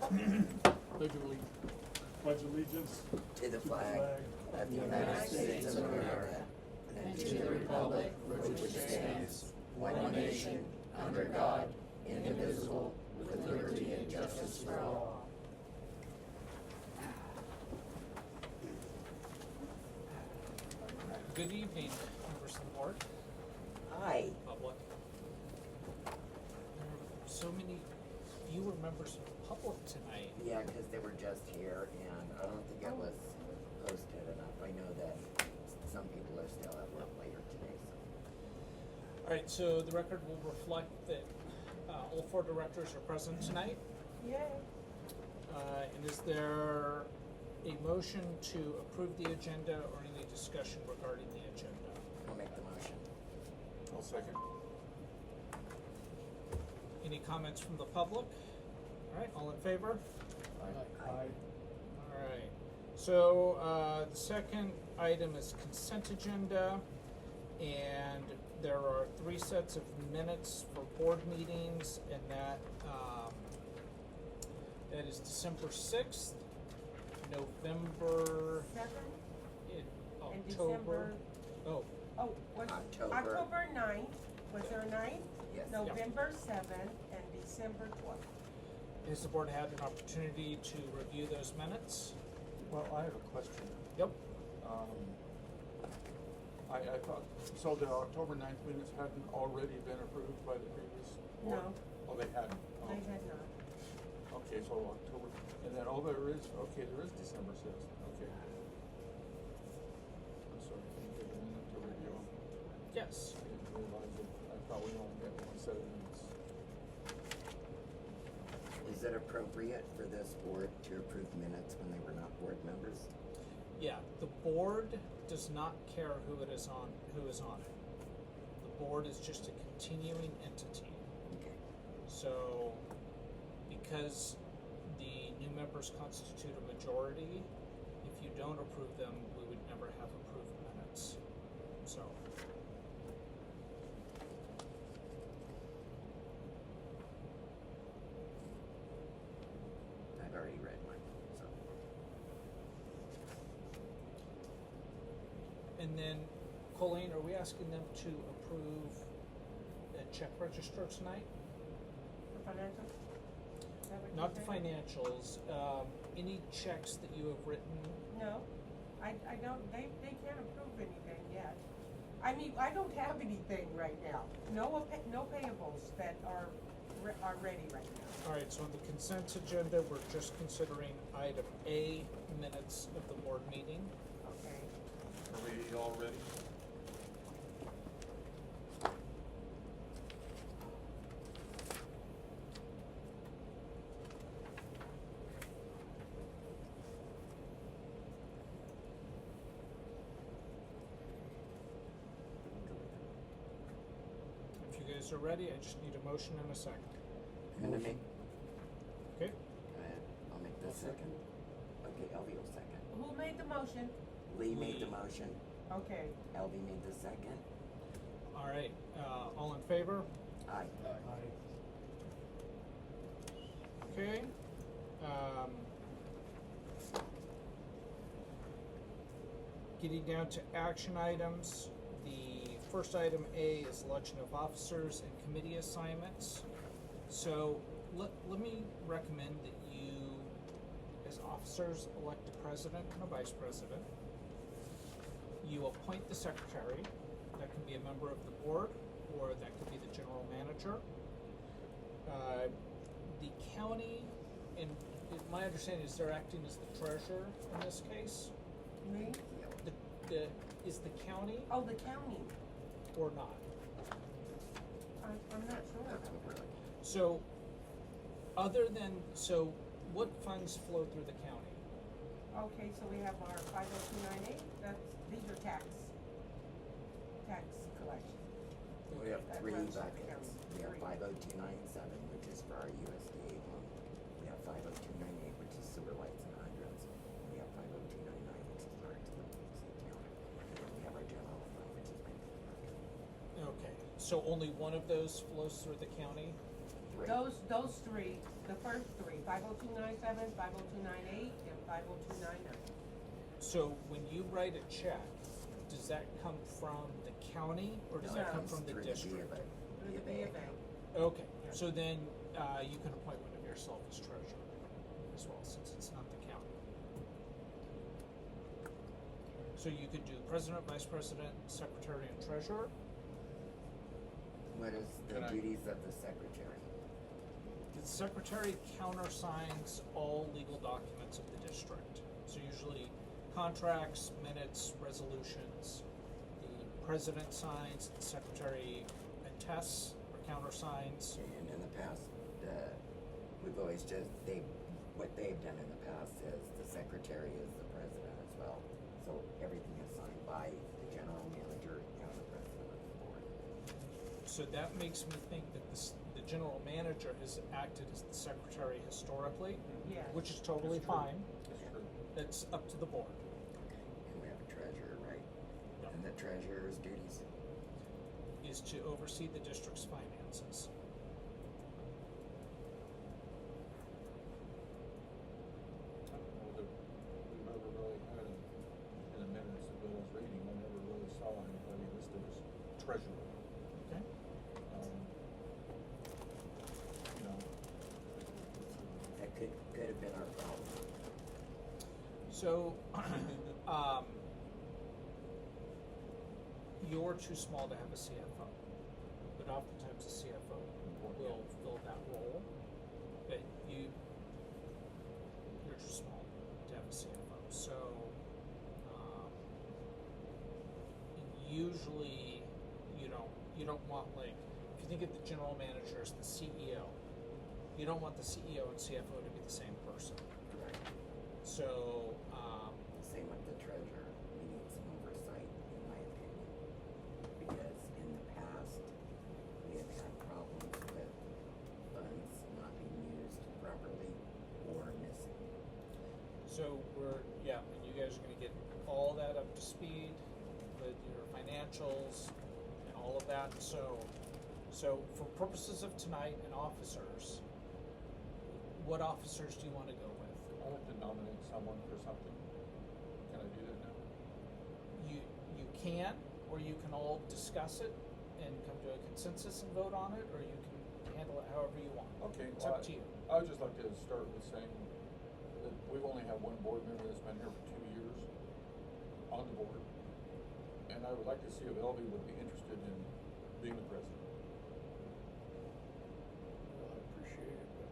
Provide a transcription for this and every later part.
Pledge of allegiance. Pledge allegiance to the flag of the United States of America and to the republic for which it stands, one nation, under God, indivisible, with liberty and justice for all. Good evening, members of the board, Hi. public. There are so many fewer members of the public tonight. Yeah, because they were just here, and I don't think it was posted enough. I know that some people are still at work later today, so. All right, so the record will reflect that all four directors are present tonight. Yay. And is there a motion to approve the agenda or any discussion regarding the agenda? I'll make the motion. I'll second. Any comments from the public? All right, all in favor? Aye. All right. So the second item is consent agenda, and there are 3 sets of minutes for board meetings, and that that is December 6th, November, 7 in and October. December. Oh, Oh, was October 9th, was there a 9th? Yes. November 7th and December 12th. has the board had an opportunity to review those minutes? Well, I have a question. Yep. I thought, so the October 9th minutes hadn't already been approved by the previous board? No. Oh, they hadn't? Oh. They had not. Okay, so October, and then, oh, there is December 6th, okay. I'm sorry, can you take a minute to review them? Yes. I didn't realize it, I thought we only had 1 set of minutes. Is it appropriate for this board to approve minutes when they were not board members? Yeah, the board does not care who is on it. The board is just a continuing entity. Okay. So, because the new members constitute a majority, if you don't approve them, we would never have approved minutes. So, I've already read mine, so. and then, Colleen, are we asking them to approve a check register tonight? The financial? Is that what you Not the said? financials, any checks that you have written. No, I don't, they can't approve anything yet. I mean, I don't have anything right now. No payables that are ready right now. All right, so on the consent agenda, we're just considering item A, minutes of the board meeting. Okay. Are we all ready? If you guys are ready, I just need a motion and a second. I'm gonna make, Okay? go ahead, I'll make the second. Okay, Elvie will second. Who made the motion? Lee made the motion, Okay. Elvie made the second. All right, all in favor? Aye. Okay. Getting down to action items, the first item A is election of officers and committee assignments. So let me recommend that you, as officers, elect a president and a vice president. You appoint the secretary. That can be a member of the board, or that could be the general manager. The county, and my understanding is they're acting as the treasurer in this case. Me? Is the county Oh, the county. or not? I'm not sure. That's what we're looking. So, what funds flow through the county? Okay, so we have our 50298, these are tax collection. We have That 3 runs the buckets. county. We have Three. 50297, which is for our USDA loan. We have 50298, which is sewer lights and hydrants. We have 50299, which is our utilities account. And then we have our general fund, which is my. Okay, so only one of those flows through the county? 3. Those three the first three, 50297, 50298, and 50299. So when you write a check, does that come from the county or does that No. come from the district? Through the B of A. Okay, so then, you can appoint one of yourself as treasurer as well, since it's not the county. So you could do president, vice president, secretary, and treasurer. What is the Can I- duties of the secretary? The secretary countersigns all legal documents of the district. So usually contracts, minutes, resolutions. The president signs, the secretary attests or countersigns. And in the past, we've always what they've done in the past is the secretary is the president as well. So everything is signed by the general manager and the president of the board. So that makes me think that the general manager has acted as the secretary historically, Yes. which is totally That's true. fine. That's true. That's up to the board. Okay, and we have a treasurer, right? Yeah. And the treasurer's duties. Is to oversee the district's finances. I don't know that we've ever really had, in the minutes that Bill was reading, I never really saw anybody listed as treasurer. Okay? You know, That could have been our problem. So, you're too small to have a CFO, but oftentimes a CFO will fill that role. But you're too small to have a CFO. So, usually you don't want, like, if you think of the general manager as the CEO, you don't want the CEO and CFO to be the same person. Right. So, Same with the treasurer. We need some oversight, in my opinion. Because in the past, we have had problems with funds not being used properly or missing. So and you guys are gonna get all that up to speed, with your financials and all of that, so for purposes of tonight and officers, what officers do you wanna go with? I like to nominate someone for something. Can I do that now? You can, or you can all discuss it and come to a consensus and vote on it, or you can handle it however you want. Okay. It's well, up to you. I would just like to start with saying that we've only had one board member that's been here for 2 years on the board. And I would like to see if Elvie would be interested in being the president. Well, I appreciate it, but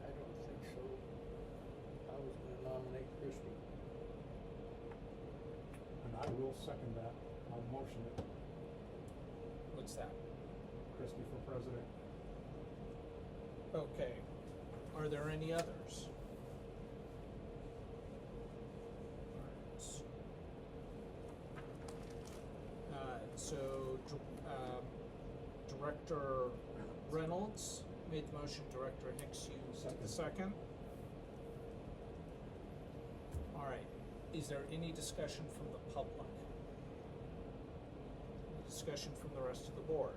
I don't think so. I was gonna nominate Christie. And I will second that. I'll motion it. What's that? Christie for president. Okay, are there any others? So, Director Reynolds made the motion, Director Hicks, you did the second. All right, is there any discussion from the public? Any discussion from the rest of the board?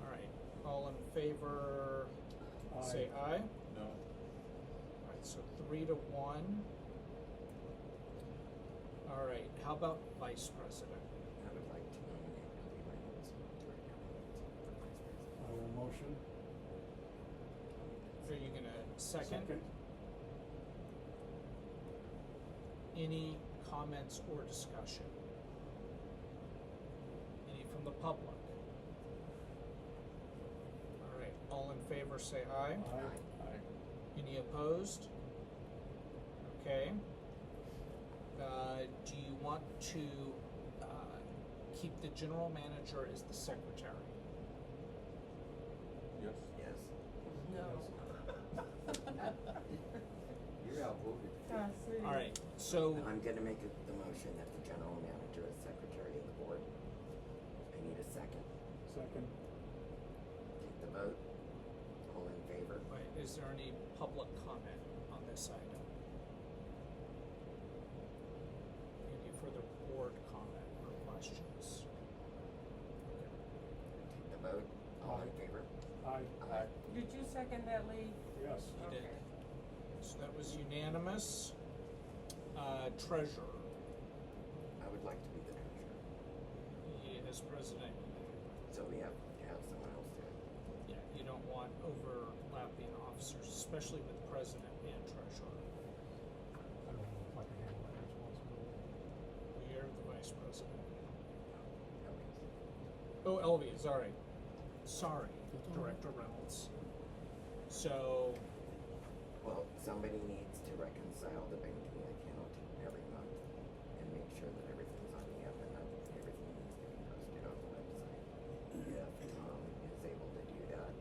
All right, all in favor, say aye. No. All right, so 3-1. All right, how about vice president? I would like to nominate Elvie Reynolds for vice president. I will motion. Are you gonna second? Any comments or discussion? Any from the public? All right, all in favor say aye. Aye. I, Any opposed? Okay. Do you want to keep the general manager as the secretary? yes. Yes. No. You're outvoted. See. All right, so I'm gonna make the motion that the general manager is secretary of the board. I need a second. Second. Take the vote. All in favor? wait, is there any public comment on this item? Any further board comment or questions? Okay. Take the vote. All in favor? Aye. Aye. Do did you second that, Lee? Yes. You did. Okay. So that was unanimous. Treasurer, I would like to be the treasurer, as president, so we have to have someone else do it. yeah, you don't want overlapping officers, especially with president and treasurer. I don't know if I can handle that responsibility. You're the vice president. Okay. Oh, Elvie, sorry. Sorry, Director Reynolds. So, Well, somebody needs to reconcile the banking account every month and make sure that everything's on the up and up, everything needs to be posted on the website. If Tom is able to do that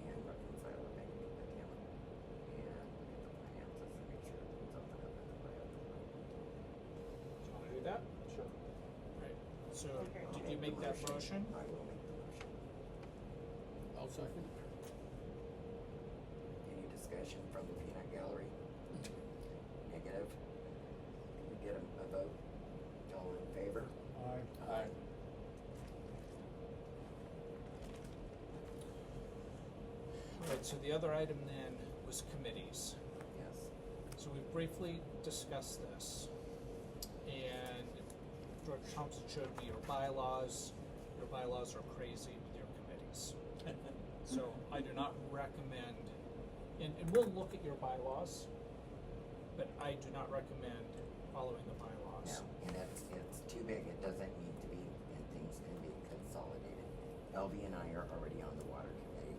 and reconcile a bank account and look at the finances and make sure everything's on the up and up by up. do you wanna do that? Sure. Right. So, Okay. did you make that motion? I will make the motion. I'll second. Any discussion from the peanut gallery? Negative? Can we get a vote? All in favor? Aye. Aye. Alright, so the other item then was committees. Yes. So we briefly discussed this. And Director Thompson showed me your bylaws. Your bylaws are crazy with your committees. So I do not recommend, and we'll look at your bylaws, but I do not recommend following the bylaws. No, and it's too big, it doesn't need to be, and things can be consolidated. LV and I are already on the water committee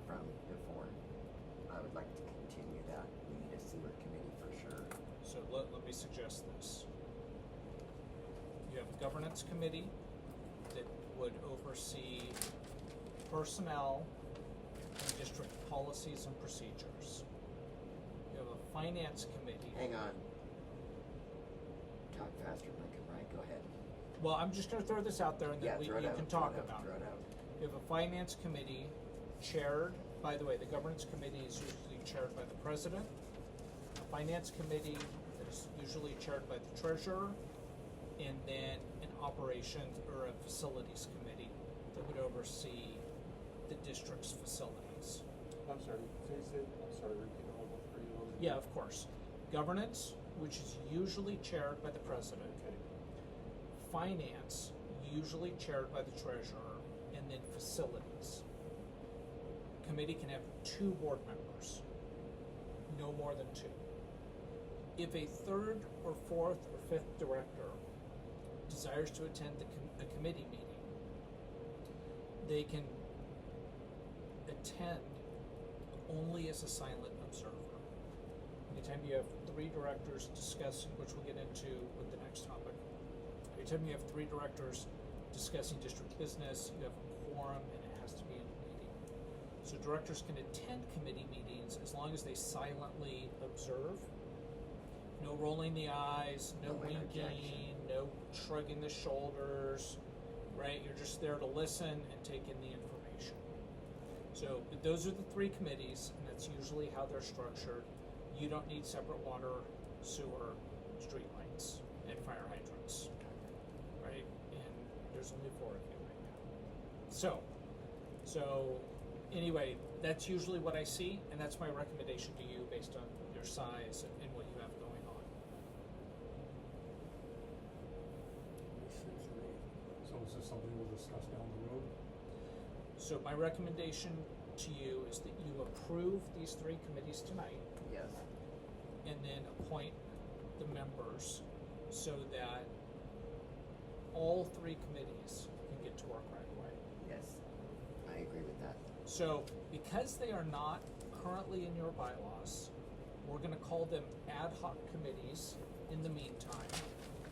from before. I would like to continue that, we need a sewer committee for sure. So let me suggest this. You have a governance committee that would oversee personnel and district policies and procedures. You have a finance committee. Hang on. Talk faster than I can write, go ahead. Well, I'm just gonna throw this out there and Yeah, then throw it you out, can throw talk it out, about throw it. it out. You have a finance committee chaired, by the way, the governance committee is usually chaired by the president. A finance committee is usually chaired by the treasurer, and then an operations or a facilities committee that would oversee the district's facilities. I'm sorry, I'm sorry, repeat all the three of those. Yeah, of course. Governance, which is usually chaired by the president. Okay. Finance, usually chaired by the treasurer, and then facilities. Committee can have 2 board members, no more than 2. If a third or fourth or fifth director desires to attend a committee meeting, they can attend only as a silent observer. Anytime you have 3 directors discussing, which we'll get into with the next topic, anytime you have 3 directors discussing district business, you have a quorum and it has to be in a meeting. So directors can attend committee meetings as long as they silently observe. No rolling the eyes, no No winking, interjection. no shrugging the shoulders, right? You're just there to listen and take in the information. So, but those are the 3 committees, and that's usually how they're structured. You don't need separate water, sewer, streetlights, and fire hydrants, right? And there's only 4 of you right now. So anyway, that's usually what I see, and that's my recommendation to you based on your size and what you have going on. So is this something we'll discuss down the road? So my recommendation to you is that you approve these 3 committees tonight, Yes. and then appoint the members so that all 3 committees can get to work right away. Yes, I agree with that. So because they are not currently in your bylaws, we're gonna call them ad hoc committees in the meantime.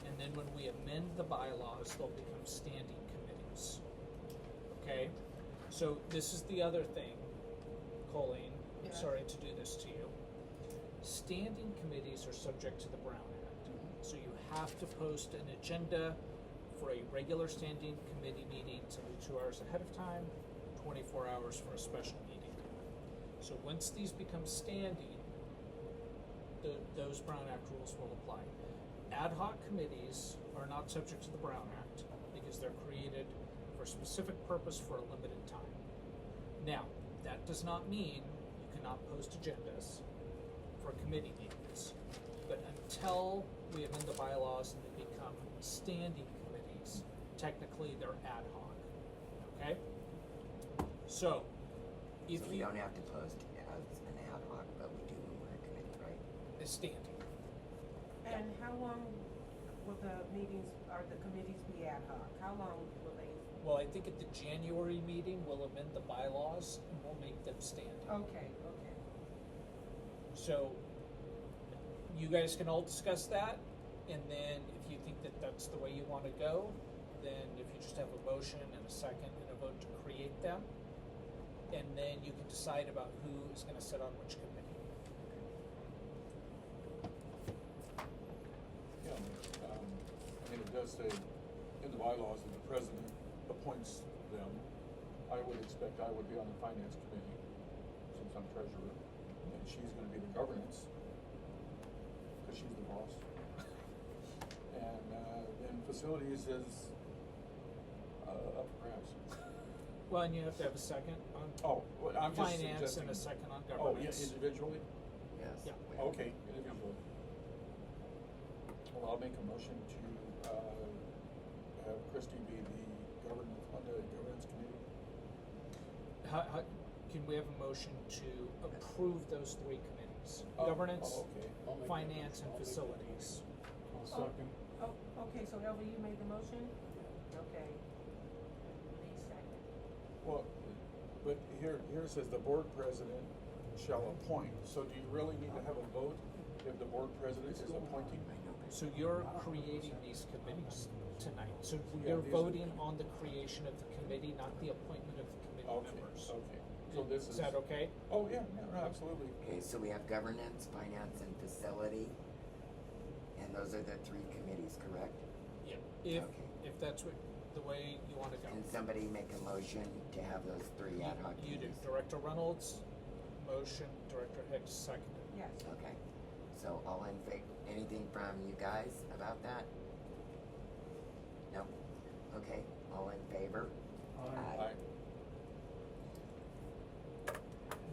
And then when we amend the bylaws, they'll become standing committees. Okay? So this is the other thing, Colleen, I'm Yeah. sorry to do this to you. Standing committees are subject to the Brown Act. So you have to post an agenda for a regular standing committee meeting 72 hours ahead of time, 24 hours for a special meeting. So once these become standing, those Brown Act rules will apply. Ad hoc committees are not subject to the Brown Act because they're created for a specific purpose for a limited time. Now, That does not mean you cannot post agendas for committee meetings. But until we amend the bylaws and they become standing committees, technically they're ad hoc, okay? So, if So we you, don't have to post as an ad hoc, but we do when we're a committee, right? is standing. And how long will the meetings, or the committees be ad hoc? How long will they? Well, I think at the January meeting, we'll amend the bylaws and we'll make them standing. Okay. So, you guys can all discuss that, and then if you think that that's the way you wanna go, then if you just have a motion and a second and a vote to create them, and then you can decide about who is gonna sit on which committee. Yeah, I mean, it does say in the bylaws that the president appoints them. I would expect I would be on the finance committee, since I'm treasurer, and she's gonna be the governance, cause she's the boss. And, then facilities is, up for grabs. Well, and you have to have a second on Oh, well, I'm just finance and suggesting. a second on Oh, yeah, governance. individually? Yes. Yeah. we have- Okay, individually. Well, I'll make a motion to, have Christie be the governance, on the governance committee. How, can we have a motion to approve those three committees? Oh, Governance, oh, okay. I'll make finance, and I'll make that facilities. I'll second. Oh, okay, so Elva, you made the motion? Okay. Lee second. Well, but here it says the board president shall appoint, so do you really need to have a vote if the board president is appointing? I know, but So you're creating these committees tonight. So Yeah, you're these are- voting on the creation of the committee, not the appointment of the committee Okay, members. okay, so this is. Is that okay? Oh, yeah, no, absolutely. Okay, so we have governance, finance, and facility, and those are the three committees, correct? Yeah. Okay. If that's what, the way you wanna go. Can somebody make a motion to have those three ad hoc You do. committees? Director Reynolds, motion, Director Hicks, seconded. Yes. Okay, so all in favor, anything from you guys about that? No? Okay, all in favor? Aye.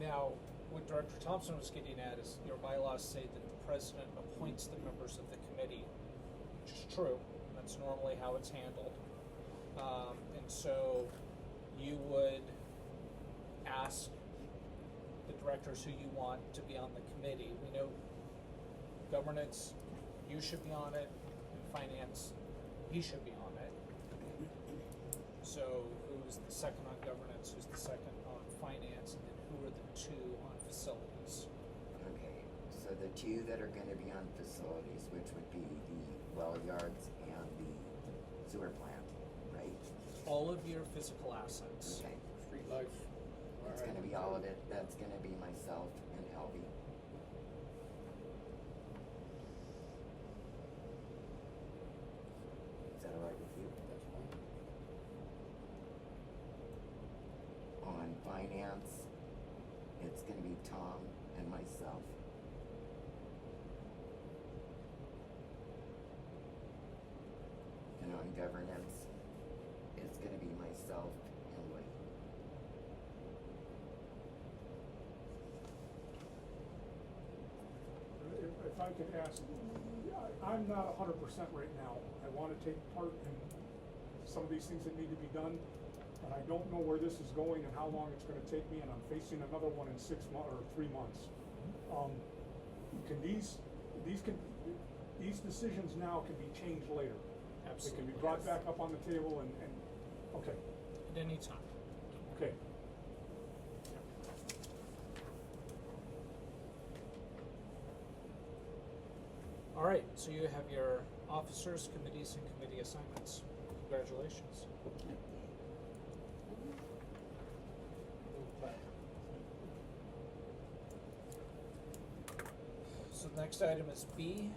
Now, what Director Thompson was getting at is your bylaws say that the president appoints the members of the committee, which is true. That's normally how it's handled. And so you would ask the directors who you want to be on the committee. We know governance, you should be on it, and finance, he should be on it. So who's the second on governance, who's the second on finance, and then who are the two on facilities? Okay, so the two that are gonna be on facilities, which would be the well yards and the sewer plant, right? All of your physical assets. Okay, Street lights. it's gonna be all of it, that's gonna be myself and Elvie. Is that all right with you? That's fine. On finance, it's gonna be Tom and myself. And on governance, it's gonna be myself and Lee. If I could ask, I'm not 100% right now. I want to take part in some of these things that need to be done, but I don't know where this is going and how long it's going to take me, and I'm facing another one in 6 months or 3 months. Can these decisions now can be changed later? They can Absolutely. be brought back up on the table and okay, At any time. okay. All right, so you have your officers, committees, and committee assignments. Congratulations. So the next item is B.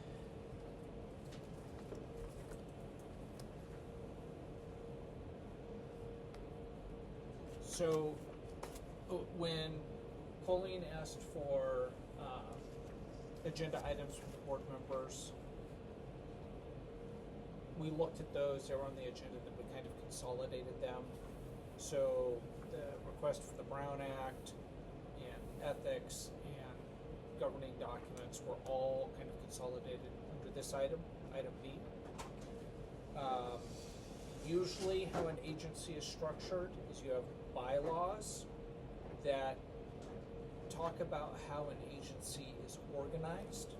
So, when Colleen asked for, agenda items from the board members, we looked at those, they were on the agenda, then we kind of consolidated them. So, the request for the Brown Act, ethics, and governing documents were all kind of consolidated under this item, item B. Usually how an agency is structured is you have bylaws that talk about how an agency is organized.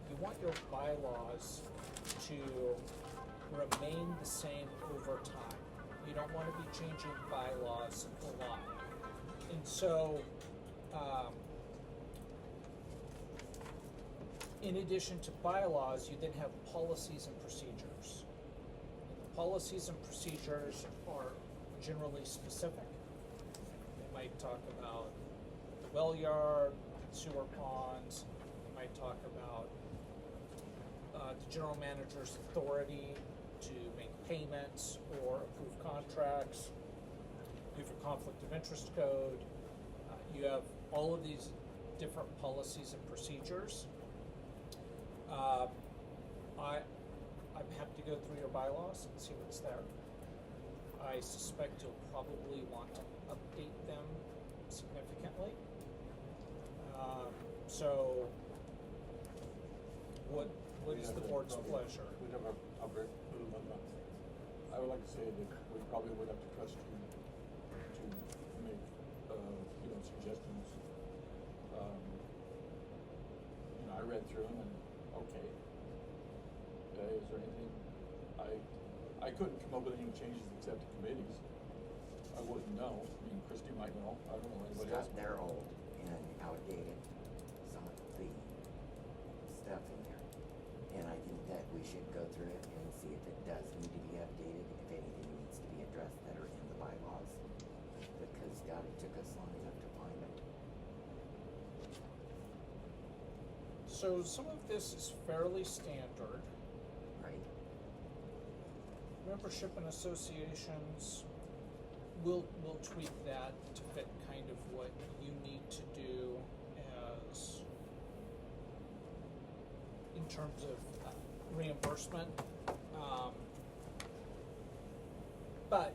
You want your bylaws to remain the same over time. You don't want to be changing bylaws a lot. And so, in addition to bylaws, you then have policies and procedures. Policies and procedures are generally specific. They might talk about the well yard, sewer ponds. They might talk about the general manager's authority to make payments or approve contracts. You have a conflict of interest code. You have all of these different policies and procedures. I'm happy to go through your bylaws and see what's there. I suspect you'll probably want to update them significantly. So, what is the board's pleasure? We'd have a break. I would like to say that we probably would have to trust you to make, suggestions. I read through them and, okay. Is there anything, I couldn't come up with any changes except to committees. I wouldn't know. I mean, Christie might know. I don't know anybody else. They're old and outdated, some of the stuff in there. And I think that we should go through it and see if it does need to be updated, if anything needs to be addressed that are in the bylaws. Because God, it took us long enough to find them. So some of this is fairly standard. Right? Membership in associations, we'll tweak that to fit kind of what you need to do as in terms of reimbursement. But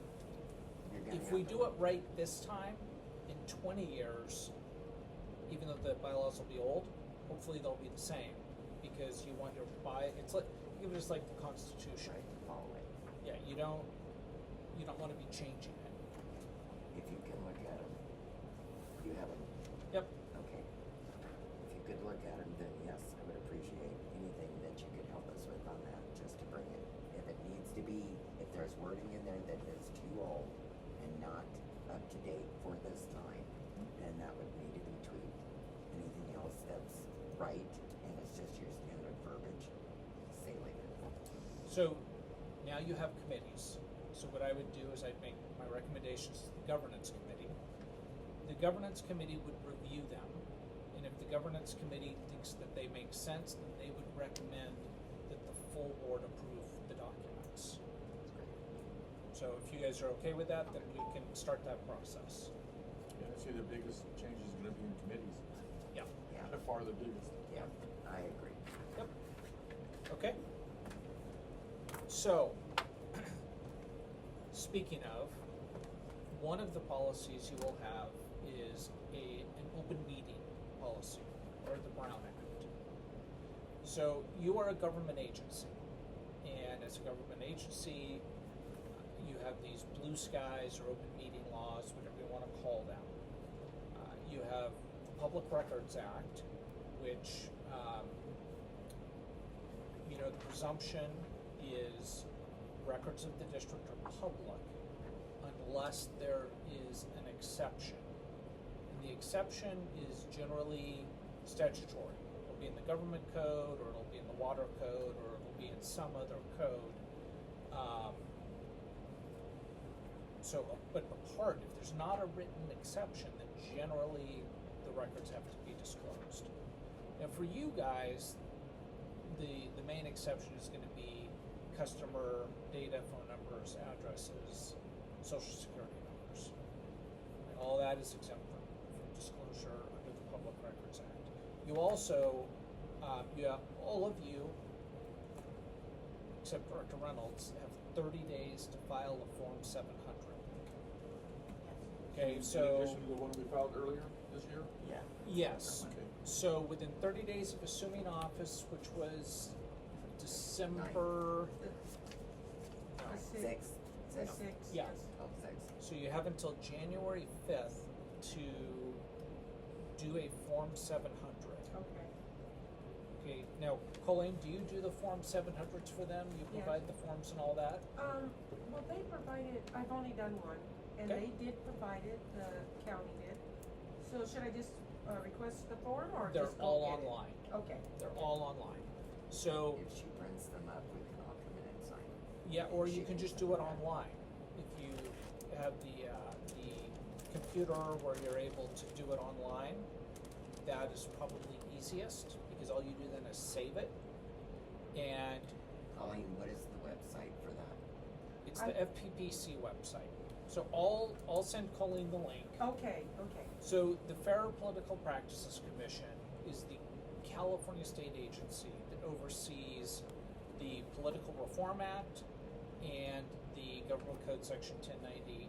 if we do it right this time, in 20 years, even though the bylaws will be old, hopefully they'll be the same, because you want your it's like, it was like the Constitution. Right, follow it. Yeah, you don't want to be changing it. If you can look at them, you have them. Yep. Okay. If you could look at them, then yes, I would appreciate anything that you could help us with on that, just to bring it. If it needs to be, if there's wording in there that is too old and not up to date for this time, then that would need to be tweaked. Anything else that's right and it's just your standard verbiage, say later. So now you have committees. So what I would do is I'd make my recommendations to the governance committee. The governance committee would review them, and if the governance committee thinks that they make sense, then they would recommend that the full board approve the documents. So if you guys are okay with that, then we can start that process. Yeah, I see the biggest change is gonna be in committees. Yeah. Yeah. By far the biggest. Yeah, I agree. Yep. Okay. So, speaking of, one of the policies you will have is an open meeting policy, or the Brown Act. So you are a government agency, and as a government agency, you have these blue skies or open meeting laws, whatever you want to call them. You have the Public Records Act, which the presumption is records of the district are public unless there is an exception. And the exception is generally statutory. It'll be in the government code, or it'll be in the water code, or it'll be in some other code. But apart, if there's not a written exception, then generally the records have to be disclosed. Now for you guys, the main exception is going to be customer data, phone numbers, addresses, social security numbers. And all that is exempt from disclosure under the Public Records Act. You also, you have, all of you, except Director Reynolds, have 30 days to file a Form 700. Okay, In so, addition to the one we filed earlier? this year? Yeah. Yes. Okay. So within 30 days of assuming office, which was December, no, The Six. The sixth, Yeah. yes. Oh, six. so you have until January 5th to do a Form 700. Okay. Okay, now, Colleen, do you do the Form 700s for them? You Yes. provide the forms and all that? Well, they provided, I've only done one, and Okay. they did provide it, the county did. So should I just, request the form or They're just go all get it? online. Okay. They're all online. So, If she prints them up, we can all come in and sign them. yeah, or you She can just do it online. If you have the computer where you're able to do it online, that is probably easiest, because all you do then is save it. And Colleen, what is the website for that? it's the FPPC website. So I'll send Colleen the link. Okay. So the Fair Political Practices Commission is the California state agency that oversees the Political Reform Act and the Government Code Section 1090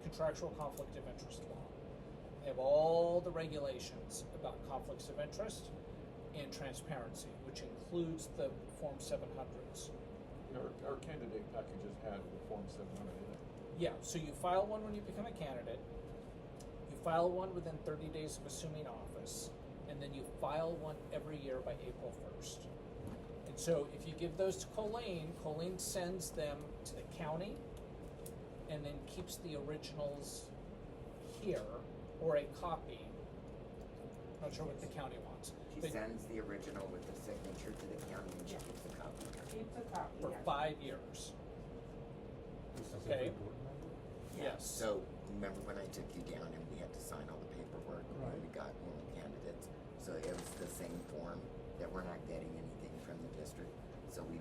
contractual conflict of interest law. They have all the regulations about conflicts of interest and transparency, which includes the Form 700s. Our candidate packages had the Form 700 in it. Yeah, so you file one when you become a candidate, you file one within 30 days of assuming office, and then you file one every year by April 1st. And so if you give those to Colleen sends them to the county and then keeps the originals here, or a copy. Not sure what the county wants. She but sends the original with the signature to the county and she Yeah. keeps a copy. Keep the copy, for yes. 5 years. This is Okay. every board member? Yes. So, remember when I took you down and we had to sign all the paperwork when Right. we got more candidates? So it was the same form that we're not getting anything from the district. So we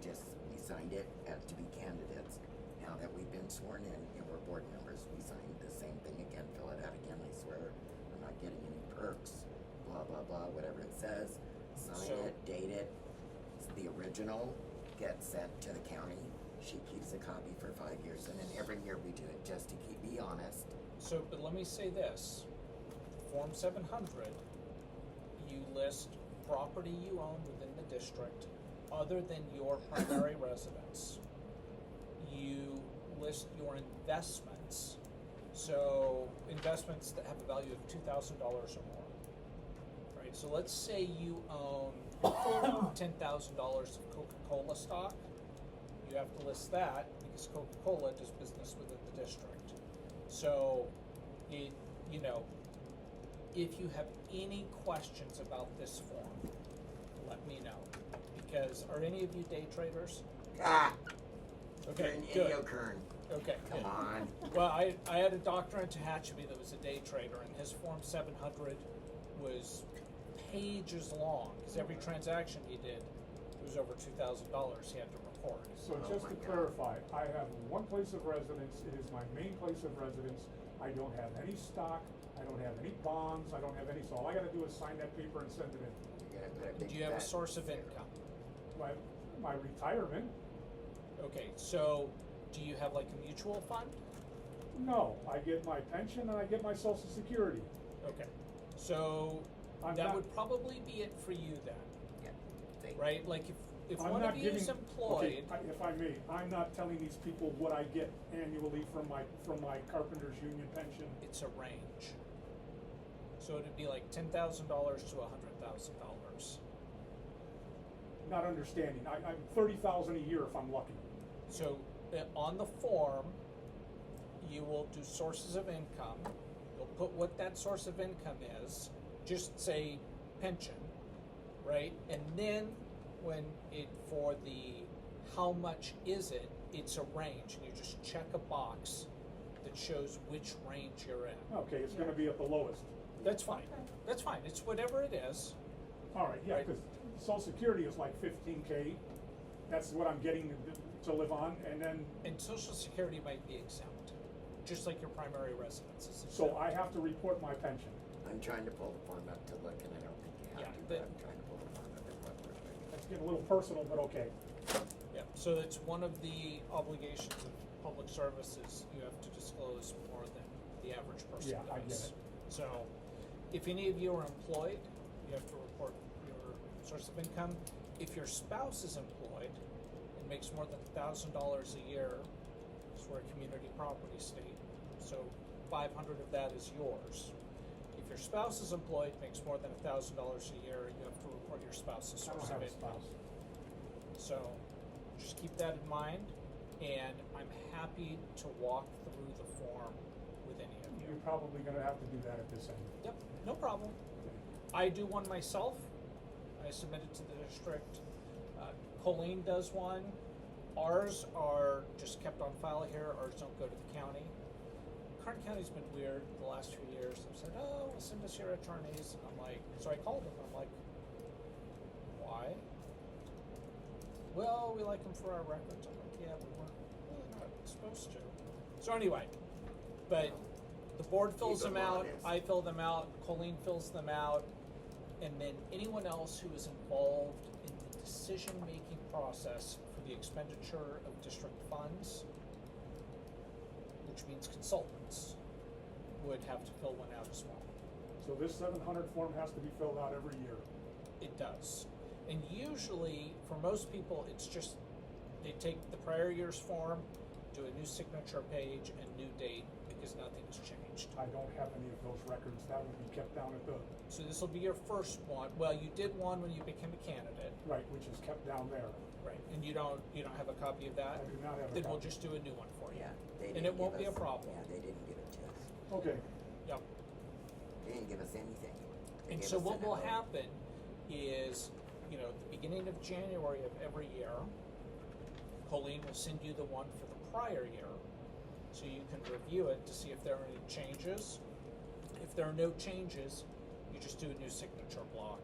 signed it as to be candidates. Now that we've been sworn in and we're board members, we signed the same thing again, fill it out again, I swear, I'm not getting any perks, blah, blah, blah, whatever it says. Sign So- it, date it. The original gets sent to the county. She keeps a copy for 5 years, and then every year we do it just to be honest. So, but let me say this, Form 700, you list property you own within the district other than your primary residence. You list your investments, so investments that have a value of $2,000 or more. Right, so let's say you own $10,000 of Coca-Cola stock. You have to list that because Coca-Cola does business within the district. So, if you have any questions about this form, let me know. Because are any of you day traders? Ah! Okay, You're good. an Inyokern. Okay, Come good. on. Well, I had a doctor in Tehachapi that was a day trader, and his Form 700 was pages long, because every transaction he did was over $2,000 he had to report. So Oh just my to God. clarify, I have one place of residence, it is my main place of residence. I don't have any stock, I don't have any bonds, I don't have any, so all I gotta do is sign that paper and send it in. You gotta put a big Do you have a fat source of zero. income? My retirement, Okay, so do you have like a mutual fund? no, I get my pension and I get my social security. Okay, so I'm that not- would probably be it for you then, Yeah. They- right? Like if I'm one not of you giving, is okay, employed, if I may, I'm not telling these people what I get annually from my carpenter's union pension. it's a range. So it'd be like $10,000 to $100,000. Not understanding, I'm 30,000 a year if I'm lucky. So on the form, you will do sources of income. You'll put what that source of income is. Just say pension, right? And then when for the how much is it, it's a range, and you just check a box that shows which range you're in. Okay, it's gonna be at the lowest. That's fine. Okay. That's fine. It's whatever it is. All right, yeah, Right. because social security is like 15K, that's what I'm getting to live on, and then, And Social Security might be exempt, just like your primary residence is exempt. so I have to report my pension. I'm trying to pull the form up to look, and I don't think you Yeah, have to, but- but I'm trying to pull the form up and look real quick. That's getting a little personal, but okay. Yeah, so it's one of the obligations of public services, you have to disclose more than the average person Yeah, I get does. it. So, if any of you are employed, you have to report your source of income. If your spouse is employed and makes more than $1,000 a year, because we're a community property state, so 500 of that is yours. If your spouse is employed, makes more than $1,000 a year, you have to report your spouse's I don't source have of a income. spouse. So, just keep that in mind, and I'm happy to walk through the form with any of you. You're probably gonna have to do that at this end. Yep, no problem. I do one myself. I submit it to the district. Colleen does one. Ours are just kept on file here. Ours don't go to the county. Karn County's been weird the last few years. They've said, "Oh, well, send us your attorneys." And I'm like, so I called them. I'm like, why? Well, we like them for our records. I'm like, yeah, but we're really not supposed to. So anyway, but the board fills Keep them out. honest. I fill them out. Colleen fills them out. And then anyone else who is involved in the decision-making process for the expenditure of district funds, which means consultants, would have to fill one out as well. So this 700 form has to be filled out every year. It does. And usually, for most people, it's just, they take the prior year's form, do a new signature page and new date, because nothing has changed. I don't have any of those records. That would be kept down at the, So this will be your first one. Well, you did one when you became a candidate, right, which is kept down there. right? And you don't have a copy of that? I do not have a Then we'll copy. just do a new one for you. Yeah, they And didn't it won't give be a us- problem. Yeah, they didn't give it to us. Okay, Yep. They didn't give us anything. They And gave so us what an will envelope. happen is, at the beginning of January of every year, Colleen will send you the one for the prior year, so you can review it to see if there are any changes. If there are no changes, you just do a new signature block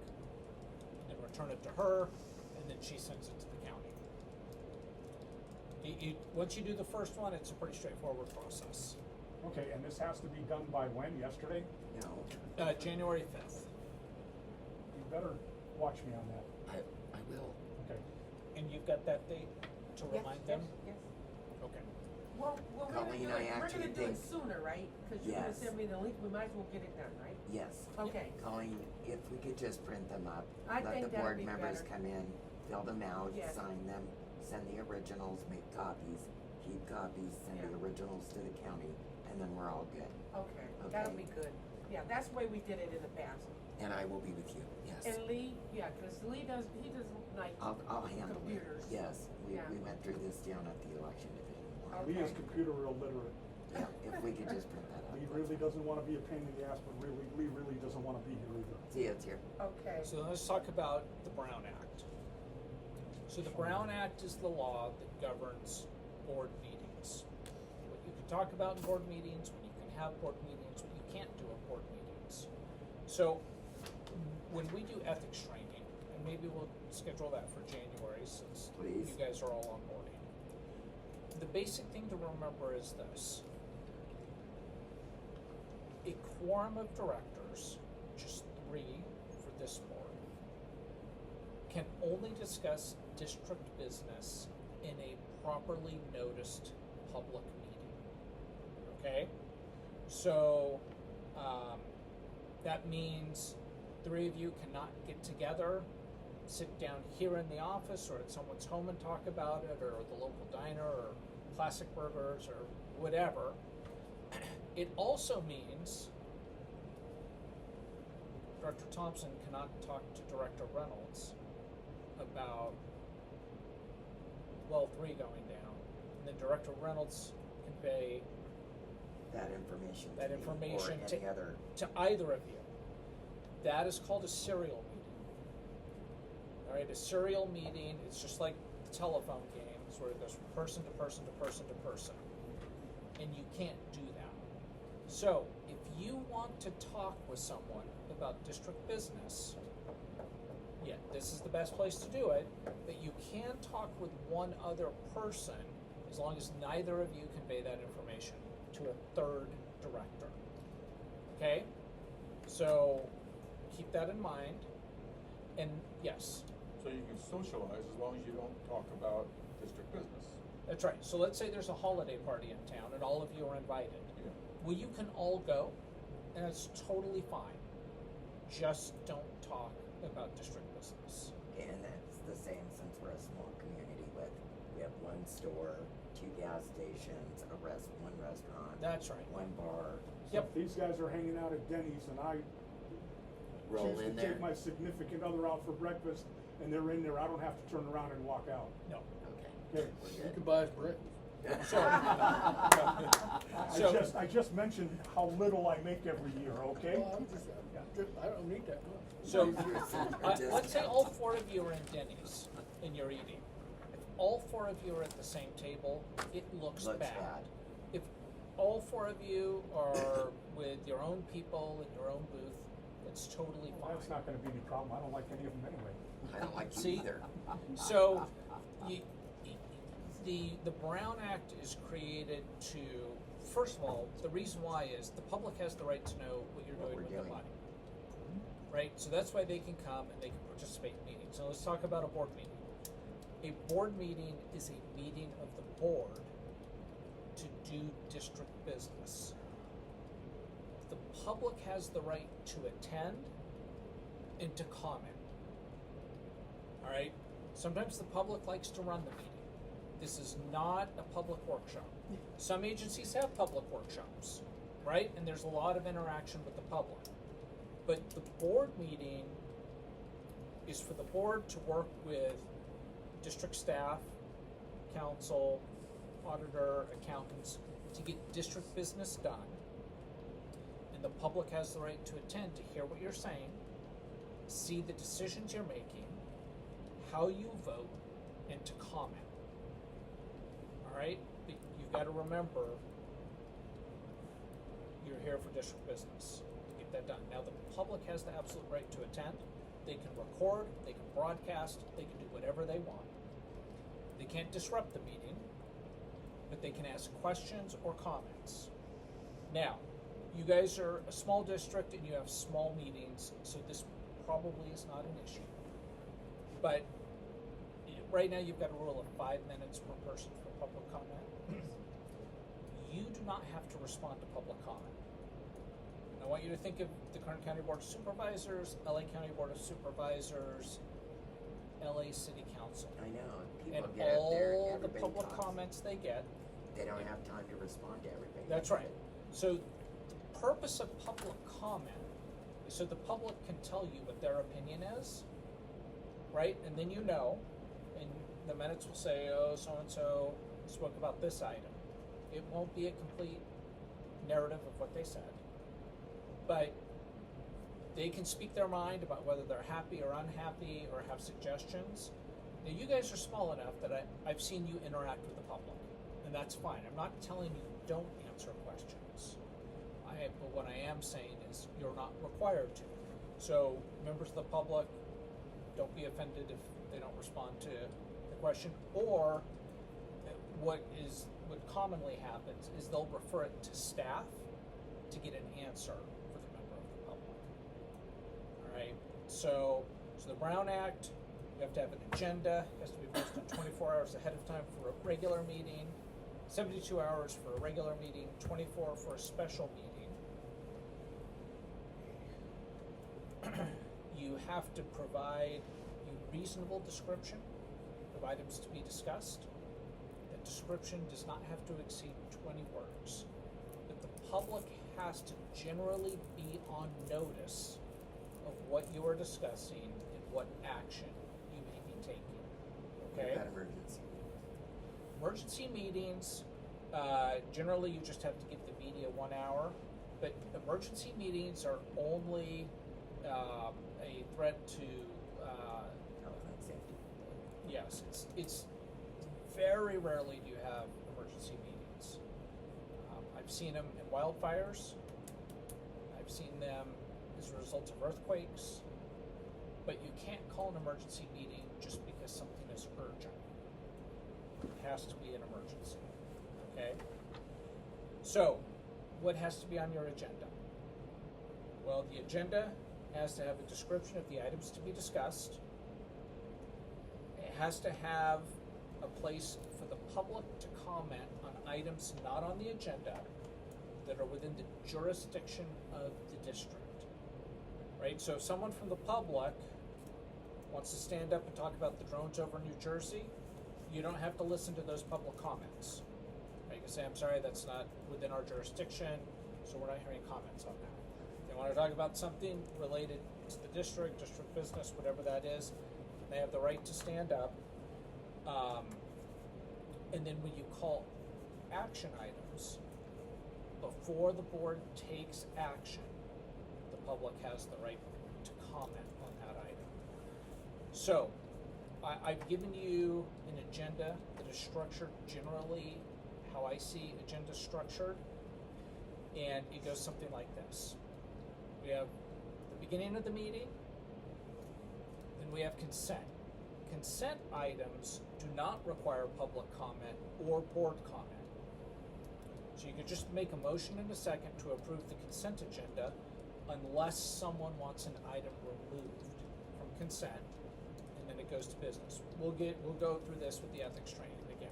and return it to her, and then she sends it to the county. Once you do the first one, it's a pretty straightforward process. okay, and this has to be done by when? Yesterday? No, January 5th. You better watch me on that. I will. Okay. And you've got that date to Yes, remind them? Yes, Okay. Well, we're gonna Colleen, do I it, we're actually gonna do it think- sooner, right? Cause you're gonna Yes. send me the link, we might as well get it done, right? Yes. Okay, Colleen, if we could just print them up, I let think the that'd board be members better. come in, fill them out, Yes. sign them, send the originals, make copies, keep copies, send the Yeah. originals to the county, and then we're all good. okay, that'll Okay. be good. Yeah, that's the way we did it in the past. And I will be with you, yes. And Lee, yeah, cause Lee doesn't like I'll handle computers. it, yes. Yeah. We went through this down at the election division. Okay. Lee is computer illiterate. Yeah, if we could just print that up. Lee really doesn't wanna be a pain in the ass, but Lee really doesn't wanna be here either. See, it's here. Okay, So let's talk about the Brown Act. So the Brown Act is the law that governs board meetings. What you can talk about in board meetings, what you can have board meetings, what you can't do in board meetings. So when we do ethics training, and maybe we'll schedule that for January since Please. you guys are all on boarding. The basic thing to remember is this. A quorum of directors, just 3 for this board, can only discuss district business in a properly noticed public meeting. Okay? So, that means 3 of you cannot get together, sit down here in the office or at someone's home and talk about it, or the local diner, or Classic Burgers, or whatever. It also means Director Thompson cannot talk to Director Reynolds about well 3 going down, and then Director Reynolds convey That information that to me, information or to, any other. to either of you. That is called a serial meeting. Alright, a serial meeting, it's just like the telephone games where it goes from person to person to person to person. And you can't do that. So, if you want to talk with someone about district business, yeah, this is the best place to do it, but you can talk with one other person as long as neither of you convey that information to a third director. Okay? So, keep that in mind. And yes, So you can socialize as long as you don't talk about district business. that's right. So let's say there's a holiday party in town and all of you are invited. Yeah. Well, you can all go, and it's totally fine. Just don't talk about district business. And that's the same since we're a small community we have one store, 2 gas stations, one restaurant. That's right. One bar. So if these guys are hanging out at Denny's and I Roll choose in to there. take my significant other out for breakfast and they're in there, I don't have to turn around and walk out. No. Okay. Okay. We're You good. can buy us breakfast. So, So- I just mentioned how little I make every year, okay? Well, I don't need that much. so Just- let's say all 4 of you are in Denny's and you're eating. If all 4 of you are at the same table, it looks Looks bad. bad. If all 4 of you are with your own people in your own booth, it's totally Well, fine. that's not gonna be any problem, I don't like any of them anyway. I don't like you See? either. So, the Brown Act is created to, first of all, the reason why is the public has the right to know what you're What doing we're with their doing. money. Right? So that's why they can come and they can participate in meetings. So let's talk about a board meeting. A board meeting is a meeting of the board to do district business. The public has the right to attend and to comment. All right? Sometimes the public likes to run the meeting. This is not a public workshop. Some agencies have public workshops, right? And there's a lot of interaction with the public. But the board meeting is for the board to work with district staff, council, auditor, accountants to get district business done. And the public has the right to attend to hear what you're saying, see the decisions you're making, how you vote, and to comment. Alright? But you've got to remember you're here for district business to get that done. Now, the public has the absolute right to attend. They can record, they can broadcast, they can do whatever they want. They can't disrupt the meeting, but they can ask questions or comments. Now, you guys are a small district and you have small meetings, so this probably is not an issue. But right now you've got a rule of 5 minutes per person for public comment. You do not have to respond to public comment. I want you to think of the Kern County Board of Supervisors, LA County Board of Supervisors, LA City Council. I know, And people get up there, all the everybody public talks. comments they get. They don't have time to respond to everything. That's right. So the purpose of public comment is so the public can tell you what their opinion is, right? And then you know, and the minutes will say, oh, so-and-so spoke about this item. It won't be a complete narrative of what they said, but they can speak their mind about whether they're happy or unhappy or have suggestions. Now, you guys are small enough that I've seen you interact with the public, and that's fine. I'm not telling you don't answer questions. But what I am saying is you're not required to. So members of the public, don't be offended if they don't respond to the question. Or what commonly happens is they'll refer it to staff to get an answer for the member of the public. All right. So the Brown Act, you have to have an agenda. It has to be posted 24 hours ahead of time for a regular meeting, 72 hours for a regular meeting, 24 for a special meeting. You have to provide a reasonable description of items to be discussed. That description does not have to exceed 20 words. But the public has to generally be on notice of what you are discussing and what action you may be taking. Okay? What about emergency? Emergency meetings, generally you just have to give the media 1 hour, but emergency meetings are only a threat to, Health and safety. yes, it's very rarely do you have emergency meetings. I've seen them in wildfires, I've seen them as a result of earthquakes, but you can't call an emergency meeting just because something is urgent. It has to be an emergency, okay? So, what has to be on your agenda? Well, the agenda has to have a description of the items to be discussed. It has to have a place for the public to comment on items not on the agenda. that are within the jurisdiction of the district. Right, so if someone from the public wants to stand up and talk about the drones over New Jersey, you don't have to listen to those public comments. Right, you can say, I'm sorry, that's not within our jurisdiction, so we're not hearing comments on that. If they want to talk about something related to the district business, whatever that is, they have the right to stand up. And then when you call action items, before the board takes action, the public has the right to comment on that item. So, I've given you an agenda that is structured generally how I see agenda structured, and it goes something like this. We have the beginning of the meeting, then we have consent. Consent items do not require public comment or board comment. So you could just make a motion in a second to approve the consent agenda unless someone wants an item removed from consent, and then it goes to business. We'll go through this with the ethics training again.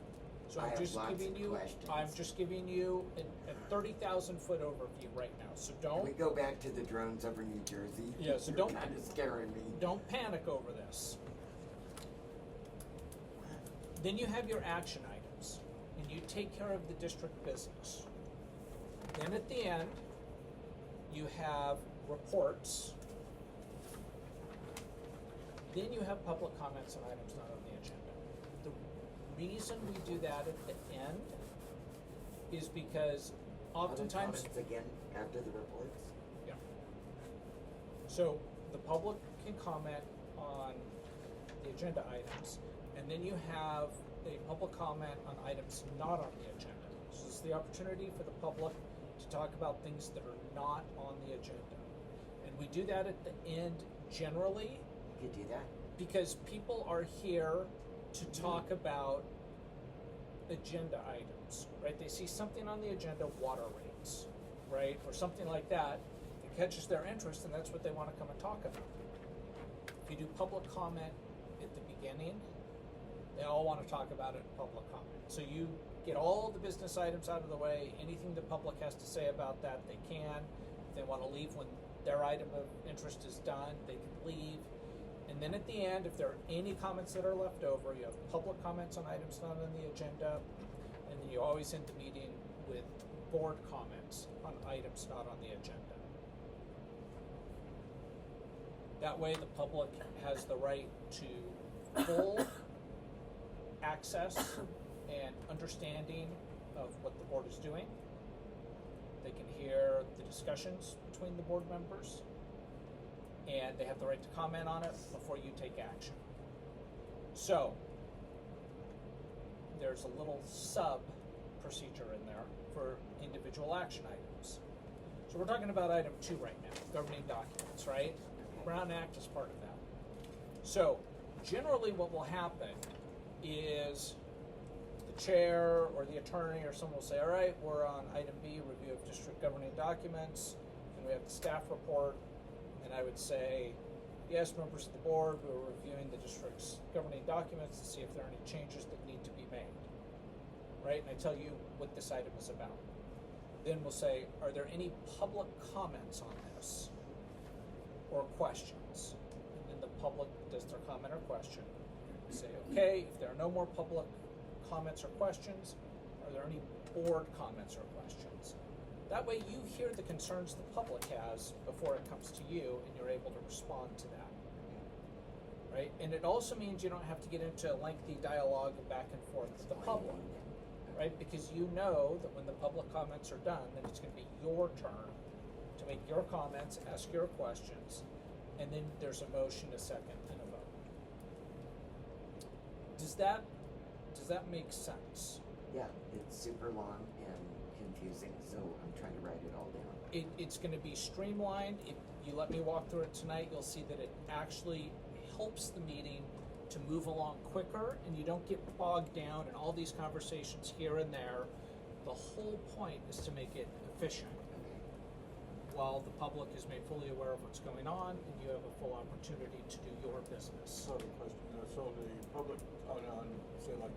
So I have lots of questions. I'm just giving you a 30,000 foot overview right now. So Can don't we go back to the drones over New Jersey? Yeah, so You're don't- kind of scaring me. don't panic over this. Then you have your action items, and you take care of the district business. Then at the end, you have reports. Then you have public comments on items not on the agenda. The reason we do that at the end is because oftentimes, Comments again after the reports? yeah. So the public can comment on the agenda items, and then you have a public comment on items not on the agenda. So it's the opportunity for the public to talk about things that are not on the agenda. And we do that at the end generally You could do that. because people are here to talk about agenda items, right? They see something on the agenda, water rates, right? Or something like that. It catches their interest and that's what they want to come and talk about. If you do public comment at the beginning, they all want to talk about it in public comment. So you get all the business items out of the way, anything the public has to say about that, they can. If they want to leave when their item of interest is done, they can leave. And then at the end, if there are any comments that are left over, you have public comments on items not on the agenda, and then you always end the meeting with board comments on items not on the agenda. That way the public has the right to full access and understanding of what the board is doing. They can hear the discussions between the board members, and they have the right to comment on it before you take action. So, there's a little sub procedure in there for individual action items. So we're talking about item 2 right now, governing documents, right? Brown Act is part of that. So, generally what will happen is the chair or the attorney or someone will say, all right, we're on item B, review of district governing documents, and we have the staff report, and I would say, yes, members of the board, we're reviewing the district's governing documents to see if there are any changes that need to be made, right? And I tell you what this item is about. Then we'll say, are there any public comments on this or questions? And then the public does their comment or question. We say, okay, if there are no more public comments or questions, are there any board comments or questions? That way you hear the concerns the public has before it comes to you and you're able to respond to that. Right? And it also means you don't have to get into a lengthy dialogue and back and forth with the public. Right? Because you know that when the public comments are done, then it's going to be your turn to make your comments, ask your questions, and then there's a motion, a second, and a vote. Does that make sense? Yeah, it's super long and confusing, so I'm trying to write it all down. It's going to be streamlined. If you let me walk through it tonight, you'll see that it actually helps the meeting to move along quicker, and you don't get bogged down in all these conversations here and there. The whole point is to make it efficient, while the public is made fully aware of what's going on, and you have a full opportunity to do your business. So the question, so the public, on, say like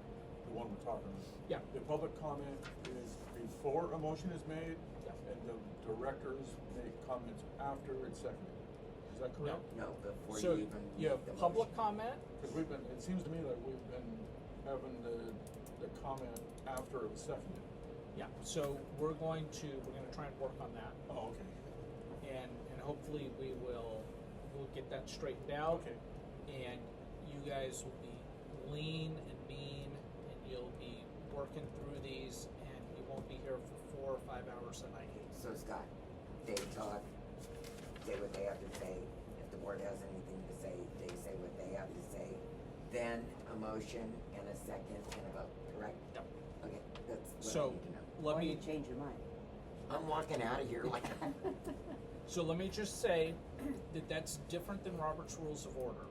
the one we're talking about. Yeah. The public comment is before a motion is made? Yeah. and the directors make comments after it's seconded. Is that correct? No, before So you even you have make the public motion. comment, Because we've been, it seems to me like we've been having the comment after it was seconded. yeah, so we're gonna try and work on that. Oh, okay. And hopefully we'll get that straightened out. Okay. And you guys will be lean and mean, and you'll be working through these, and you won't be here for 4 or 5 hours a night. So Scott, they talk, say what they have to say. If the board has anything to say, they say what they have to say. Then a motion and a second and a vote, correct? Yep. Okay, that's what I So, need to know. let Or me, you change your mind. I'm walking out of here like. so let me just say that that's different than Robert's Rules of Order.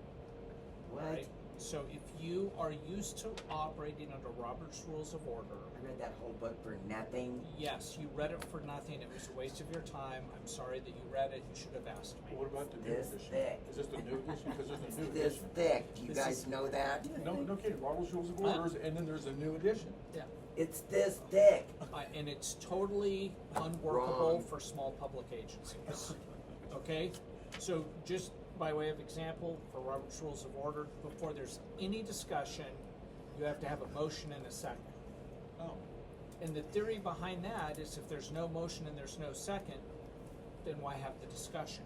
What? Right? So if you are used to operating under Robert's Rules of Order, I read that whole book for nothing. yes, you read it for nothing. It was a waste of your time. I'm sorry that you read it. You should have asked me. What about the new This edition? thick. Is this the new edition? Because there's a new This edition. thick, do you This guys is- know that? No kidding, Robert's Rules of Huh? Orders, and then there's a new edition. Yeah. It's this thick. And it's totally unworkable Wrong. for small public agencies. Okay? So just by way of example, for Robert's Rules of Order, before there's any discussion, you have to have a motion and a second. Oh. And the theory behind that is if there's no motion and there's no second, then why have the discussion?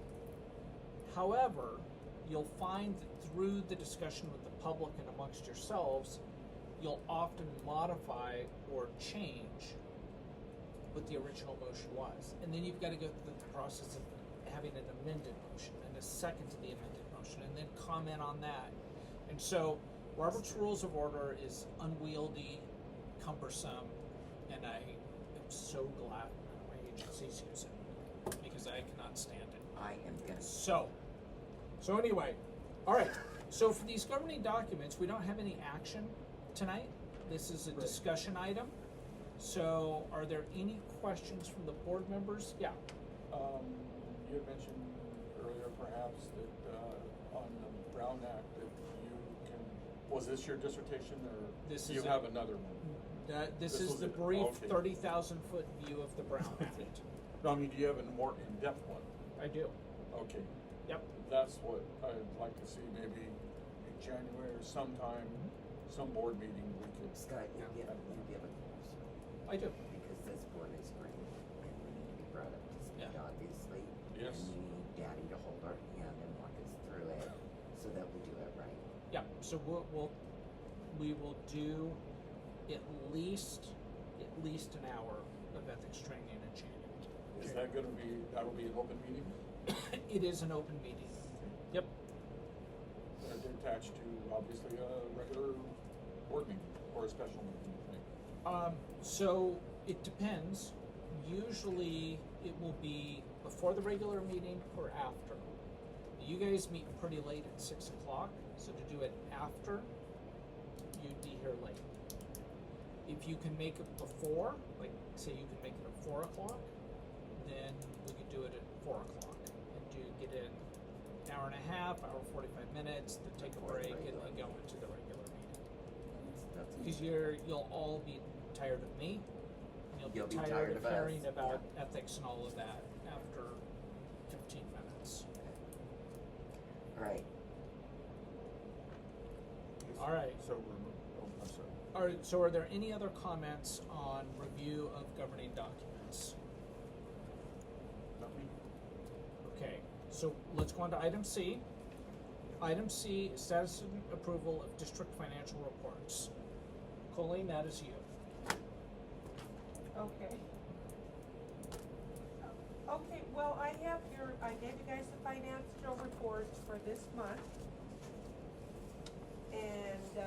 However, you'll find that through the discussion with the public and amongst yourselves, you'll often modify or change what the original motion was. And then you've got to go through the process of having an amended motion and a second to the amended motion and then comment on that. And so Robert's Rules of Order is unwieldy, cumbersome, and I am so glad none of my agencies use it because I cannot stand it. I am gonna. So anyway, all right. So for these governing documents, we don't have any action tonight. This is a Right. discussion item. So are there any questions from the board members? Yeah. You had mentioned earlier perhaps that, on the Brown Act, that you can, was this your dissertation, or This do you is have it. another one? This This is was the it. brief Okay. 30,000-foot view of the Brown Act. No, I mean, do you have a more in-depth one? I do. Okay, Yep. that's what I'd like to see, maybe in January or sometime, some board meeting we could. Scott, you Yeah. give it, I do. because this board is green, and we need to be brought up to speed, Yeah. obviously. Yes. And we need Daddy to hold our hand and walk us through it, so that we do it right. Yeah. So we will do at least an hour of ethics training in January. Is that gonna be, that'll be an open meeting? It is an open meeting. Yep. Attached to, obviously, a regular board meeting, or a special meeting, I think. So it depends. Usually it will be before the regular meeting or after. You guys meet pretty late at 6 o'clock, so to do it after, you'd be here late. If you can make it before, like say you can make it at 4 o'clock, then we could do it at 4 o'clock and get in an hour and a half, hour 45 minutes, then take a Before the break and regular. then go into the regular meeting. That's Because easy. you'll all be tired of me. And You'll be be tired tired of of us. hearing about ethics and all of that after 15 minutes. All right, All right. So we're, I'm sorry. All right. So, are there any other comments on review of governing documents? Not me. Okay. So let's go on to item C. Item C: status and approval of district financial reports. Colleen, that is you. Okay. Okay, well, I gave you guys the financial reports for this month. And,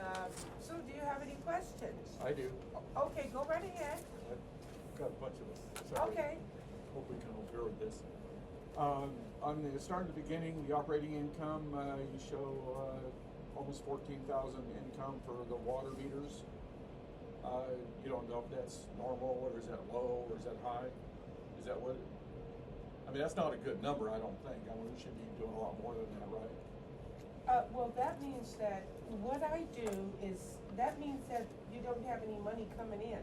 so do you have any questions? I do. Okay, go right ahead. I've got a bunch of them. Sorry. Okay. Hope we can all bear with this. On the start of the beginning, the operating income, you show, almost 14,000 income for the water meters. You don't know if that's normal, or is that low, or is that high? Is that what, I mean, that's not a good number, I don't think. I mean, we should be doing a lot more than that, right? Well, that means that what I do is, that means that you don't have any money coming in.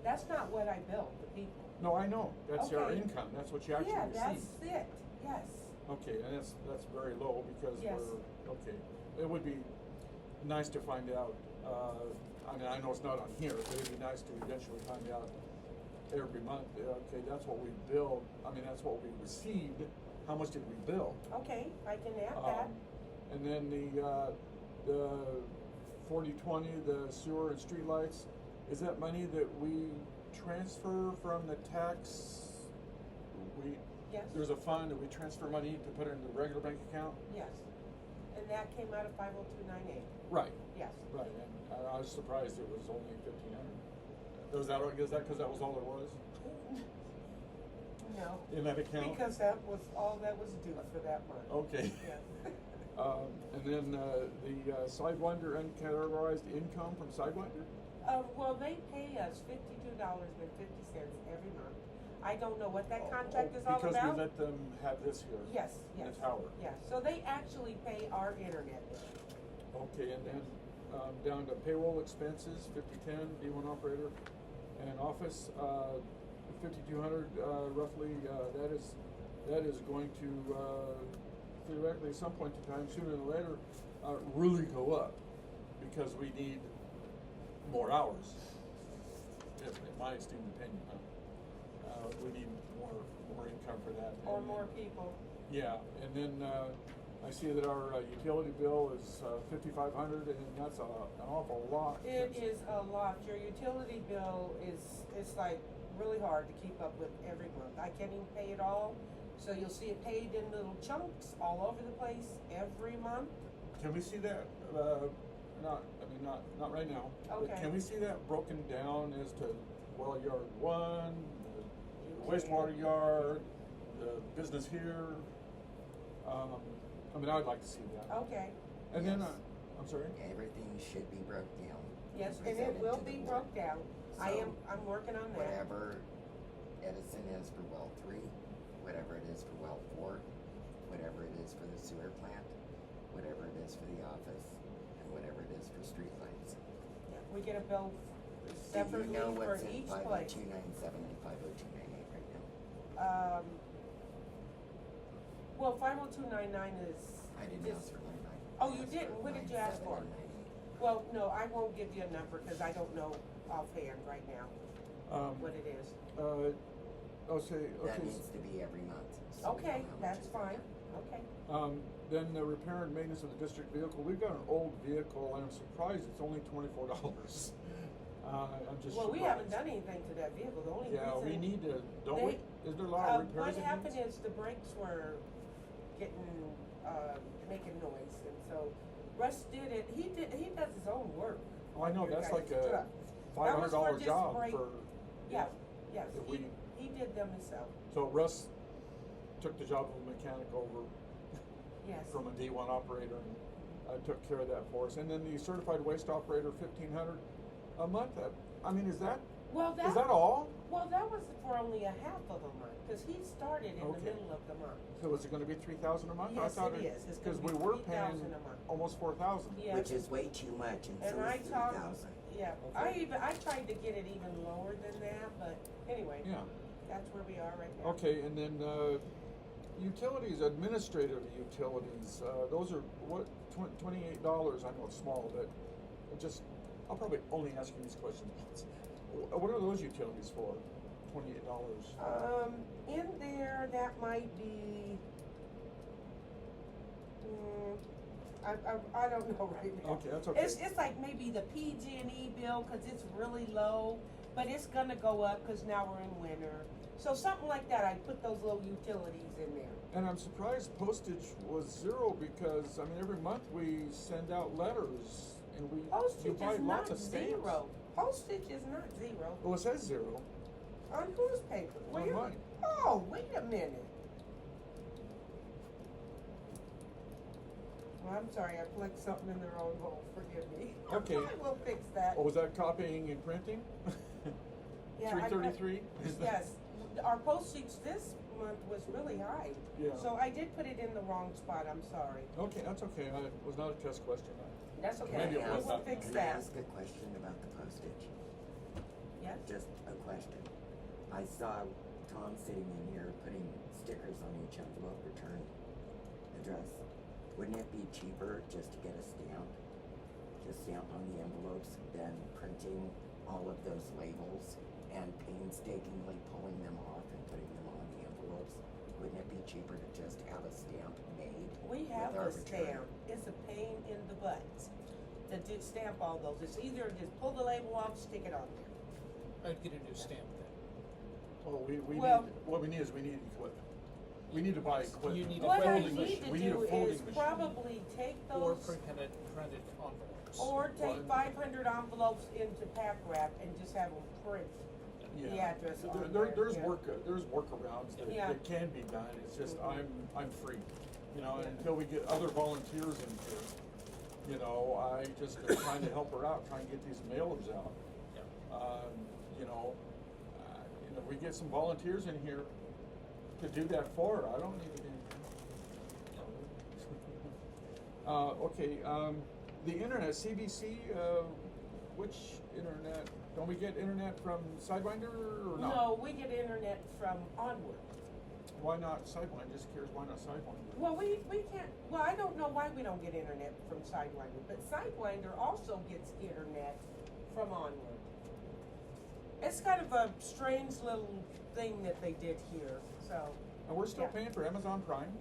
That's not what I bill the people. No, I know, that's your Okay. income, that's what you actually Yeah, receive. that's it, yes. Okay, and that's very low because Yes. we're, okay, it would be nice to find out, I mean, I know it's not on here, but it'd be nice to eventually find out every month, okay, that's what we billed, I mean, that's what we received, how much did we bill? Okay, I can add that. And then the 40/20, the sewer and streetlights, is that money that we transfer from the tax? Yes. There's a fund that we transfer money to put it in the regular bank account? Yes. And that came out of 50298. Right, Yes. right, and I was surprised it was only 1,500. Is that because that was all there was No. in that account? Because that was all that was due for that month. Okay. Yeah. And then the Sidewinder uncategorized income from Sidewinder? Well, they pay us $52.50 every month. I don't know what that contract is all about. Because we let them have this here. Yes, in yes. the tower. Yes, so they actually pay our internet bill. Okay, and then down to payroll expenses, 5010, D1 operator, and office, 5200 roughly. That is going to theoretically at some point in time, sooner than later, really go up because we need more hours. In my esteemed opinion, we need more income for that. Or And- more people. Yeah, and then I see that our utility bill is 5,500, and that's an awful lot. It is a lot. Your utility bill it's like really hard to keep up with every month. I can't even pay it all. So you'll see it paid in little chunks all over the place every month. Can we see that? Not right now. But Okay. can we see that broken down as to well yard 1, the wastewater yard, the business here? I mean, I'd like to see that. Okay. And then, Yes. I'm sorry. Everything should be broke down. Yes, and presented it will to the be board. broke down. So, I'm working on that. Whatever Edison is for well 3, whatever it is for well 4, whatever it is for the sewer plant, whatever it is for the office, and whatever it is for streetlights. Yeah, we get a bill Do you separately know for what's in each place. 50297 and 50298 right now? Well, 50299 is. I didn't is- ask for 99. Oh, you I asked didn't? for What did you ask 97 for? and 98. Well, no, I won't give you a number because I don't know offhand right now what it is. That needs to be every month. so we Okay, know how much that's is in fine. there. Okay. Then the repair and maintenance of the district vehicle. We've got an old vehicle, and I'm surprised it's only $24. I'm just Well, we surprised. haven't done anything to that vehicle. The only Yeah, we reason need to, don't we? Is there a lot of repairs what it happened needs? is the brakes were getting making noise, and so Russ did it. He does his own work. Oh, I know, on your that's guys' like a truck. $500 That was for job just brake- for. Yes, yes. If He did them himself. So Russ took the job of a mechanic over Yes. from a D1 operator and took care of that for us. And then the certified waste operator, 1,500 a month. I mean, is that Well, is that all? Well, that was for only a half of a month because he started in the Okay. middle of the month. So is it going to be 3,000 a month? I Yes, thought it is. It's gonna because be we were 3,000 paying a month. almost 4,000. Yeah. Which is way too much, and so And I is talked. 3,000. Yeah, Okay. I tried to get it even lower than that, but anyway. Yeah. That's where we are right now. Okay, and then utilities, administrative utilities. Those are what $28. I know it's small, but I'll probably only ask you these questions once. What are those utilities for? $28. In there, that might be. I don't know right now. Okay, that's okay. It's like maybe the PG&E bill because it's really low, but it's gonna go up because now we're in winter. So something like that. I put those little utilities in there. And I'm surprised postage was 0 because I mean every month we send out letters and you Postage buy is lots not of stamps. zero. Postage is not zero. Well, it says 0 On whose paper? on Where? mine. Oh, wait a minute. Well, I'm sorry, I clicked something in the wrong hole. Forgive me. Okay. I will fix that. Oh, was that copying and printing? Yeah, 333? Yes, our postage this month was really high. Yeah. So I did put it in the wrong spot. I'm sorry. Okay, that's okay. It was not a test question. That's okay. Maybe it We was will not. fix Can I that. ask a question about the postage? Yes. Just a question. I saw Tom sitting in here putting stickers on each envelope return address. Wouldn't it be cheaper just to get a stamp? Just stamp on the envelopes than printing all of those labels and painstakingly pulling them off and putting them on the envelopes? Wouldn't it be cheaper to just have a stamp made? We have with our the return? stamp. It's a pain in the butt to stamp all those. It's either just pull the label off, stick it on there. I'd get a new stamp then. Well, Well- what we need is we need equipment. We need to buy equipment. You need What I folding need machine. to We need a do folding is machine. probably take Or those, printed envelopes. or take Well, 500 envelopes into pack wrap and just have them print the Yeah. address There- on there- there. there's yeah. there's workarounds that, Yeah. that can be done. It's just Mhm. I'm free, you know, Yeah. until we get other volunteers in here. You know, I just am trying to help her out, trying to get these mailers out. Yeah. You know, we get some volunteers in here to do that for her. I don't need anything. Okay, the internet, CBC, which internet? Don't we get internet from Sidewinder or not? No, we get internet from Onward. Why not Sidewinder? Just curious, why not Sidewinder? Well, we can't, well, I don't know why we don't get internet from Sidewinder, but Sidewinder also gets internet from Onward. It's kind of a strange little thing that they did here, so, And we're still Yeah. paying for Amazon Prime?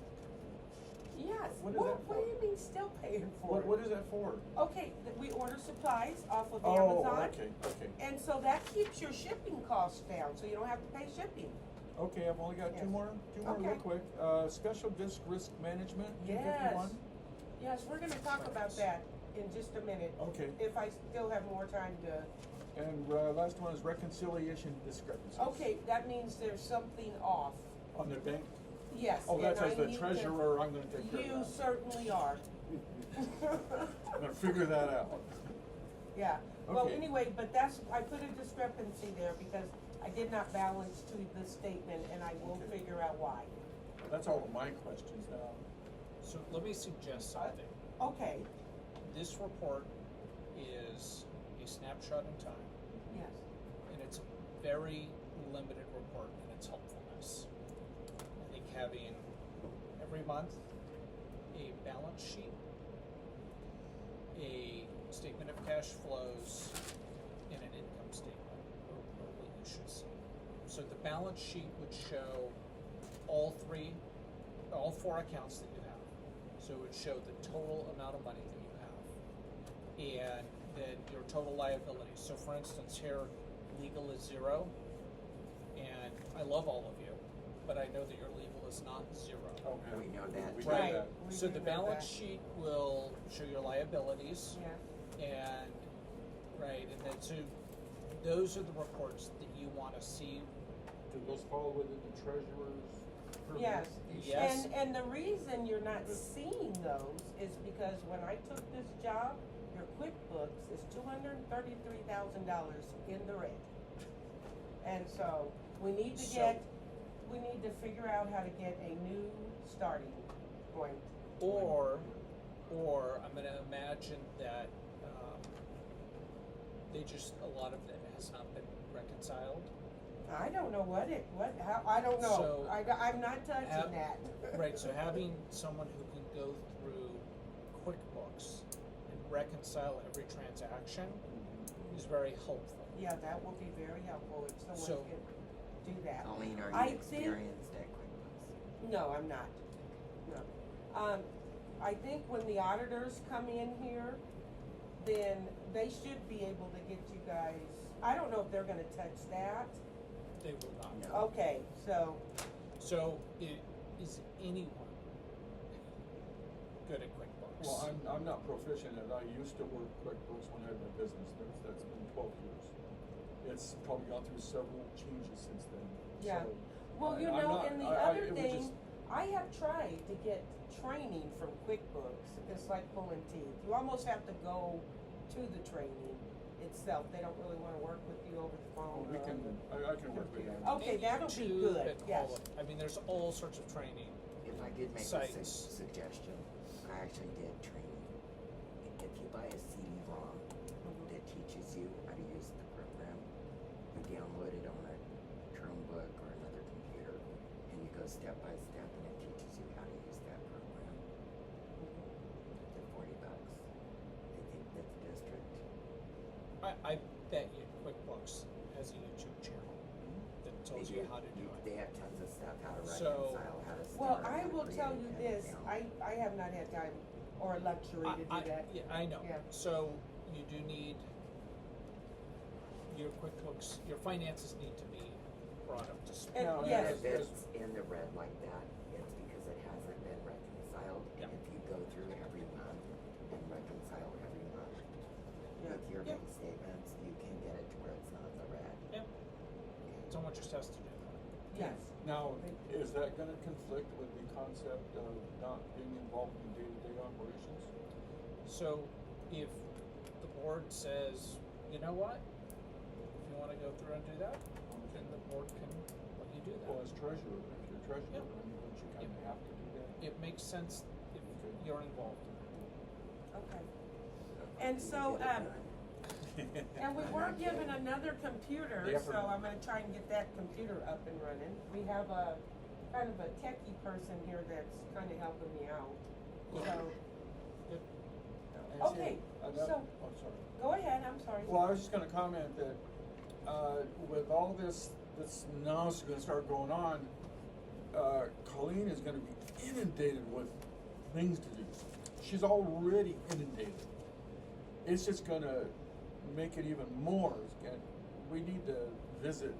yes. What is that What do for? you mean still paying for it? What is that for? Okay, we order supplies off of Oh, Amazon. okay. And so that keeps your shipping costs down, so you don't have to pay shipping. Okay, I've only got Yes. two more real Okay. quick. Special disk risk management, Yes. 251. Yes, we're gonna talk about that in just a minute. Okay. If I still have more time to, And last one is reconciliation discrepancies. okay, that means there's something off. On the bank? Yes, Oh, and that's I as the need to- treasurer, I'm gonna take care You of that. certainly are. I'm gonna figure that out. Yeah, well, Okay. anyway, but that's, I put a discrepancy there because I did not balance to the statement and I will Okay. figure out why. That's all of my questions now. So let me suggest something. Okay, This report is a snapshot in time, yes, and it's a very limited report in its helpfulness. I think having every month a balance sheet, a statement of cash flows, and an income statement are what you should see. So the balance sheet would show all four accounts that you have. So it would show the total amount of money that you have, and then your total liabilities. So for instance, here, legal is 0, and I love all of you, but I know that your legal is not 0. Okay. We know that. We Right. know that. We So do the know balance that. sheet will show your liabilities, yeah. and, right, and then so those are the reports that you wanna see. Do those fall within the treasurer's purview? Yes. Yes. And the reason you're not seeing those is because when I took this job, your QuickBooks is $233,000 in the red. And so we need to figure out how to get a new starting point. Or I'm gonna imagine that, a lot of it has not been reconciled. I don't know how, I don't know. So, I'm not touching have- that. Right, so having someone who can go through QuickBooks and reconcile every transaction is very helpful. Yeah, that will be very helpful if someone So- can do that. Colleen, are I you think- experienced at QuickBooks? No, I'm not. No. I think when the auditors come in here, then they should be able to get you guys, I don't know if they're gonna touch that. They will not. No. Okay, so, So, is anyone good at QuickBooks? Well, I'm not proficient at it. I used to work QuickBooks when I had my business. That's been 12 years. It's probably gone through several changes since then. Yeah. So, well, I- you I'm know, not- and the I- other it would thing, just- I have tried to get training from QuickBooks. It's like pulling teeth. You almost have to go to the training itself. They don't really wanna work with you over the phone. We or can, on the I can work with computer. that. Okay, And that'll you be too, good, but yes. all of- I mean, there's all sorts of training. If I did make a Sites. suggestion, I actually did training. If you buy a CD-ROM that teaches you how to use the program, you download it on a Chrome Chromebook or another computer, and you go step by step, and it teaches you how to use that program. For $40, I think that the district. I bet you QuickBooks has a YouTube channel that tells you how to do it. They have tons of stuff, how to So- reconcile, how to start. Well, how I to will create tell an you account. this, I have not had time or luxury to do that. Yeah, I know. Yeah. So you do need your QuickBooks, your finances need to be brought up to speed. And No, yes. If it's in the red like that, it's because it hasn't been reconciled. Yeah. And if you go through every month and reconcile every month Yeah. with your Yeah. bank statements, you can get it to where it's not in the red. Yep. Someone just has to do that. Yes. Now, is that gonna conflict with the concept of not being involved in day-to-day operations? So if the board says, you know what, if you wanna go through and do that, then the board can let you do Well, that. as treasurer, if you're treasurer, Yep. I mean, don't you kinda Yep. have to do that? It makes sense if Okay. you're involved in it. Okay. And so, and we were given another computer, Yeah, so I'm gonna try and get that computer up and running. We have a, kind of a techie person here that's kinda helping me out, so, Good. okay, so, I'm sorry. go ahead, I'm sorry. Well, I was just gonna comment that, with all this nonsense gonna start going on, Colleen is gonna be inundated with things to do. She's already inundated. It's just gonna make it even more, and we need to visit,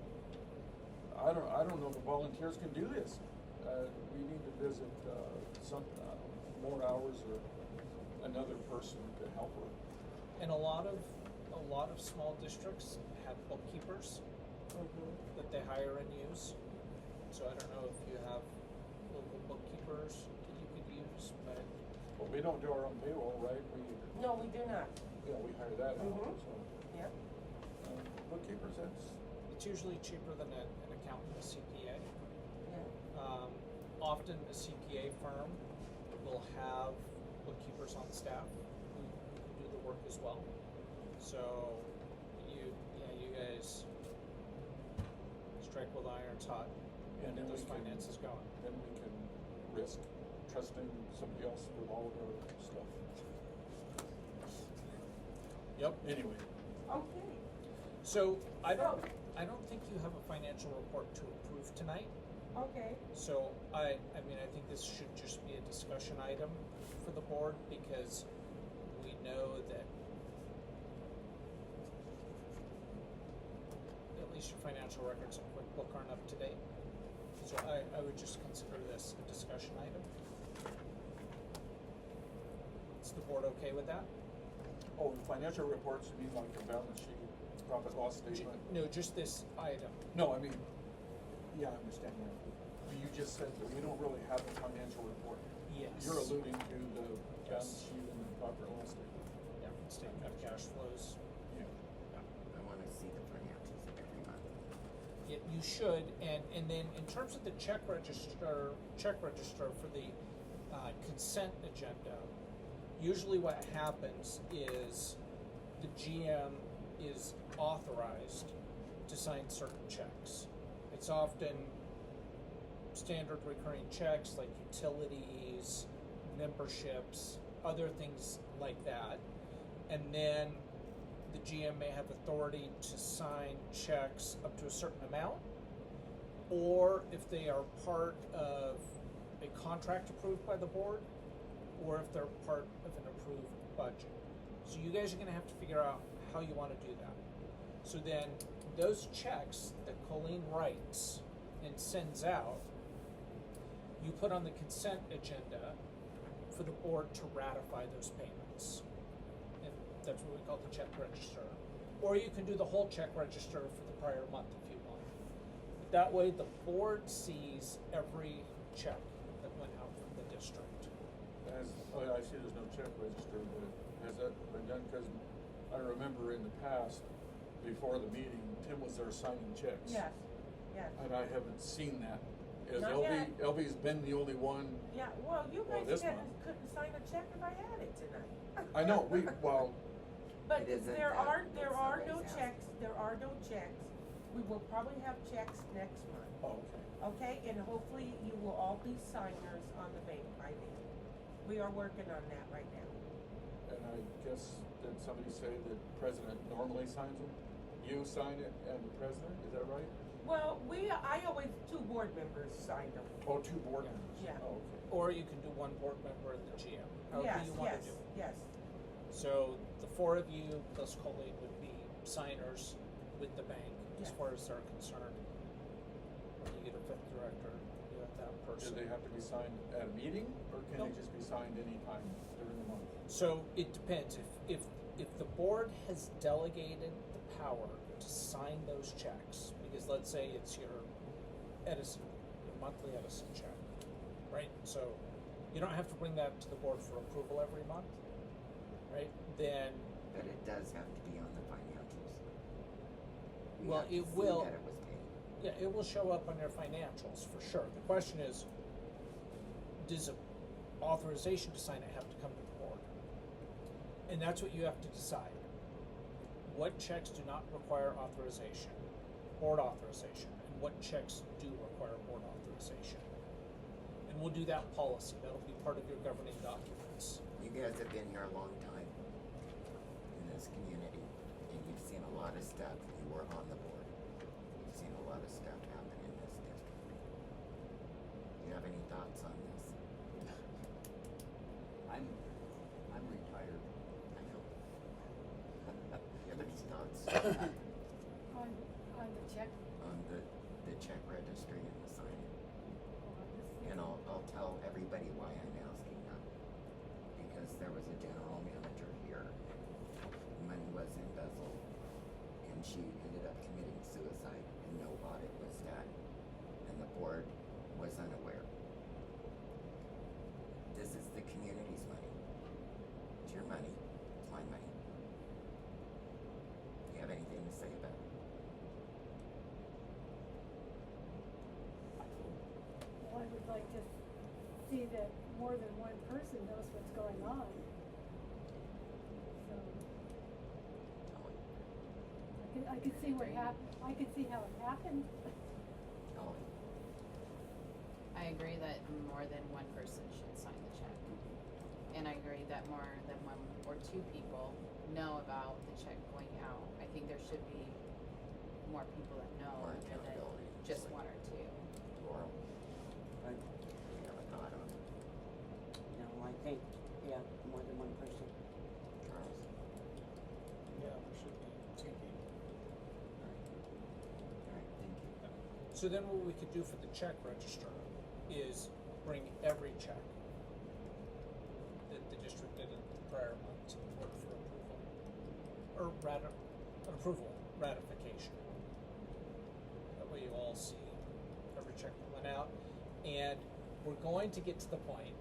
I don't know if the volunteers can do this. We need to visit, more hours or another person to help her. And a lot of small districts have bookkeepers Mhm. that they hire and use. So I don't know if you have local bookkeepers that you could use, but But we don't do our own payroll, right? No, we do not, We hire that out, Mhm. so. yep, Bookkeepers, it's usually cheaper than an accountant, a CPA. yeah, Often a CPA firm will have bookkeepers on staff who do the work as well. So you guys strike while the iron's hot and And get then those we can- finances going. then we can risk trusting somebody else with all of our stuff. Yep. Anyway, okay. So I So- don't think you have a financial report to approve tonight. Okay, So I mean, I think this should just be a discussion item for the board because we know that at least your financial records and QuickBook aren't up to date. So I would just consider this a discussion item. Is the board okay with that? oh, the financial reports, you mean like the balance sheet, profit loss statement? No, just this item. No, I mean, yeah, I understand that. But you just said that we don't really have a financial report. Yes. You're alluding to the balance Yes. sheet and the profit loss statement. Yeah, statement of cash flows. Yeah. I wanna see the financials of every month. Yeah, you should, and then in terms of the check register for the consent agenda, usually what happens is the GM is authorized to sign certain checks. It's often standard recurring checks like utilities, memberships, other things like that. And then the GM may have authority to sign checks up to a certain amount, or if they are part of a contract approved by the board, or if they're part of an approved budget. So you guys are gonna have to figure out how you wanna do that. So then, those checks that Colleen writes and sends out, you put on the consent agenda for the board to ratify those payments. And that's what we call the check register. Or you can do the whole check register for the prior month if you want. That way, the board sees every check that went out from the district. I see there's no check register, but has that been done? Cause I remember in the past, before the meeting, Tim was there signing checks. yes, yes. And I haven't seen that. Has Not LB, yet. LB's been the only one, Yeah, well, you Well, guys this couldn't, month. couldn't sign a check if I had it tonight. I know, but But It isn't there that, are that's no always checks, there are no checks We will probably have checks next month, Oh, okay. okay? And hopefully you will all be signers on the bank by then. We are working on that right now. And I guess, did somebody say that president normally signs them? You sign it and the president, is that right? Well, I always, 2 board members signed them. Oh, 2 board Yeah. members? Yeah. Oh, okay. Or you can do one board member and the GM, however Yes, you wanna yes, do it. yes. So the 4 of you plus Colleen would be signers with the bank as Yes. far as they're concerned. When you get a 5th director, you have that Do person. they have to be signed at a meeting, or can they Nope. just be signed anytime during the month? So it depends. If the board has delegated the power to sign those checks, because let's say it's your Edison, your monthly Edison check, right? So you don't have to bring that to the board for approval every month, right? Then, But it does have to be on the financials. We well, have to it see will. that it was paid. Yeah, it will show up on your financials for sure. The question is, does a authorization to sign it have to come to the board? And that's what you have to decide. What checks do not require authorization, board authorization, and what checks do require board authorization? And we'll do that policy. That'll be part of your governing documents. You guys have been here a long time in this community, and you've seen a lot of stuff. You were on the board. You've seen a lot of stuff happen in this district. Do you have any thoughts on this? I'm retired. I know. You have any thoughts On the check, on the check registry and the signing? or And I'll tell everybody why I'm asking that. Because there was a general manager here, money was embezzled, and she ended up committing suicide, and no audit was done, and the board was unaware. This is the community's money. It's your money, it's my money. Do you have anything to say about it? well, I would like to see that more than one person knows what's going on. So, I could see what happened, I could see how it happened. Colin? I agree that more than one person should sign the check. And I agree that more than 1 or 2 people know about the check going out. I think there should be more people that know More rather than accountability, just like- 1 or 2. Laurel? I, Do you have a thought on it? no, I think, yeah, more than one person. Charles? Yeah, there should be 2 people. Alright, thank you. So then what we could do for the check register is bring every check that the district did in the prior month to the board for approval. Or ratification. That way you all see every check that went out. And we're going to get to the point,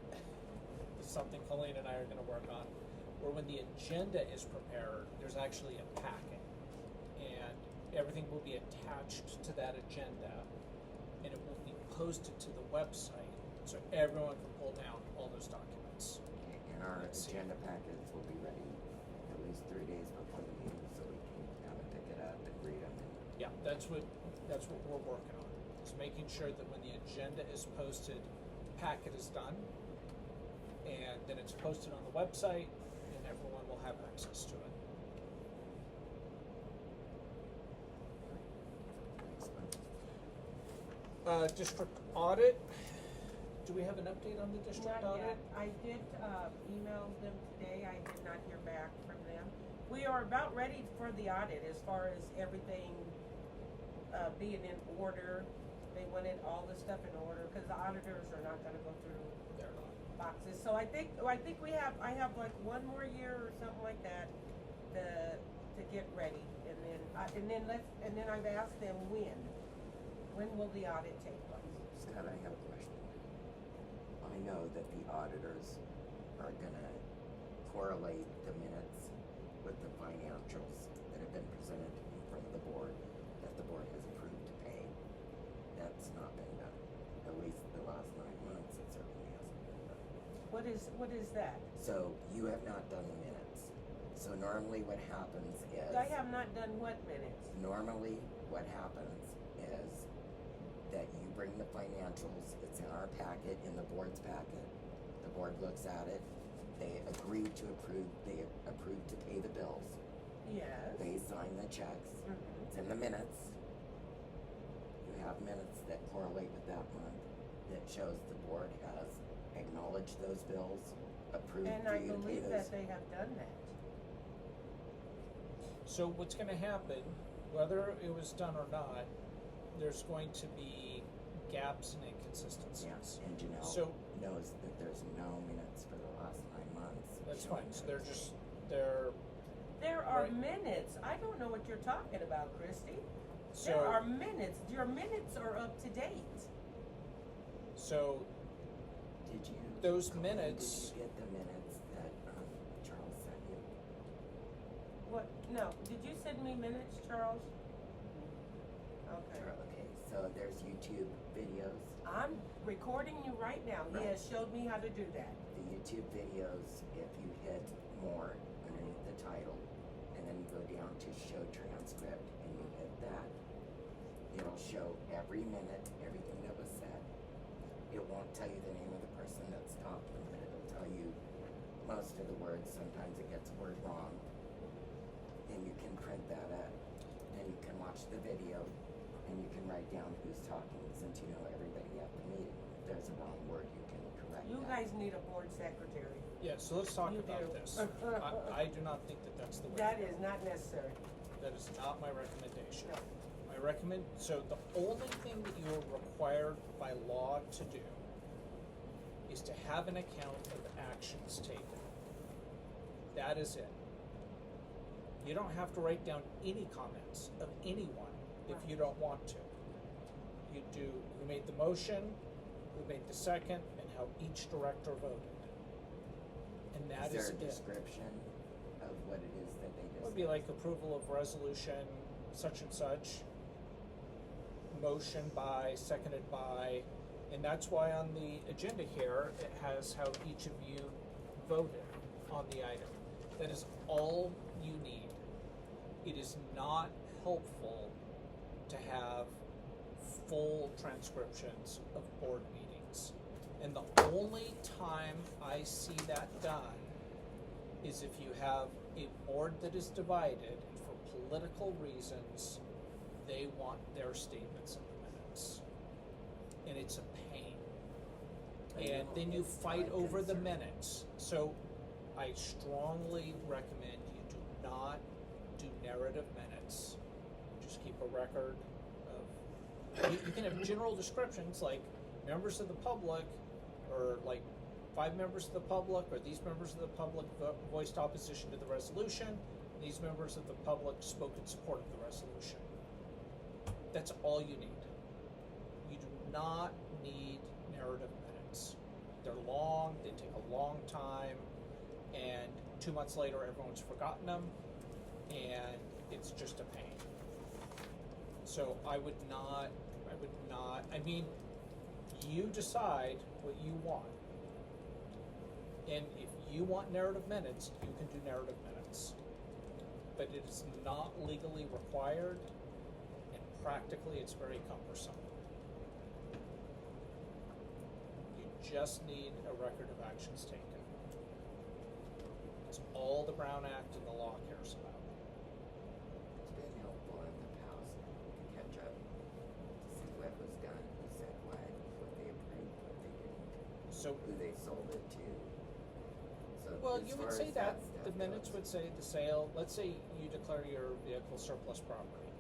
this is something Colleen and I are gonna work on, where when the agenda is prepared, there's actually a packet. And everything will be attached to that agenda, and it will be posted to the website, so everyone can pull down all those documents. And our Let's see. agenda packets will be ready at least 3 days before the meeting, so we can have it pick it up and read them. Yeah, that's what we're working on, is making sure that when the agenda is posted, the packet is done, and then it's posted on the website, and everyone will have access to it. District audit, do we have an update on the district Not audit? yet. I did, email them today. I did not hear back from them. We are about ready for the audit as far as everything, being in order. They wanted all the stuff in order, cause the auditors are not gonna go through They're not. boxes. So I think I have like 1 more year or something like that to get ready. And then I've asked them when will the audit take place? Scott, I have a question. I know that the auditors are gonna correlate the minutes with the financials that have been presented in front of the board, that the board has approved to pay. That's not been done. At least the last 9 months, it certainly hasn't been done. What is that? So you have not done the minutes. So normally what happens is. I have not done what minutes? Normally, what happens is that you bring the financials, it's in our packet, in the board's packet. The board looks at it, they agree to approve, they approve to pay the bills. Yes. They sign the checks. Mhm. It's in the minutes. You have minutes that correlate with that month that shows the board has acknowledged those bills, approved And for I you to pay believe those. that they have done that. So what's gonna happen, whether it was done or not, there's going to be gaps and inconsistencies. Yes, and Janelle So- knows that there's no minutes for the last 9 months. That's showing fine, so that they're it's- just, they're, There are Right. minutes. I don't know what you're talking about, Christy. so. There are minutes. Your minutes are up to date. So Did you? those Colleen, minutes- Did you get the minutes that, Charles sent you? What? No. Did you send me minutes, Charles? Okay. Okay, so there's YouTube videos. I'm recording you right now. He Right. has showed me how to do that. The YouTube videos, if you hit more underneath the title, and then you go down to show transcript, and you hit that, it'll show every minute, everything that was said. It won't tell you the name of the person that's talking, but it'll tell you most of the words. Sometimes it gets a word wrong. And you can print that out, and you can watch the video, and you can write down who's talking, since you know everybody at the meeting. If there's a wrong word, you can correct You that. guys need a board secretary. Yeah, so let's talk You about do. this. I do not think that that's the way. That to go. is not necessary. That is not my recommendation. No. So the only thing that you are required by law to do is to have an account of actions taken. That is it. You don't have to write down any comments of anyone if you don't want to. You do who made the motion, who made the second, and how each director voted. And that is there a it. description of what it is that they It discussed? would be like approval of resolution such and such, motion by, seconded by, and that's why on the agenda here, it has how each of you voted on the item. That is all you need. It is not helpful to have full transcriptions of board meetings. And the only time I see that done is if you have a board that is divided, and for political reasons, they want their statements in the minutes. And it's a pain. And then you fight over the minutes. So I strongly recommend you do not do narrative minutes. Just keep a record of, you can have general descriptions like members of the public, or like 5 members of the public, or these members of the public voiced opposition to the resolution, these members of the public spoke in support of the resolution. That's all you need. You do not need narrative minutes. They're long, they take a long time, and 2 months later everyone's forgotten them, and it's just a pain. So I mean, you decide what you want. And if you want narrative minutes, you can do narrative minutes. But it is not legally required, and practically it's very cumbersome. You just need a record of actions taken. It's all the Brown Act and the law cares about. It's been helpful in the past to catch up, to see what was done, who said what they approved, what they didn't, So, who they sold it to. So well, as you far would say as that, stuff the minutes goes, would say the sale, let's say you declare your vehicle surplus property.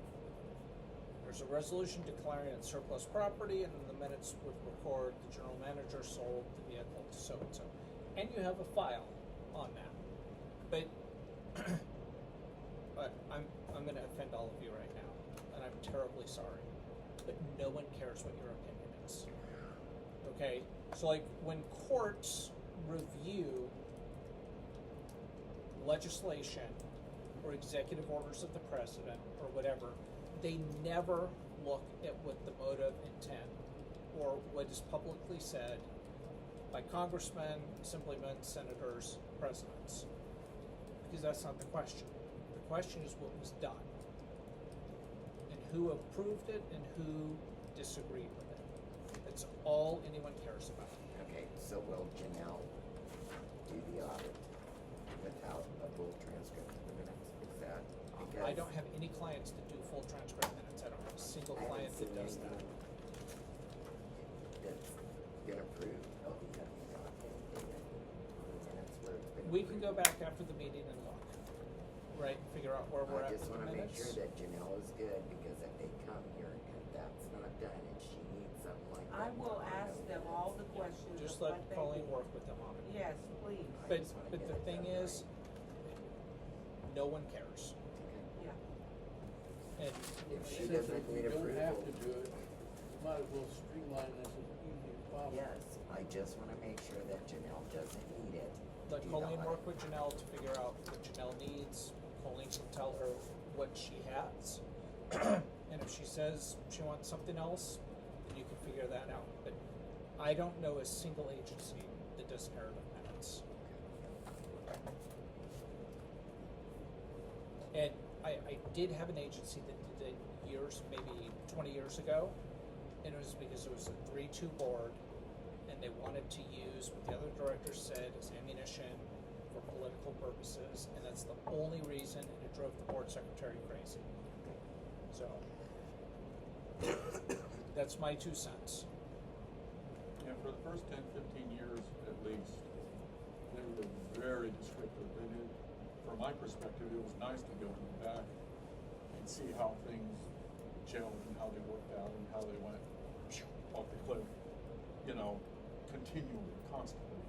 There's a resolution declaring it surplus property, and then the minutes would record the general manager sold the vehicle to so-and-so. And you have a file on that. But, but I'm gonna offend all of you right now, and I'm terribly sorry. But no one cares what your opinion is. Okay? So like when courts review legislation or executive orders of the president or whatever, they never look at what the motive, intent, or what is publicly said by congressmen, assemblymen, senators, presidents. Because that's not the question. The question is what was done and who approved it and who disagreed with it. That's all anyone cares about. Okay, so will Janelle do the audit without a full transcript of the minutes? Is that because? I don't have any clients that do full transcript minutes. I don't have a single I client haven't that seen does that. anything that's been approved. Oh, we haven't got anything on the minutes where it's been We can go approved. back after the meeting and look, right, and figure out where we're I at just with the wanna make sure minutes. that Janelle is good, because if they come here and that's not done and she needs something like that. I will done, ask know them that all it's- the questions Just of let what they Colleen need. work with them on it. Yes, please. I But, just wanna but get the it thing done is, right. no one cares. Okay. And If she Since doesn't we need don't have approval. to do it, we might as well streamline this as easy as possible. Yes, I just wanna make sure that Janelle doesn't need it. to let do the Colleen audit. work with Janelle to figure out what Janelle needs. Colleen can tell her what she has. And if she says she wants something else, then you can figure that out. But I don't know a single agency that does narrative minutes. And I did have an agency that did it years, maybe 20 years ago, and it was because it was a 3-2 board, and they wanted to use what the other director said as ammunition for political purposes, and that's the only reason, and it drove the board secretary crazy. So, that's my 2 cents. Yeah, for the first 10, 15 years at least, they were very descriptive. They did, from my perspective, it was nice to go in the back and see how things gelled and how they worked out and how they went off the cliff, you know, continually, constantly.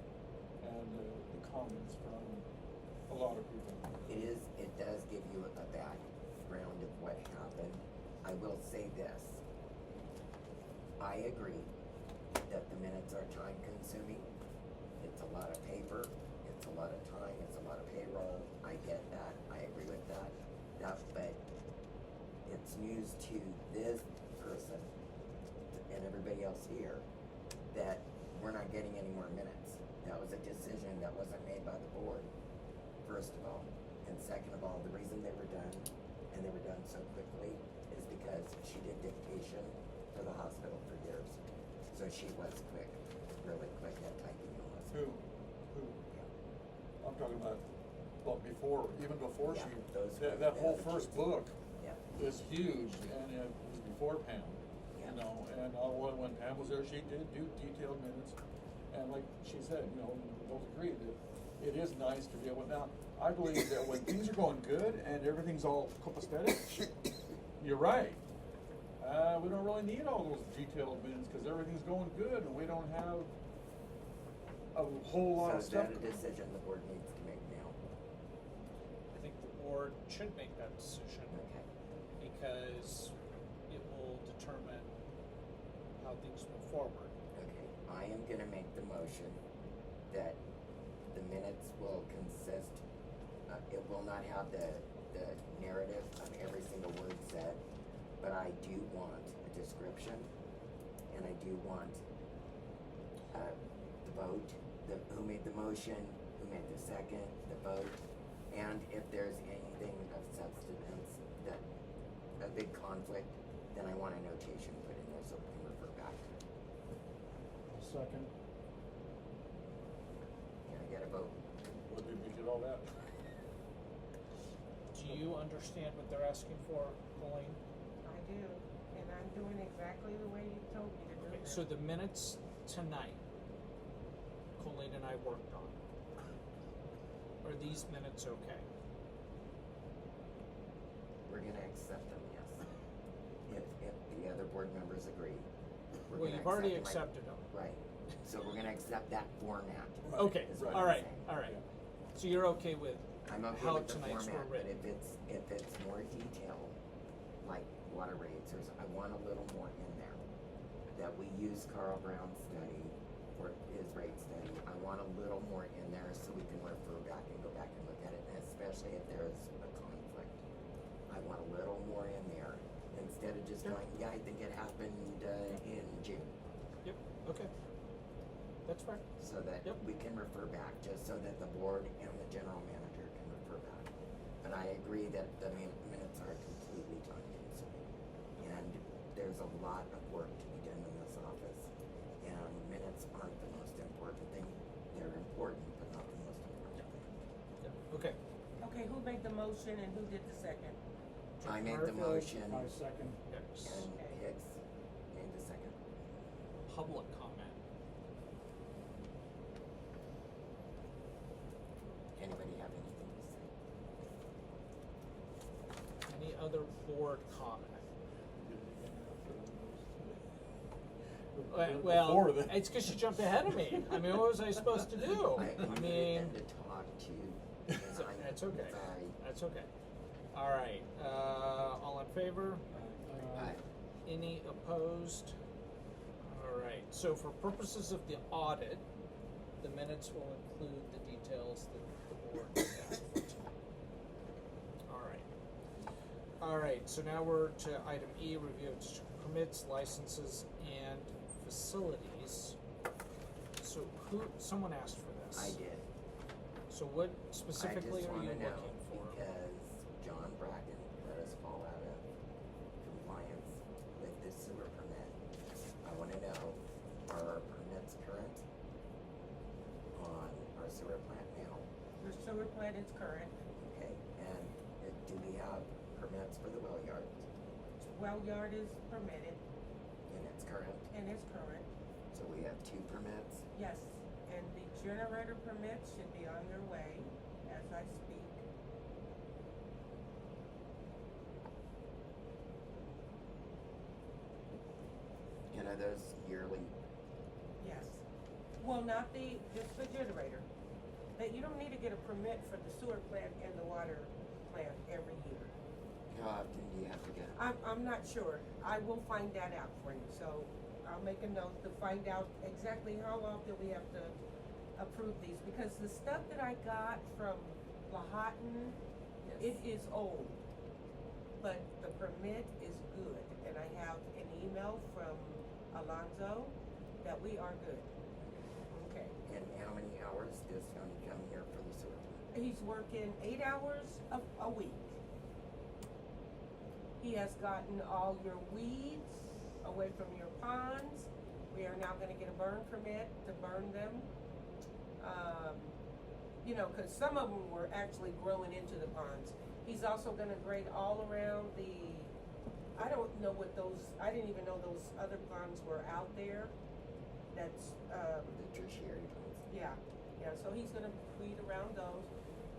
And the comments from a lot of people. It does give you a background of what happened. I will say this. I agree that the minutes are time consuming. It's a lot of paper, it's a lot of time, it's a lot of payroll. I get that, I agree with that. But it's news to this person and everybody else here that we're not getting any more minutes. That was a decision that wasn't made by the board, first of all. And second of all, the reason they were done, and they were done so quickly, is because she did dictation for the hospital for years. So she was quick, really quick at typing the list. Who? I'm talking about, well, before, even before Yeah, she, those that were whole the first kids. book Yeah. is huge, and it was before Pam, Yeah. you know, and when Pam was there, she did do detailed minutes, and like she said, you know, we both agree that it is nice to be able, now, I believe that when things are going good and everything's all copacetic, you're right. We don't really need all those detailed minutes, cause everything's going good, and we don't have a whole lot of So is stuff. that a decision the board needs to make now? I think the board should make that decision Okay. because it will determine how things move forward. Okay, I am gonna make the motion that the minutes will consist, it will not have the narrative of every single word said, but I do want a description, and I do want, the vote, who made the motion, who made the second, the vote, and if there's anything of substance that, a big conflict, then I want a notation put in there so we can refer back to it. Second. Can I get a vote? What did we get all that? Do you understand what they're asking for, Colleen? I do, and I'm doing exactly the way you told me to do Okay, it. so the minutes tonight, Colleen and I worked on. Are these minutes okay? We're gonna accept them, yes. If the other board members agree. we're Well, gonna you've already accept accepted them. Right, so we're gonna accept that format. Okay, is what all I'm right, saying. all right. So you're okay with I'm okay how with the tonight's were format, but written? if it's more detailed, like water rates, I want a little more in there. That we use Carl Brown's study for his rate study, I want a little more in there so we can refer back and go back and look at it, and especially if there's a conflict. I want a little more in there, instead of just Sure. going, yeah, I think it happened, in June. Yep, okay. That's fair. So that Yep. we can refer back, just so that the board and the general manager can refer back. But I agree that the minutes are completely time consuming. there's a lot of work to be done in this office, and minutes aren't the most important thing. They're important, but not the most important thing. Yeah. Okay. Okay, who made the motion and who did the second? I made the Murphy. motion, My second. Yes. and Okay. Hicks made the second. Public comment. Anybody have anything to say? Any other board comment? Well, Before then. it's because you jumped ahead of me. I mean, what was I supposed to do? I I wanted mean, them to talk to you. That's and that's okay. Sorry. That's okay. All right. All in favor? Aye. Any opposed? All right. So for purposes of the audit, the minutes will include the details that the board staffed. All right. All right. So now we're to item E: review of district permits, licenses, and facilities. So someone asked for this. I did. So what specifically are you I just wanna know, looking for? because John Bracken let us fall out of compliance with this sewer permit. I wanna know, are our permits current on our sewer plant now? Your sewer plant is current. Okay, and do we have permits for the well yard? Well yard is permitted And it's current, and is current. so we have 2 permits. Yes, and the generator permits should be on their way as I speak. And are those yearly? Yes. Well, not just the generator. That you don't need to get a permit for the sewer plant and the water plant every year. How often do you have to get? I'm not sure. I will find that out for you, so I'll make a note to find out exactly how often we have to approve these, because the stuff that I got from Lahontan, it is old, but the permit is good, and I have an email from Alonzo that we are good. Okay. And how many hours does Tony come here for the sewer plant? He's working 8 hours a week. He has gotten all your weeds away from your ponds. We are now gonna get a burn permit to burn them. You know, cause some of them were actually growing into the ponds. He's also gonna grade all around I don't know what I didn't even know those other ponds were out there. That's, The tertiary ones? yeah, so he's gonna weed around those.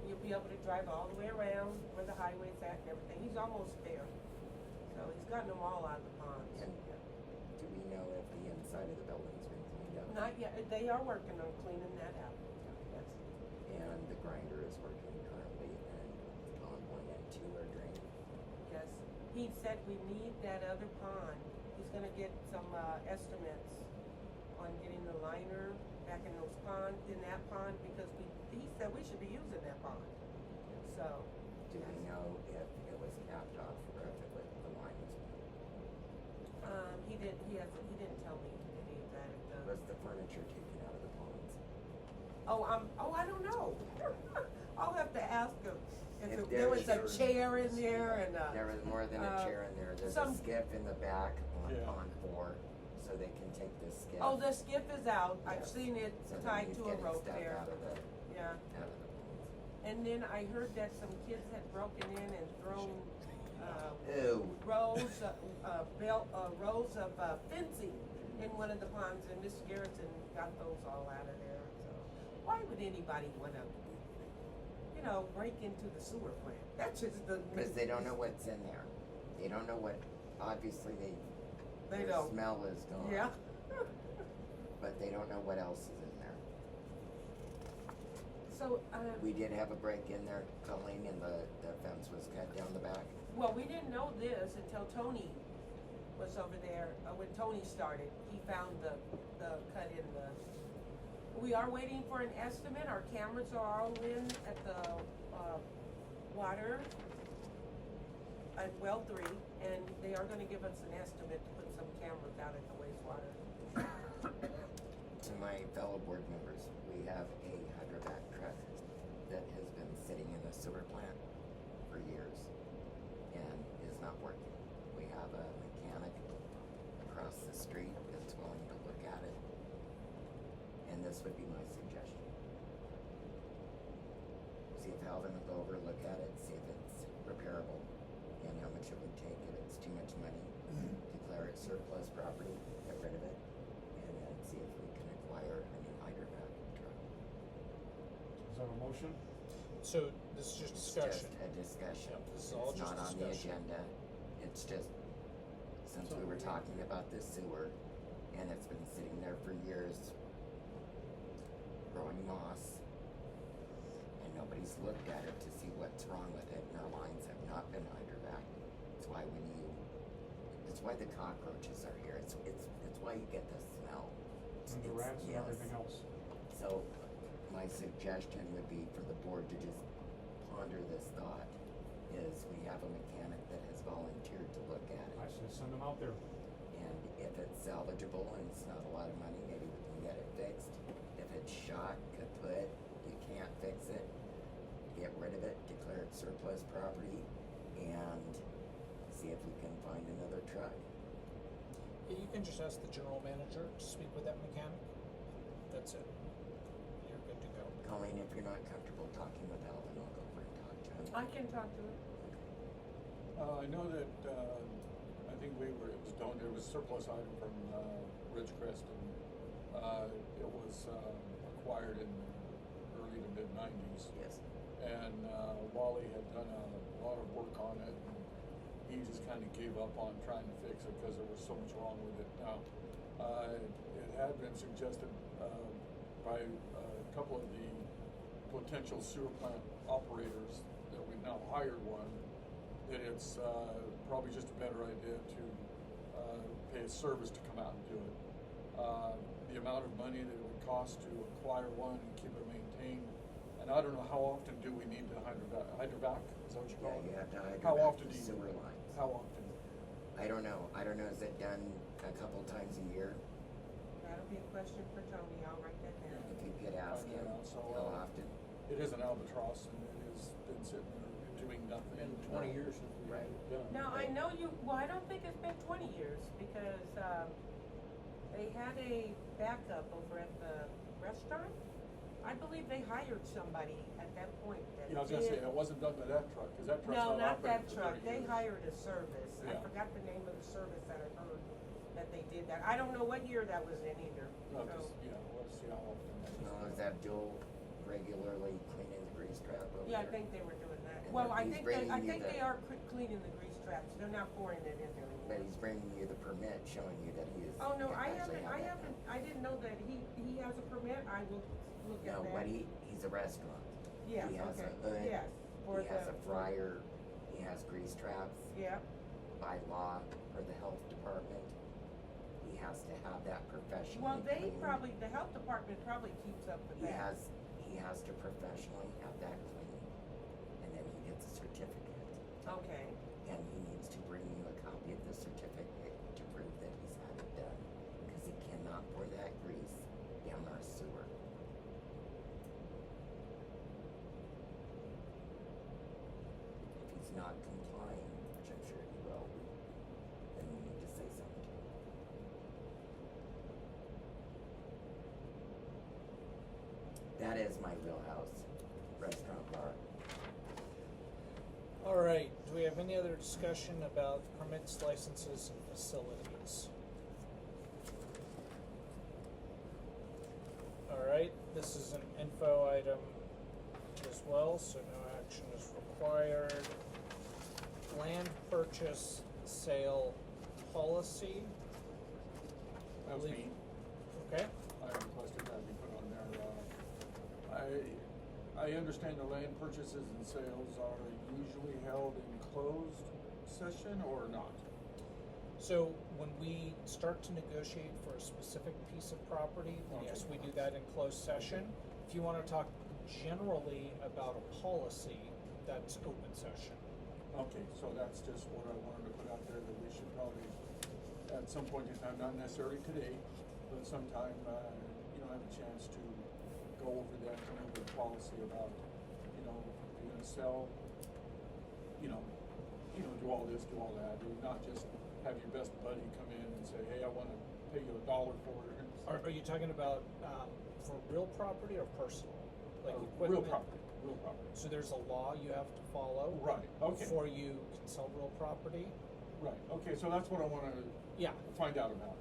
You'll be able to drive all the way around where the highway's at and everything. He's almost there. So he's gotten them all out of the ponds. And do we know if the inside of the building's been cleaned up? Not yet. They are working on cleaning that out. Yes. And the grinder is working currently, and pond 1 and 2 are drained. Yes. He said we need that other pond. He's gonna get some estimates on getting the liner back in that pond, because he said we should be using that pond. So. Do we know if it was capped off or if the line was? He didn't tell me any of that. Was the furniture taken out of the ponds? I don't know. I'll have to ask him. If There was a there's- chair in there and There was more than a chair in there. There's a some- skiff in the back on Yeah. pond 4, so they can take the skiff. oh, the skiff is out. I've Yes. seen it So then tied he's to a getting rope stuff there. Out of the Yeah. ponds. And then I heard that some kids had broken in and thrown Ew. rows of fencing in one of the ponds, and Miss Garrison got those all out of there. So why would anybody wanna, break into the sewer plant? That's just Because they don't know what's in there. They don't know what. Obviously, They their don't. smell is gone. Yeah. But they don't know what else is in there. So, We did have a break in there, Colleen, and the fence was cut down the back. well, we didn't know this until Tony was over there. When Tony started, he found the cut in the. We are waiting for an estimate. Our cameras are all in at the water at well 3, and they are going to give us an estimate to put some cameras out at the wastewater. To my fellow board members, we have a hydrovac truck that has been sitting in the sewer plant for years and is not working. We have a mechanic across the street that's willing to look at it. And this would be my suggestion. See if Alvin will go over, look at it, see if it's repairable, and how much it would take. If it's too much money, declare it surplus property, get rid of it, and then see if we can acquire a new hydrovac truck. Is that a motion? So this is just discussion. It's just a discussion. Yep, this is all It's just not on the discussion. agenda. It's just, since we were talking about the sewer, and it's been sitting there for years, growing moss, and nobody's looked at it to see what's wrong with it, and our lines have not been hydrovac. It's why it's why the cockroaches are here. It's why you get the smell. And the rats and yes. everything else. So, my suggestion would be for the board to just ponder this thought, is we have a mechanic that has volunteered to look at I it. say send them out there. And if it's salvageable and it's not a lot of money, maybe we can get it fixed. If it's shot, kaput, you can't fix it, get rid of it, declare it surplus property, and see if we can find another truck. Yeah, you can just ask the general manager to speak with that mechanic. That's it. You're good to go. Colleen, if you're not comfortable talking with Alvin, I'll go over and talk to him. I can talk to him. I know that, I think it was surplus item from, Ridgecrest, and, it was, acquired in the early to mid-90s. Yes. And, Wally had done a lot of work on it, and he just kinda gave up on trying to fix it, cause there was so much wrong with it. Now, it had been suggested, by a couple of the potential sewer plant operators that we've now hired one, that it's probably just a better idea to pay a service to come out and do it. The amount of money that it would cost to acquire one and keep it maintained, and I don't know how often do we need to hydrovac? Is that what you Yeah, call it? you have to How hydrovac often the do you? sewer lines. How often? I don't know, is it done a couple times a year? That'll be a question for Tony, I'll write that down. If you could ask Find him, that out. So, how often? It is an albatross, and it has been sitting there doing nothing. Been 20 years since we had it done. Now, I know I don't think it's been 20 years, because, they had a backup over at the restaurant. I believe they hired somebody at that point that Yeah, I was gonna say, did- it wasn't done by that truck, cause that truck's No, not operating that for truck, 30 they years. hired a service, I Yeah. forgot the name of the service that I heard that they did that, I don't know what year that was in either, No, so. just, let's see how often that is. No, is that Joel regularly cleaning the grease trap over Yeah, I there? think they were doing that, And well, then I he's think bringing you they the- are cleaning the grease traps, they're not pouring it in there But anymore. he's bringing you the permit showing you that he is. Oh, no, I actually haven't, have that done. I didn't know that he has a permit, I will look at No, that. but he's a restaurant. Yes, He has okay, a hood. yes, for He has the- a fryer, he has grease traps Yeah, by law for the health department. He has to have that professionally well, cleaned. the health department probably keeps up with that. He has to professionally have that cleaned, and then he gets a certificate. Okay, And he needs to bring you a copy of the certificate to prove that he's had it done, because he cannot pour that grease down our sewer. If he's not complying, which I'm sure he will, then we need to say something to him. That is my wheelhouse, restaurant bar. All right, do we have any other discussion about permits, licenses, and facilities? All right, this is an info item as well, so no action is required. Land purchase sale policy. That was me. Okay, I requested that be put on there. I understand the land purchases and sales are usually held in closed session or not? so when we start to negotiate for a specific piece of property, then yes, we do that in closed session. If you wanna talk generally about a policy, that's open session. Okay, so that's just what I wanted to put out there, that we should probably, at some point in time, not necessarily today, but sometime, have a chance to go over that, come over the policy about, if you're gonna sell, do all this, do all that, and not just have your best buddy come in and say, hey, I wanna pay you $1 for it. Are you talking about, for real property or personal? Like Real equipment? property, real property. So there's a law you have to follow. Right, okay. Before you can sell real property. Right, okay, so that's what I wanna Yeah. find out about,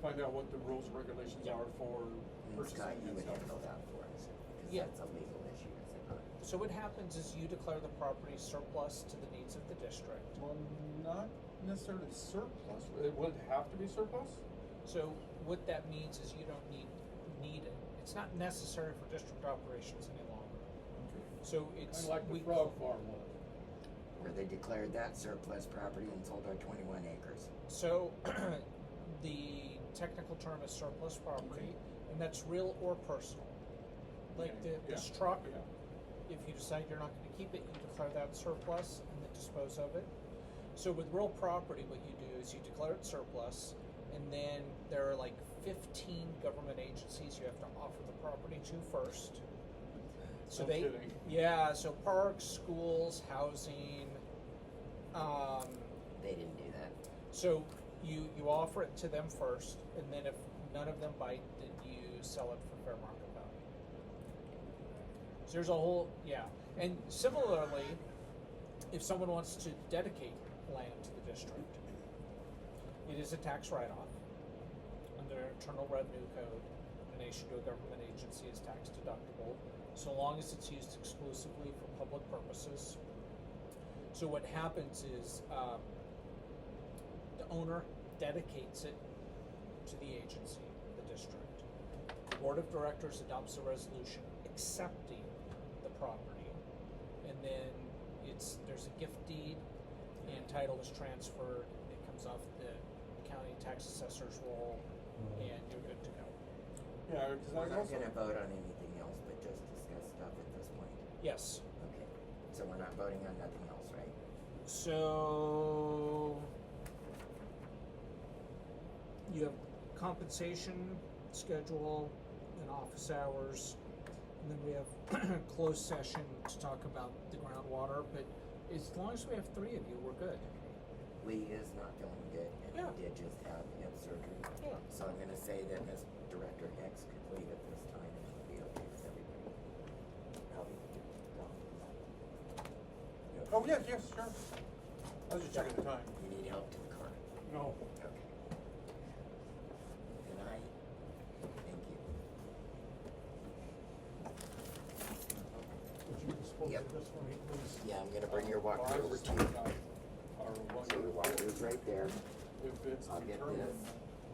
find out what the rules and regulations Yeah. are for And purchasing Scott, you and would selling. handle that for us, cause Yeah. that's a legal issue, is it not? So what happens is you declare the property surplus to the needs of the district. Well, not necessarily surplus, it would have to be surplus? So what that means is you don't need it. It's not necessary for district operations any longer. Okay. So it's. Kinda like the we- frog farm was. Where they declared that surplus property and sold our 21 acres. So the technical term is surplus property, and that's real or personal. Like Okay, this yeah, truck, yeah. if you decide you're not gonna keep it, you declare that surplus and then dispose of it. So with real property, what you do is you declare it surplus, and then there are like 15 government agencies you have to offer the property to first. So No they, kidding. yeah, so parks, schools, housing, They didn't do that. so you offer it to them first, and then if none of them bite, then you sell it for fair market value. So there's a whole, yeah, and similarly, if someone wants to dedicate land to the district, it is a tax write-off under Internal Revenue Code. Donation to a government agency is tax deductible, so long as it's used exclusively for public purposes. So what happens is, the owner dedicates it to the agency, the district. The board of directors adopts a resolution accepting the property, and then there's a gift deed, and title is transferred, it comes off the county tax assessor's roll, and you're good to go. Yeah, because We're I not also. gonna vote on anything else, but just discuss stuff at this point. Yes, Okay, so we're not voting on nothing else, right? so you have compensation schedule and office hours, and then we have closed session to talk about the groundwater, but as long as we have 3 of you, we're good. Lee is not feeling good, and Yeah. he did just have hip surgery. Yeah. So I'm gonna say that Ms. Director Hicks could leave at this time, and it'll be okay with everybody. Oh, yes, sure. I was just checking the time. You need help to the car? No. Okay. Good night. Thank you. Would you dispose Yep. of this for me, please? Yeah, I'm gonna bring your Well, I walker was over just to you. talking about our So your walker's right there. If it's I'll get determined this.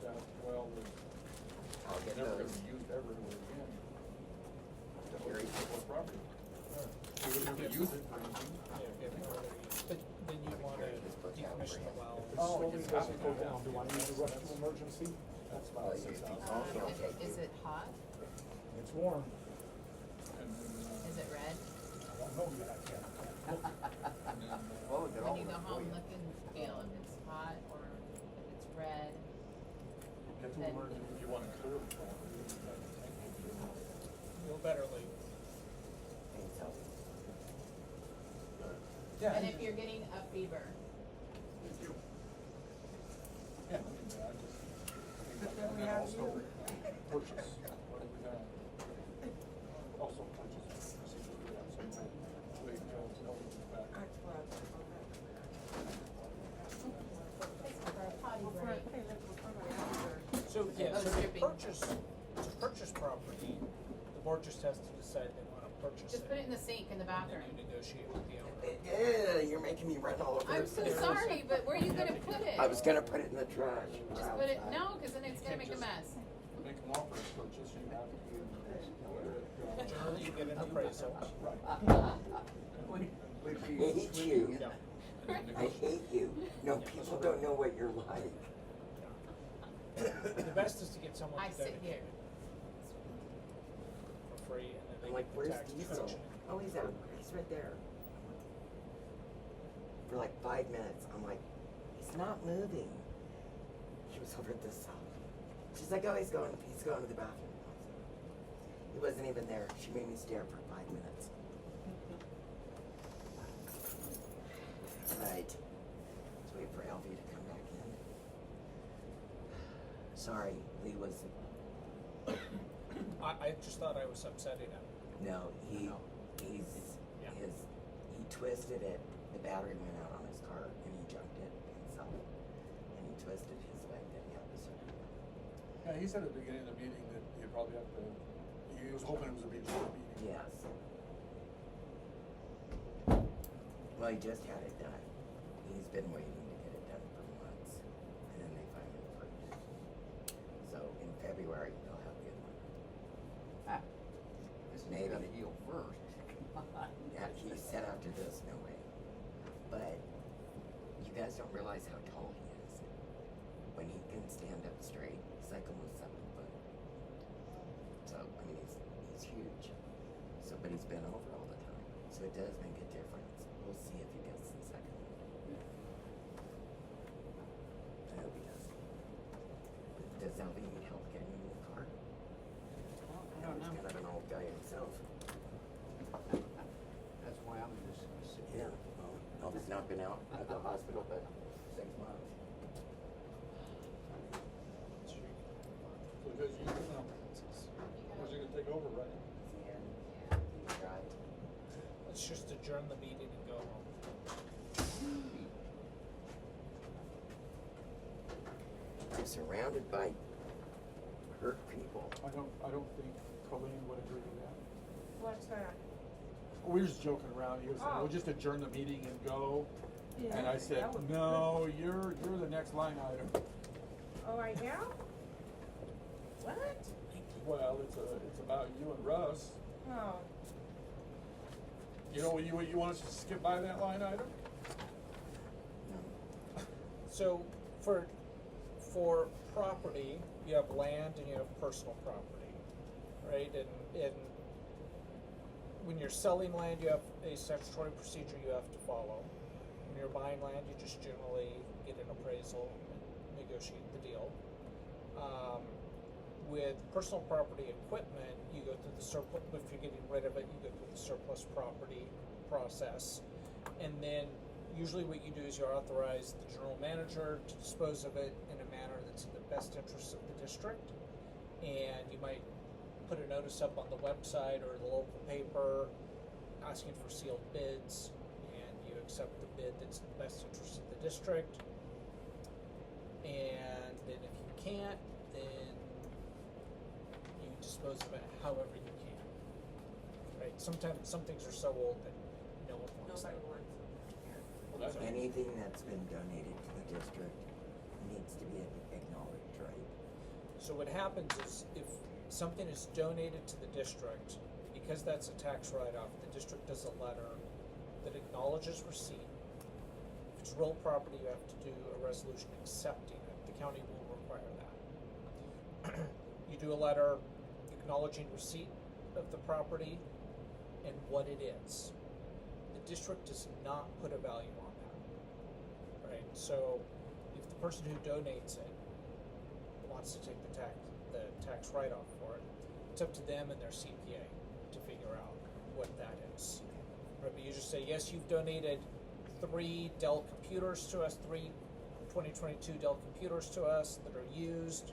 that, well, I'll it's get never gonna those. be used everywhere again. Here you go. Surplus property. We would never use it for anything. Yeah, if no other use. But then you wanna Just put that decommission the over well. If it Oh, slowly it's doesn't go happening. down, do I need to rush to emergency? That's Oh, about you 6,000. Is it hot? It's warm. And then, Is it red? I don't know yet. Oh, they're all When you go for home, you. look and feel if it's hot or if it's red. Get to Then- emergency if you wanna clear the property. you have to tank it. Feel better, Lee. Thanks, Elsie. Yeah. And if you're getting a fever, Yeah, I mean, I just, and then also purchase, what do we have? Also purchase, see what we have, so wait, no, back. That's what I was for a potty break. So, yeah, Oh, so to stripping. purchase property, the board just has to decide they wanna purchase it. Just put it in the sink in the And then bathroom. you negotiate with the owner. You're making me run all over. I'm so sorry, but where are you gonna put it? I was gonna put it in the trash. Just put it, no, cause then it's gonna make a mess. Make an offer of purchase, you have to do. Generally, you get an appraisal. Right. I hate you. Yeah. I hate you. No, people don't know what you're like. The best is to get someone I to sit dedicate here. it for free, and then they I'm like, get the where's tax Diesel? deduction. Oh, he's out. He's right there. For like 5 minutes, I'm like, he's not moving. He was over at this side. She's like, oh, he's going to the bathroom. He wasn't even there. She made me stare for 5 minutes. Right. Let's wait for Elvie to come back in. Sorry, Lee was, I just thought I was upsetting him. no, he twisted it, the battery went out on his car, and he junked it himself. And he twisted his leg that he had the surgery. Yeah, he said at the beginning of the meeting that you probably have to, he was hoping it was a short meeting. Yes. Well, he just had it done. He's been waiting to get it done for months, and then they finally approved it. So in February, they'll have the one. This has Maybe. gotta heal first. Come on. Yeah, he said after this, no way. But you guys don't realize how tall he is. When he can stand up straight, he's like almost 7 foot. So I mean, he's huge. So, but he's been over all the time, so it does make a difference. We'll see if he gets the second one. I hope he does. Does Albie need help getting in the car? I don't He's know. kind of an old guy himself. That's why I'm just gonna sit Yeah. here. Well, Albie's not been out at the hospital but 6 months. So because you, was he gonna take over, right? And he tried. Let's just adjourn the meeting and go home. I'm surrounded by hurt people. I don't think Colleen would agree with that. What's that? We were just joking around. He was saying, Oh. we'll just adjourn the meeting and go. Yeah, And I said, that would be no, you're the next line item. Oh, I am? What? Well, it's about you and Russ. Oh, You know, you want us to skip by that line item? No. So for property, you have land and you have personal property, right? And when you're selling land, you have a statutory procedure you have to follow. When you're buying land, you just generally get an appraisal and negotiate the deal. With personal property equipment, you go through the surplus. If you're getting rid of it, you go through the surplus property process, and then usually what you do is you authorize the general manager to dispose of it in a manner that's in the best interest of the district, and you might put a notice up on the website or the local paper asking for sealed bids, and you accept the bid that's in the best interest of the district. And then if you can't, then you dispose of it however you can. Right? Sometimes some things are so old that no one wants nobody them. wants Well, that's Anything that's been donated to the district needs to be acknowledged, right? So what happens is if something is donated to the district, because that's a tax write-off, the district does a letter that acknowledges receipt. If it's real property, you have to do a resolution accepting it. The county will require that. You do a letter acknowledging receipt of the property and what it is. The district does not put a value on that, right? So if the person who donates it wants to take the tax write-off for it, it's up to them and their CPA to figure out what that is. Right, but you just say, yes, you've donated 3 Dell computers to us, 3 2022 Dell computers to us that are used.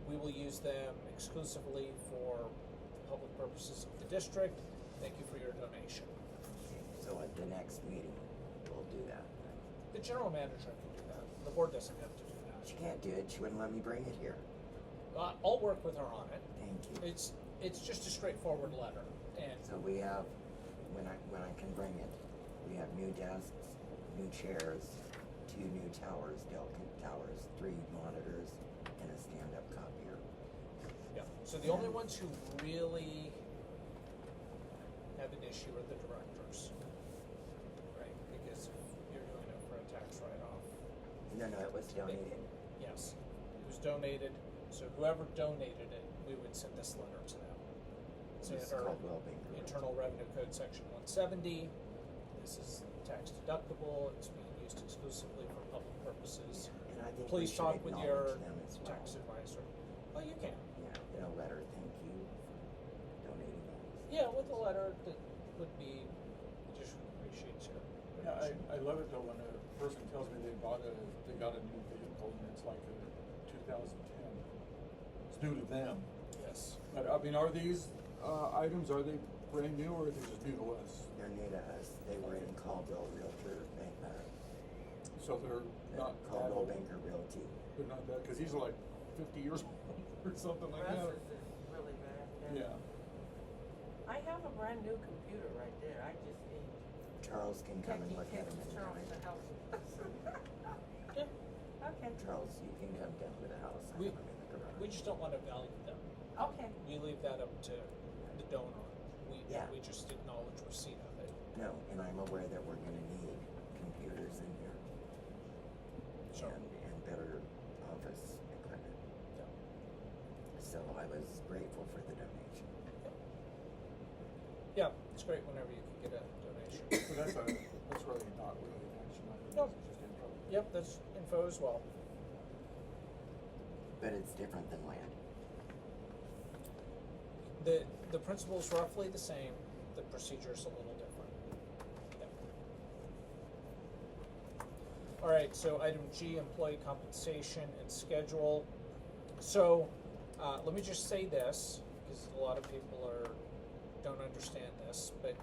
We will use them exclusively for the public purposes of the district. Thank you for your donation. So at the next meeting, we'll do that. The general manager can do that. The board doesn't have to do that. She can't do it, she wouldn't let me bring it here. I'll work with her on it. Thank you. It's just a straightforward letter, and So we have, when I can bring it, we have new desks, new chairs, 2 new towers, Dell towers, 3 monitors, and a stand-up copier. yeah. So the only ones who really have an issue are the directors, right? Because if you're doing it for a tax write-off, No, it was donated. yes, it was donated. So whoever donated it, we would send this letter to them. It's It's under called Wellbeing. Internal Revenue Code Section 170. This is tax deductible. It's being used exclusively for public purposes. And I think we Please should talk with your acknowledge them as well. tax advisor. Well, you can. Yeah, in a letter, thank you for donating those. Yeah, with a letter that would be, the district appreciates your Yeah, donation. I love it though when a person tells me they got a new vehicle and it's like a 2010. new to them. Yes. But, I mean, are these, items, are they brand new, or are they just new to us? They're new to us. They were in Caldwell Realtor Bank, So they're not that Caldwell old? Banker Realty. They're not that, cause these are like 50 years old or something like that. Russ is really bad, Yeah. I have a brand new computer right there, I just need Charles can come and look at them Texas Charles anytime. the house. Yeah. Okay, Charles, you can come down to the house. I We- have them in the garage. We just don't want to value them. okay. We leave that up to the donor. Yeah. We just acknowledge receipt of it. No, and I'm aware that we're gonna need computers in here So, and better office equipment. yeah. So I was grateful for the donation. Yeah, it's great whenever you can get a donation. So that's really not really an action item. Nope. It's just info. Yep, that's info as well. But it's different than land. The principle's roughly the same, the procedure's a little different. Yep. All right, so item G, employee compensation and schedule. So, let me just say this, because a lot of people don't understand this, but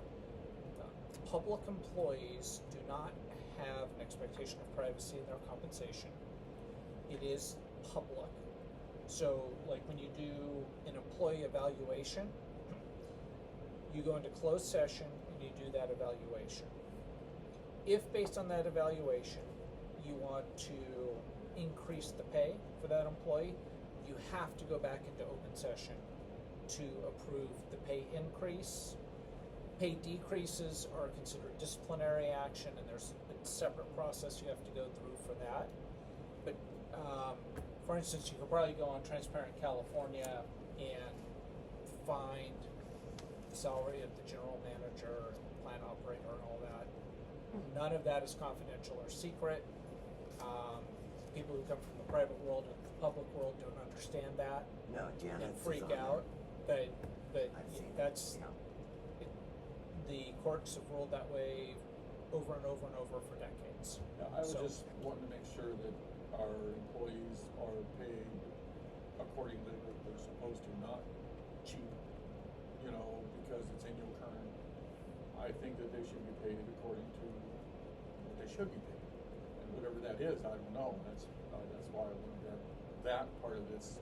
public employees do not have an expectation of privacy in their compensation. It is public. So, like when you do an employee evaluation, you go into closed session and you do that evaluation. If based on that evaluation, you want to increase the pay for that employee, you have to go back into open session to approve the pay increase. Pay decreases are considered disciplinary action, and there's a separate process you have to go through for that. But for instance, you could probably go on Transparent California and find the salary of the general manager, plant operator, and all that. None of that is confidential or secret. People who come from the private world and the public world don't understand that No, Janet's and is freak on there. out. But I've seen it, that's yeah. the courts have ruled that way over and over and over for decades. Yeah, I was So- just wanting to make sure that our employees are paid according to what they're supposed to, not cheap, because it's Inyokern. I think that they should be paid according to what they should be paid. And whatever that is, I don't know, that's why I wanted that part of this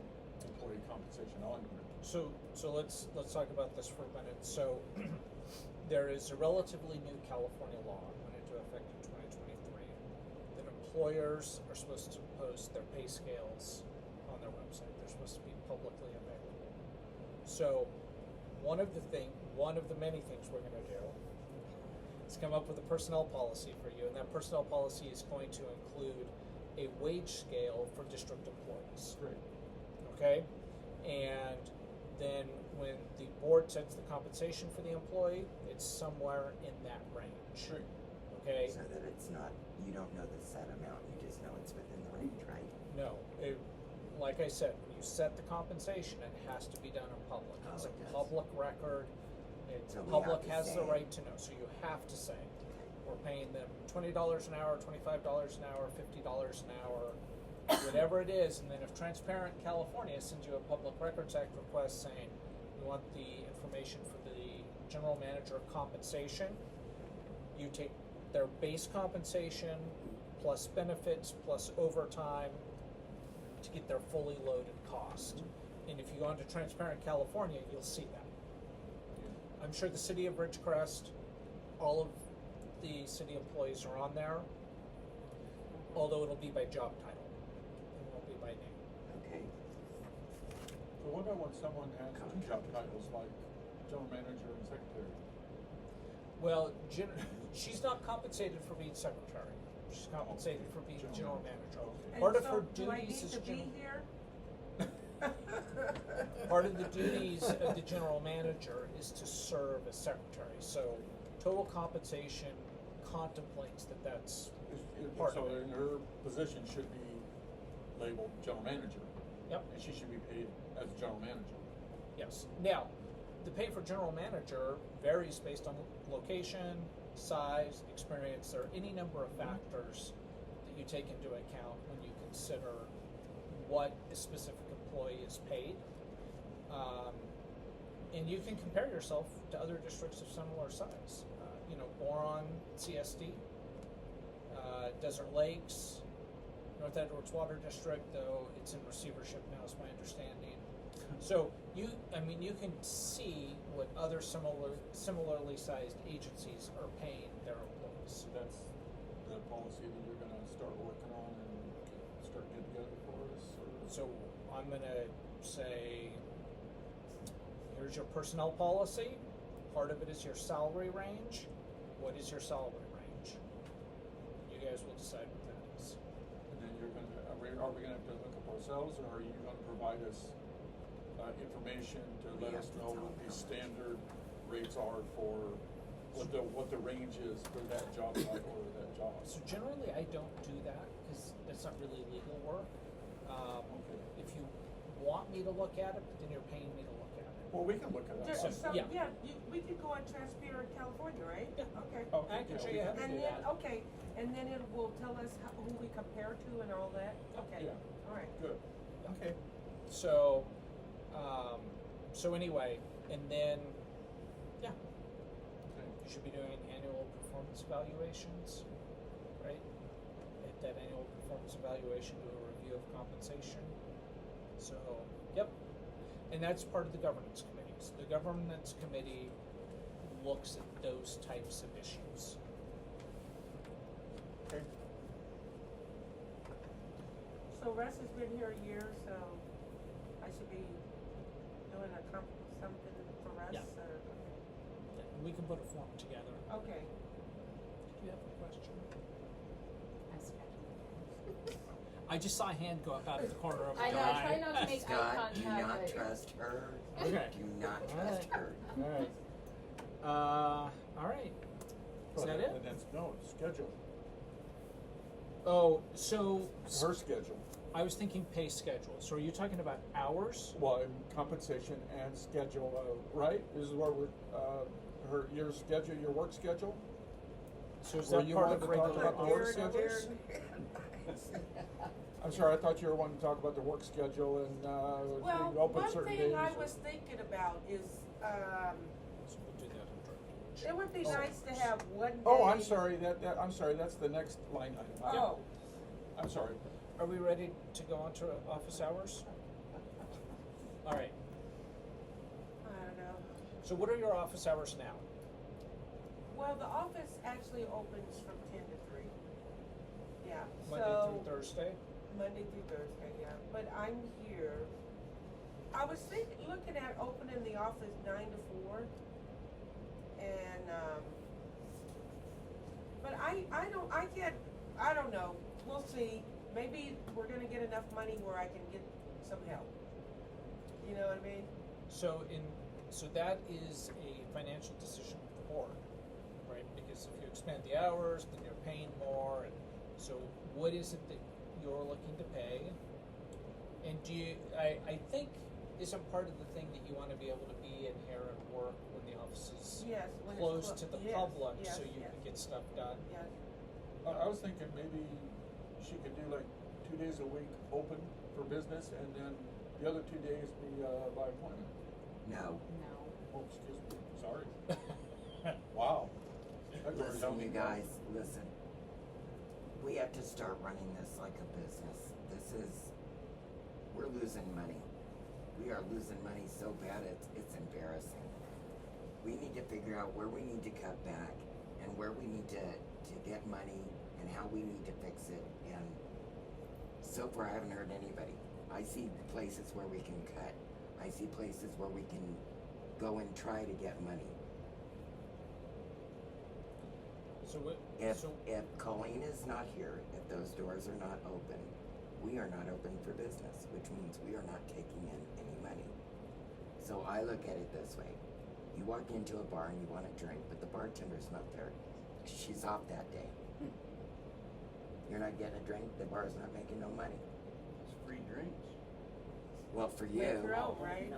employee compensation on here. So let's talk about this for a minute. So there is a relatively new California law went into effect in 2023 that employers are supposed to post their pay scales on their website. They're supposed to be publicly available. So one of the many things we're going to do is come up with a personnel policy for you, and that personnel policy is going to include a wage scale for district employees. Great. Okay? And then when the board sets the compensation for the employee, it's somewhere in that range. Great. Okay? So that it's not, you don't know the set amount, you just know it's within the range, right? No. Like I said, when you set the compensation, it has to be done in public. Oh, It's a it does. public record. So The we public have to has the say- right to know, so you have to say, we're paying them $20 an hour, $25 an hour, $50 an hour, whatever it is. And then if Transparent California sends you a Public Records Act request saying, we want the information for the general manager compensation, you take their base compensation plus benefits plus overtime to get their fully loaded cost. And if you go onto Transparent California, you'll see that. I'm sure the city of Ridgecrest, all of the city employees are on there, although it'll be by job title. It won't be by name. Okay. So what about when someone has two job titles, like general manager and secretary? Well, she's not compensated for being secretary. She's compensated for being general manager. Okay. Part And of her so, do I need duties to as be here? part of the duties of the general manager is to serve as secretary. So total compensation contemplates that that's part So of it. in her position should be labeled general manager. Yep. And she should be paid as general manager. Yes. Now, the pay for general manager varies based on location, size, experience. There are any number of factors that you take into account when you consider what a specific employee employee is paid. And you can compare yourself to other districts of similar size. Boron, CSD, Desert Lakes, North Edwards Water District, though it's in receivership now, is my understanding. So you can see what other similarly sized agencies are paying their employees. So that's the policy that you're gonna start working on and start getting together for us, or? So I'm gonna say, here's your personnel policy. Part of it is your salary range. What is your salary range? You guys will decide what that is. And then are we gonna have to look up ourselves, or are you gonna provide us information to let We us have to know tell what them. the standard rates are for what the range is for that job title or that job? So generally, I don't do that because that's not really legal work. Okay. If you want me to look at it, then you're paying me to look at it. Well, we can look at There's that. So, some, yeah. we could go on Transparent California, right? Yeah. Okay. Oh, I can yeah, show we you how to can- do And then, that. okay, and then it will tell us who we compare to and all that? Okay, Yeah. all right. Good. Okay. So, anyway, and then, yeah, Okay. you should be doing annual performance evaluations, right? At that annual performance evaluation, do a review of compensation. So, yep. And that's part of the governance committee. So the governance committee looks at those types of issues. Okay. So Russ has been here a year, so I should be doing something for Russ, Yeah. or, We can put a form together. okay. Did you have a question? Ask Jackie. I just saw a hand go up out of the corner of I the know, eye. try not to make eye Scott, do contact, not but- trust her. Okay. Do not All trust right. her. All right. Is that it? And that's, no, schedule, Oh, so her schedule. I was thinking pay schedule. So are you talking about hours? Well, and compensation and schedule, right? This is where we're, your schedule, your work schedule? So is Were that you part wanting of to talk regular about the work office hours? I'm sorry, I thought you were wanting to talk about the work schedule and, Well, being open one certain thing days. I or- was thinking about is, So we'll do that in director. it would be nice to have one day. Oh, I'm sorry, I'm sorry, that's the next line item. Oh, I'm sorry. Are we ready to go on to office hours? All right. I don't know. So what are your office hours now? Well, the office actually opens from 10 to 3. Yeah, Monday so. through Thursday? Monday through Thursday, yeah, but I'm here. I was looking at opening the office 9 to 4. And, but I don't know, we'll see. Maybe we're gonna get enough money where I can get some help. You know what I mean? So that is a financial decision of the board, right? Because if you expand the hours, then you're paying more. And so what is it that you're looking to pay? And I think isn't part of the thing that you want to be able to be in here and work when the office is Yes, when it's closed to the yes, public, yes, so you yes, can get stuff done? yes. I was thinking maybe she could do like 2 days a week open for business and then the other 2 days be, by appointment. No. No. Oh, excuse me, sorry. Wow. That goes down Listen, you the- guys, listen. We have to start running this like a business. We're losing money. We are losing money so bad, it's embarrassing. We need to figure out where we need to cut back and where we need to get money and how we need to fix it. And so far, I haven't heard anybody. I see places where we can cut. I see places where we can go and try to get money. So what? If Colleen is not here, if those doors are not open, we are not open for business, which means we are not taking in any money. So I look at it this way. You walk into a bar and you want a drink, but the bartender's not there. She's off that day. You're not getting a drink, the bar's not making no money. It's free drinks. Well, for With you, your own, right? Yeah,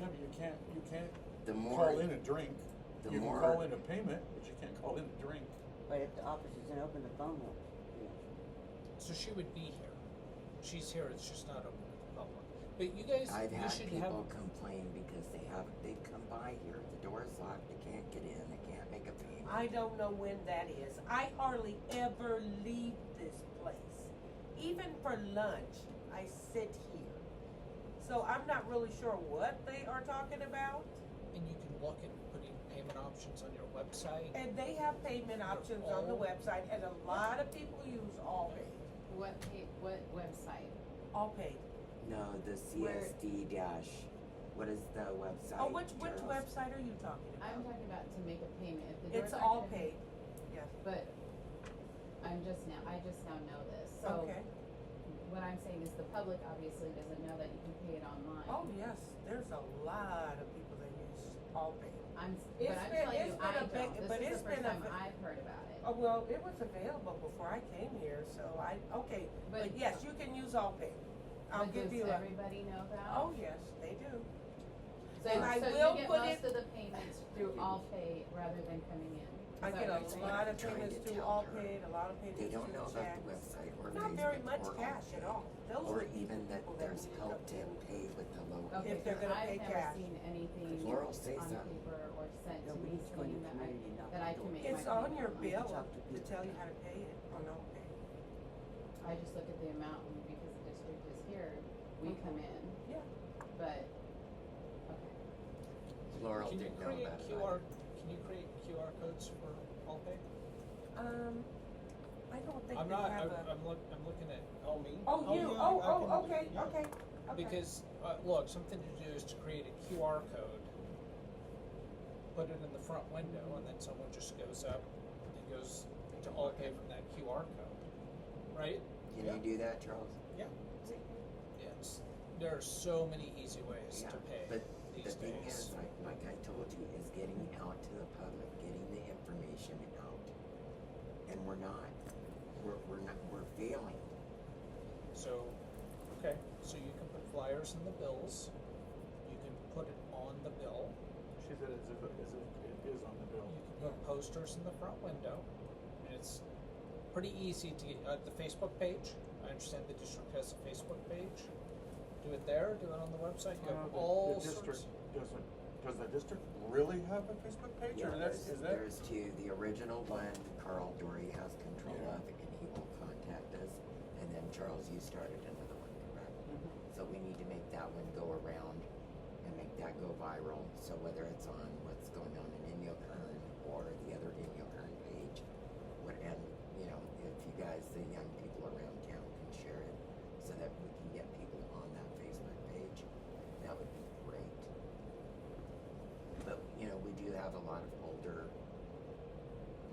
but you can't the more, call in a drink. the You can more- call in a payment, but you can't call in a drink. But if the office isn't open, the phone won't be. So she would be here. she's here, it's just not open to the public. But you guys, I've you had should people have, complain because they've come by here, the door's locked, they can't get in, they can't make a payment. I don't know when that is. I hardly ever leave this place. Even for lunch, I sit here. So I'm not really sure what they are talking about. and you can look at putting payment options on your website. And they have payment options on the website, and a lot of people use Allpay. What website? Allpay. No, the CSD dash, what is the website? Oh, which Charles? website are you talking about? I'm talking about to make a payment. If the door's It's not gonna- Allpay. Yes. But I just now know this. So Okay. what I'm saying is the public obviously doesn't know that you can pay it online. Oh, yes, there's a lot of people that use Allpay. But I'm telling you, I don't. This but is it's the first been a time bit- I've heard about it. Oh, well, it was available before I came here, so okay, but But- yes, you can use Allpay. I'll But give does you a, everybody know that? oh, yes, they do. So, and I so will you get put most it- of the payments through Allpay rather than coming in. Is I that get what a you're saying? lot of Trying to payments through tell her. Allpay, a lot of payments They through don't know about the checks. website or Not very Facebook much or cash Allpay. at all. Those Or are the even that people there's need help to come in. pay with the local. Okay, If they're 'cause gonna pay I've never cash. seen anything Laurel, say on something. paper or sent to me Nobody's going saying to that community, knock that on I can doors. make It's my on payment your online. bill talk to to people. tell you how to pay it on Allpay. I just look at the amount and because the district is here, we come in. Yeah. But, okay. Laurel Can you didn't know create about it. Can you create QR codes for Allpay? I don't think I'm they not, have I'm looking at, Me? Oh, you, yeah, I can- okay, yeah. okay. Because, look, something to do is to create a QR code, put it in the front window, and then someone just goes up and goes to Allpay from that QR code, right? Can you do that, Charles? Yeah. Yes. There are so many easy ways to pay But these the thing days. is, like I told you, is getting out to the public, getting the information out. And we're not. We're failing. So, okay, so you can put flyers in the bills, you can put it on the bill, She said as if it is on the bill. you can put posters in the front window, and it's pretty easy to get, the Facebook page, I understand the district has a Facebook page. Do it there, do it on the website, you have all The district sorts. does the district really have a Facebook page, or is that? There's two. The original one, Carl Dory has control of, and he will contact us. And then Charles, you started another one, correct? So we need to make that one go around and make that go viral. So whether it's on what's going on in Inyokern or the other Inyokern page, and if you guys, the young people around town, can share it, so that we can get people on that Facebook page, that would be great. But we do have a lot of older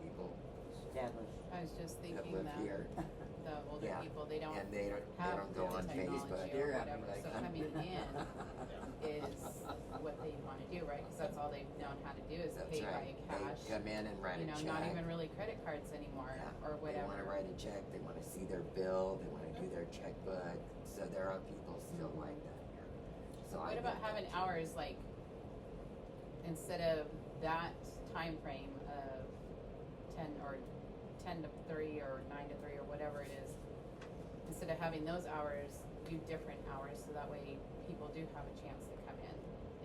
people Established. I was just that thinking live that here, the older Yeah. people, they don't and they don't have go the on technology Facebook. or whatever, so coming in Yeah. is what they wanna do, right? Cause that's all they've known how to do is That's pay right. by cash. They come in and write a check. Not even really credit cards anymore, Yeah. or They whatever. wanna write a check, they wanna see their bill, they wanna do their checkbook, so there are people still like that here. So I What about get that having too. hours, like, instead of that time frame of 10 to 3 or 9 to 3 or whatever it is, instead of having those hours, do different hours, so that way people do have a chance to come in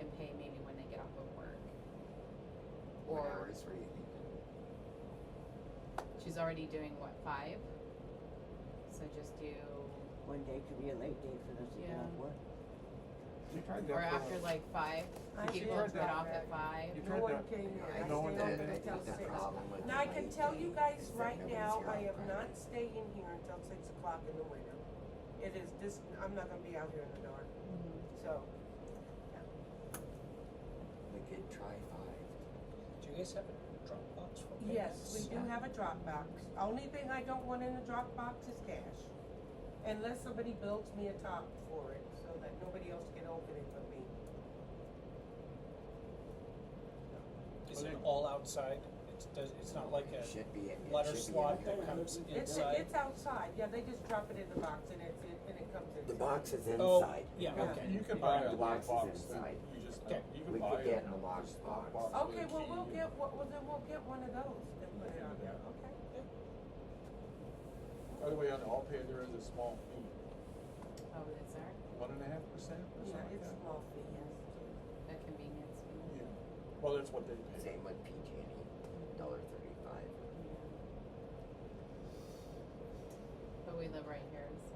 and pay maybe when they get off of work. What Or hours were you thinking? she's already doing what, 5? So just do, One day could be a late day for those that Yeah. don't work. You tried or that after like 5, I people tried get that. off at 5. You No tried one that. came here. I I No one stayed came open in. until think the 6. problem with Now, I the can late tell you day guys is that right nobody's now, here I on am Friday. not staying here until 6 o'clock in the winter. It is this, I'm not gonna be out here in the dark, so, We could try 5. Do you guys have a Dropbox for yes, payments? we do have a Dropbox. Only thing I don't want in the Dropbox is cash. Unless somebody builds me a top for it, so that nobody else can open it but me. Is it all outside? It's not like a Should be. It letter should be slot in that there. comes It's inside? outside, yeah, they just drop it in the box and it comes in. The box is Oh, inside. yeah, Yeah. okay. You can buy The a box is box that inside. you just, Okay. you can We buy could get a in a locked box. Okay, with a well, we'll key. get, then we'll get one of those and put it on there, okay? By the way, on the Allpay, there is a small fee. Oh, is there 1.5% or something Yeah, like it's that. small fee, yes. a convenience fee? Yeah, well, that's what they pay. Same with PG&E, $1.35. But we live right here, so.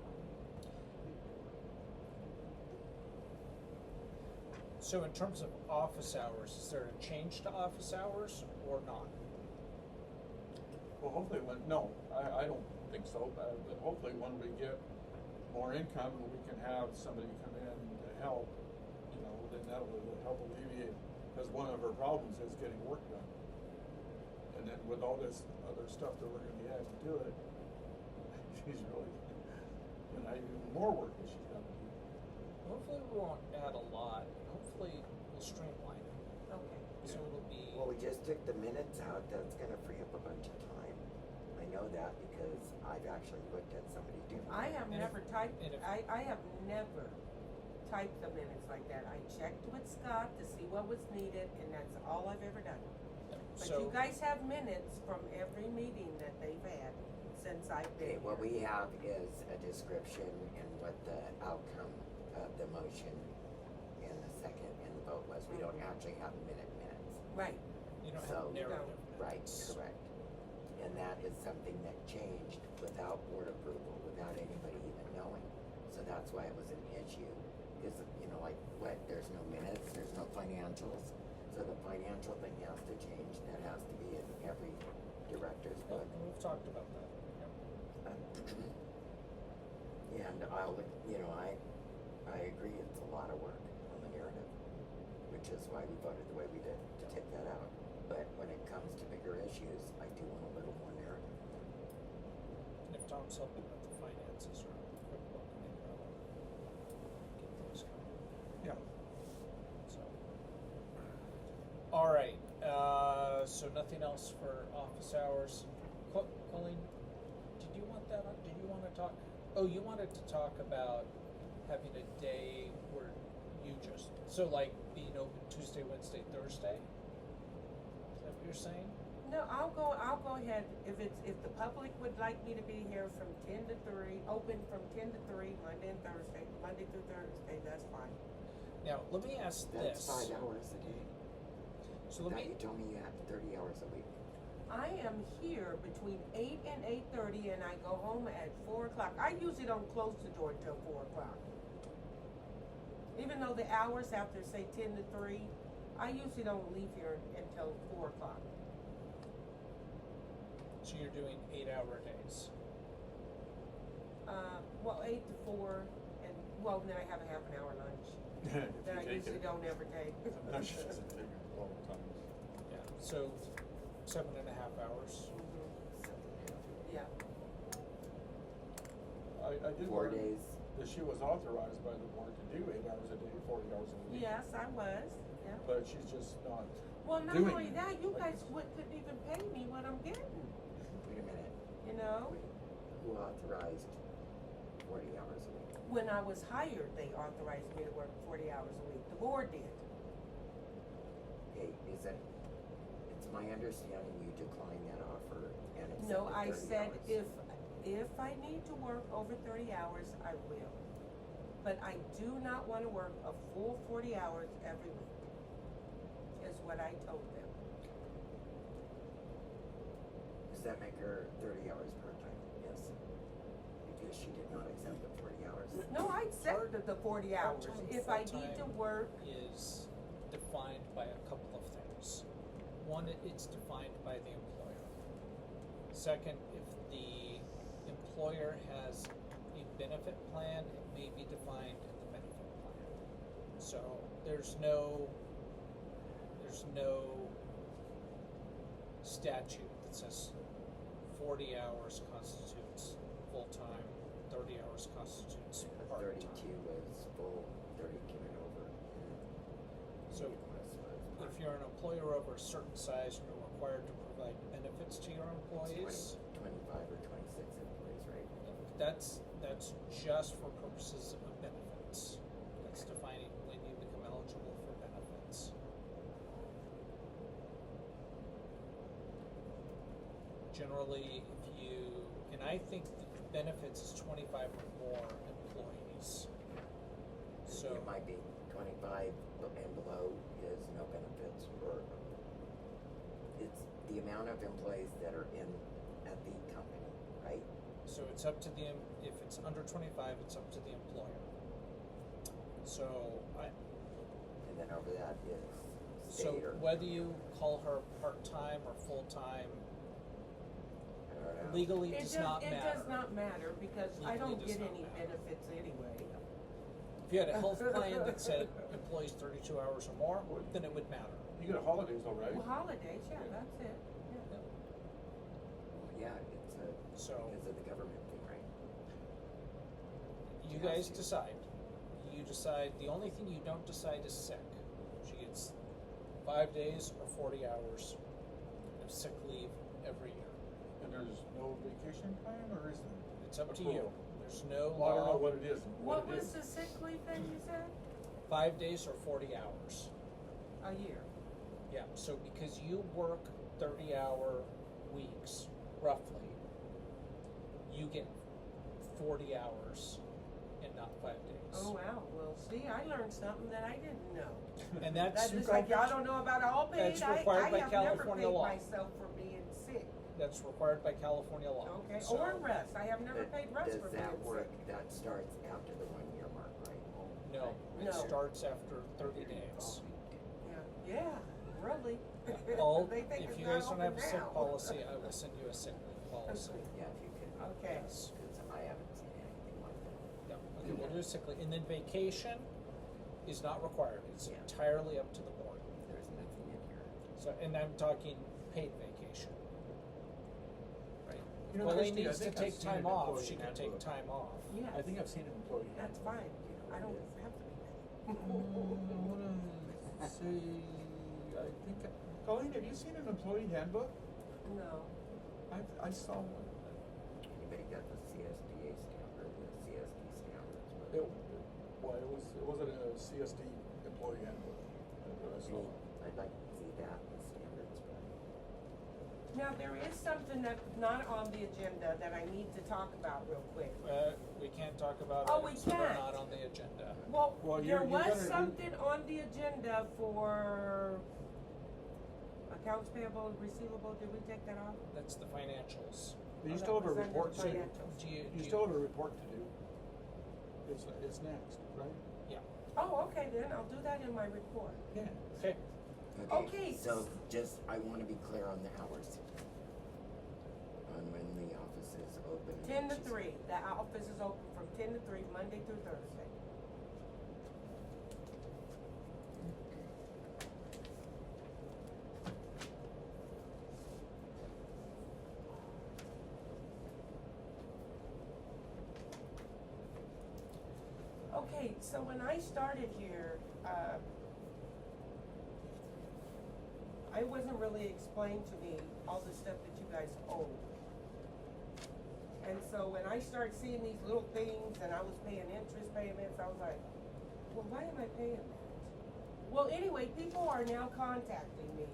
So in terms of office hours, is there a change to office hours or not? Well, hopefully no, I don't think so, but hopefully when we get more income and we can have somebody come in to help, then that will help alleviate, because one of our problems is getting work done. And then with all this other stuff that we're gonna be adding to it, she's really gonna have even more work that she's gonna do. Hopefully we won't add a lot. Hopefully we'll streamline it. Okay. So it'll be. Well, we just took the minutes out, that's gonna free up a bunch of time. I know that because I've actually looked at somebody doing it. I have And never if- typed, and if- I have never typed the minutes like that. I checked with Scott to see what was needed, and that's all I've ever done. But So you guys have minutes from every meeting that they've had since I've Okay, been what here. we have is a description and what the outcome of the motion and the second and the vote was. We don't actually have minutes. Right, you don't So- have narrative Right, minutes. correct. And that is something that changed without board approval, without anybody even knowing. So that's why it was an issue, because, there's no minutes, there's no financials. So the financial thing has to change, that has to be in every director's Well, book. and we've talked about that. Yep. And I agree, it's a lot of work on the narrative, which is why we voted the way we did to take that out. But when it comes to bigger issues, I do want a little more narrative. And if Tom's helping with the finances or QuickBook, maybe that'll get things going. Yeah. So. All right. So nothing else for office hours. Colleen, did you want that? Did you want to talk? Oh, you wanted to talk about having a day where you just like being open Tuesday, Wednesday, Thursday. Is that what you're saying? no, I'll go ahead, if the public would like me to be here from 10 to 3, open from 10 to 3, Monday and Thursday, Monday through Thursday, that's fine. Now let me ask That's this. 5 hours a day. So let Now me. you told me you have 30 hours a week. I am here between 8 and 8:30, and I go home at 4 o'clock. I usually don't close the door till 4 o'clock. Even though the hours after, say, 10 to 3, I usually don't leave here until 4 o'clock. So you're doing 8-hour days. Well, 8 to 4, and, then I have a half an hour lunch If that I you take usually it. don't ever take. Sometimes she doesn't take it all the time. Yeah. So 7.5 hours. Yeah. I did 4 learn days. that she was authorized by the board to do 8 hours a day, 40 hours a week. Yes, I was, yeah. But she's just not. Well, not doing only it that, you like guys this. couldn't even pay me what I'm getting, Wait a minute. you know? Who authorized 40 hours a week? When I was hired, they authorized me to work 40 hours a week. The board did. Okay, it's my understanding you declined that offer and accepted 30 No, I said hours. if I need to work over 30 hours, I will. But I do not want to work a full 40 hours every week, is what I told them. Does that make her 30 hours part-time? Yes. Because she did not accept the 40 hours. No, I accepted the 40 hours. Part-time, If I need to full-time work, is defined by a couple of things. One, it's defined by the employer. Second, if the employer has a benefit plan, it may be defined in the benefit plan. So there's no statute that says 40 hours constitutes full-time, 30 hours constitutes part-time. 32 was full, 30 came over. So if you're an employer over a certain size, you're required to provide benefits to your employees. 25 or 26 employees, right? That's just for purposes of benefits. That's defining when you become eligible for benefits. Generally, and I think that the benefits is 25 or more employees. employees. So, It might be 25 and below is no benefits, or it's the amount of employees that are at the company, right? so it's up to if it's under 25, it's up to the employer. So And then over that is so state or. whether you call her part-time or full-time, I don't know. legally It does not matter. It does not matter, because I Legally don't does get not any matter. benefits anyway. If you had a health plan that said employees 32 hours or more, then it would matter. You get holidays though, right? Well, holidays, yeah, that's it, yeah. Yeah. Yeah, it's So because of the government thing, right? you guys decide. You decide. The only thing you don't decide is sick. She gets 5 days or 40 hours of sick leave every year. And there's no vacation time, or is there? It's up to you. There's no Well, I don't know law. what it is. What it was is. the sick leave that you said? 5 days or 40 hours. A year. Yeah. So because you work 30-hour weeks, roughly, you get 40 hours and not 5 days. Oh, wow, well, see, I learned something that I didn't know. And that's That's just like, y'all don't know about all paid, That's required by I have never California paid law. myself for being sick, that's required by California law. okay? So- Or rest, I have never But paid rest for does being that work? sick. That starts after the 1 year mark, right? No, it No. starts after 30 days. Yeah, really? All, They think if it's you not guys don't have a open sick now. policy, I will send you a sick leave policy. Yeah, if you could. Okay. Yes. Because I haven't seen anything like that. Yeah, okay, we'll do a sick leave. And then vacation is not required. It's Yeah. entirely up to the board. There's nothing in here. So, and I'm talking paid vacation. Right? You know, Well, he Christie, I needs to think I've take seen time an off, employee she can take handbook. time off. Yes, I think I've seen an employee. that's fine, I don't have to be Say, I think, Colleen, have you seen an employee handbook? No. I saw one. Anybody got the CSDA stamp or the CSD standards? It wasn't a CSD employee handbook. I saw one. I'd like to see that, the standards, but. Now, there is something that's not on the agenda that I need to talk about real quick. We can't talk about Oh, we items that are can't. not on the agenda. Well, Well, there you're was gonna- something on the agenda for accounts payable, receivable, did we take that off? That's the financials. But you Oh, still have a that was under report the to, financials. Do you you still have a report to do. It's next, right? Yeah. Oh, okay, then I'll do that in my report. Yeah. Okay. Okay. So just, I wanna be clear on the hours. On when the office is open. and 10 to when she's- 3, the office is open from 10 to 3, Monday through Thursday. Okay, so when I started here, it wasn't really explained to me all the stuff that you guys owe. And so when I started seeing these little things and I was paying interest payments, I was like, well, why am I paying that? Well, anyway, people are now contacting me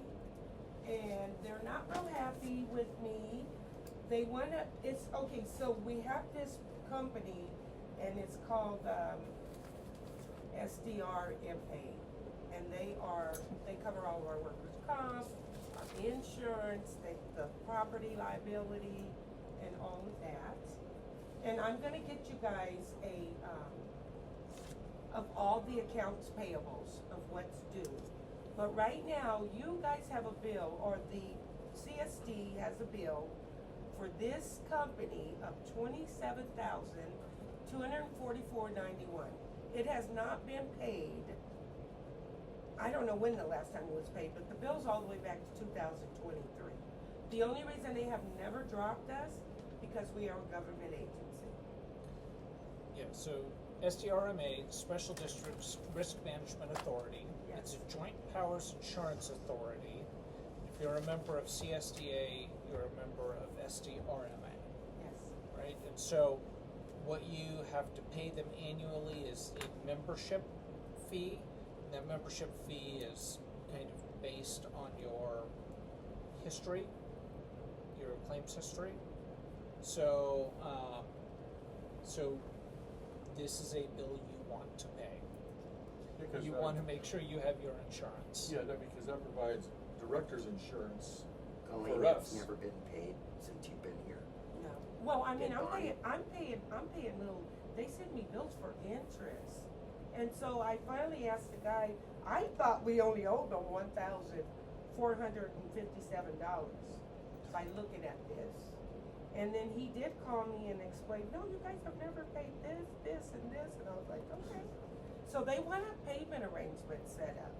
and they're not real happy with me. They wanna, okay, so we have this company and it's called, SDRMA. And they cover all of our workers' comp, our insurance, the property liability, and all of that. And I'm gonna get you guys of all the accounts payables of what's due. But right now, you guys have a bill, or the CSD has a bill for this company of $27,244.91. It has not been paid. I don't know when the last time it was paid, but the bill's all the way back to 2023. The only reason they have never dropped us, because we are a government agency. Yeah, so SDRMA, Special Districts Risk Management Authority. Yes. It's a Joint Powers Insurance Authority. If you're a member of CSDA, you're a member of SDRMA, Yes. right? And so what you have to pay them annually is a membership fee. That membership fee is kind of based on your history, your claims history. So this is a bill you want to pay. Because You want to make sure you have your insurance. Yeah, because that provides director's insurance Colleen, for it's us. never been paid since you've been here. No. Well, I mean, Did I'm paying little, they send me bills for interest. And so I finally asked the guy, I thought we only owed them $1,457 by looking at this. And then he did call me and explain, no, you guys have never paid this, and this, and I was like, okay. So they want a payment arrangement set up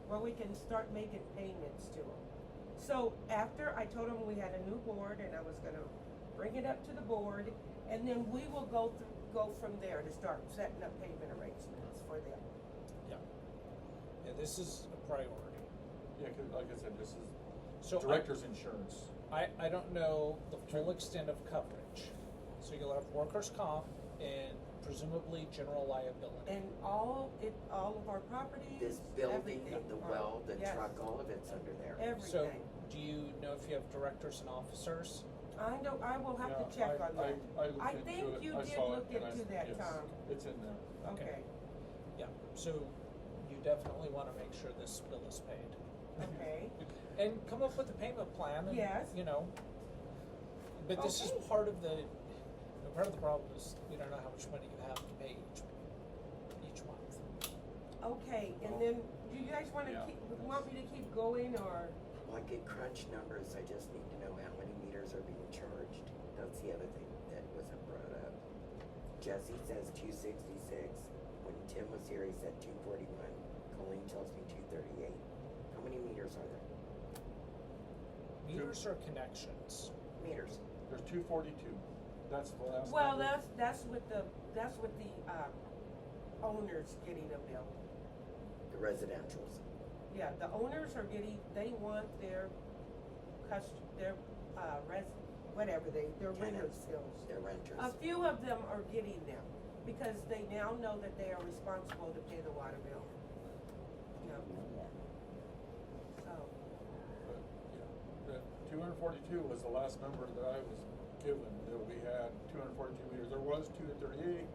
where we can start making payments to them. So after I told them we had a new board and I was gonna bring it up to the board, and then we will go from there to start setting up payment arrangements for them. Yeah. Yeah, this is a priority. Yeah, 'cause like I said, this is So director's insurance. I don't know the full extent of coverage. So you'll have workers' comp and presumably general liability. And all of our properties, This building, everything the are- well, the yes, truck, all of it's under there. So everything. do you know if you have directors and officers? I know, I will have Yeah, to check on that. I looked I into think it. you I did saw look it, and into that, yes, Tom. It's in there. Okay, Yeah, so you definitely want to make sure this bill is paid. okay. And come up with a payment plan and, Yes. you know. But this is Okay. part of the problem is you don't know how much money you have to pay each month. Okay, and then, do you guys wanna Yeah. want me to keep going, or? Well, I get crunch numbers, I just need to know how many meters are being charged. That's the other thing that wasn't brought up. Jesse says 266. When Tim was here, he said 241. Colleen tells me 238. How many meters are there? Meters or connections? Meters. There's 242. That's the last. Well, number. that's with the owners getting a bill. The residentials. Yeah, the owners are getting, they want their whatever their renters Tenants. bills. They're renters. A few of them are getting them, because they now know that they are responsible to pay the water bill. Yeah. So, But, yeah, the 242 was the last number that I was given, that we had 242 meters. There was 238,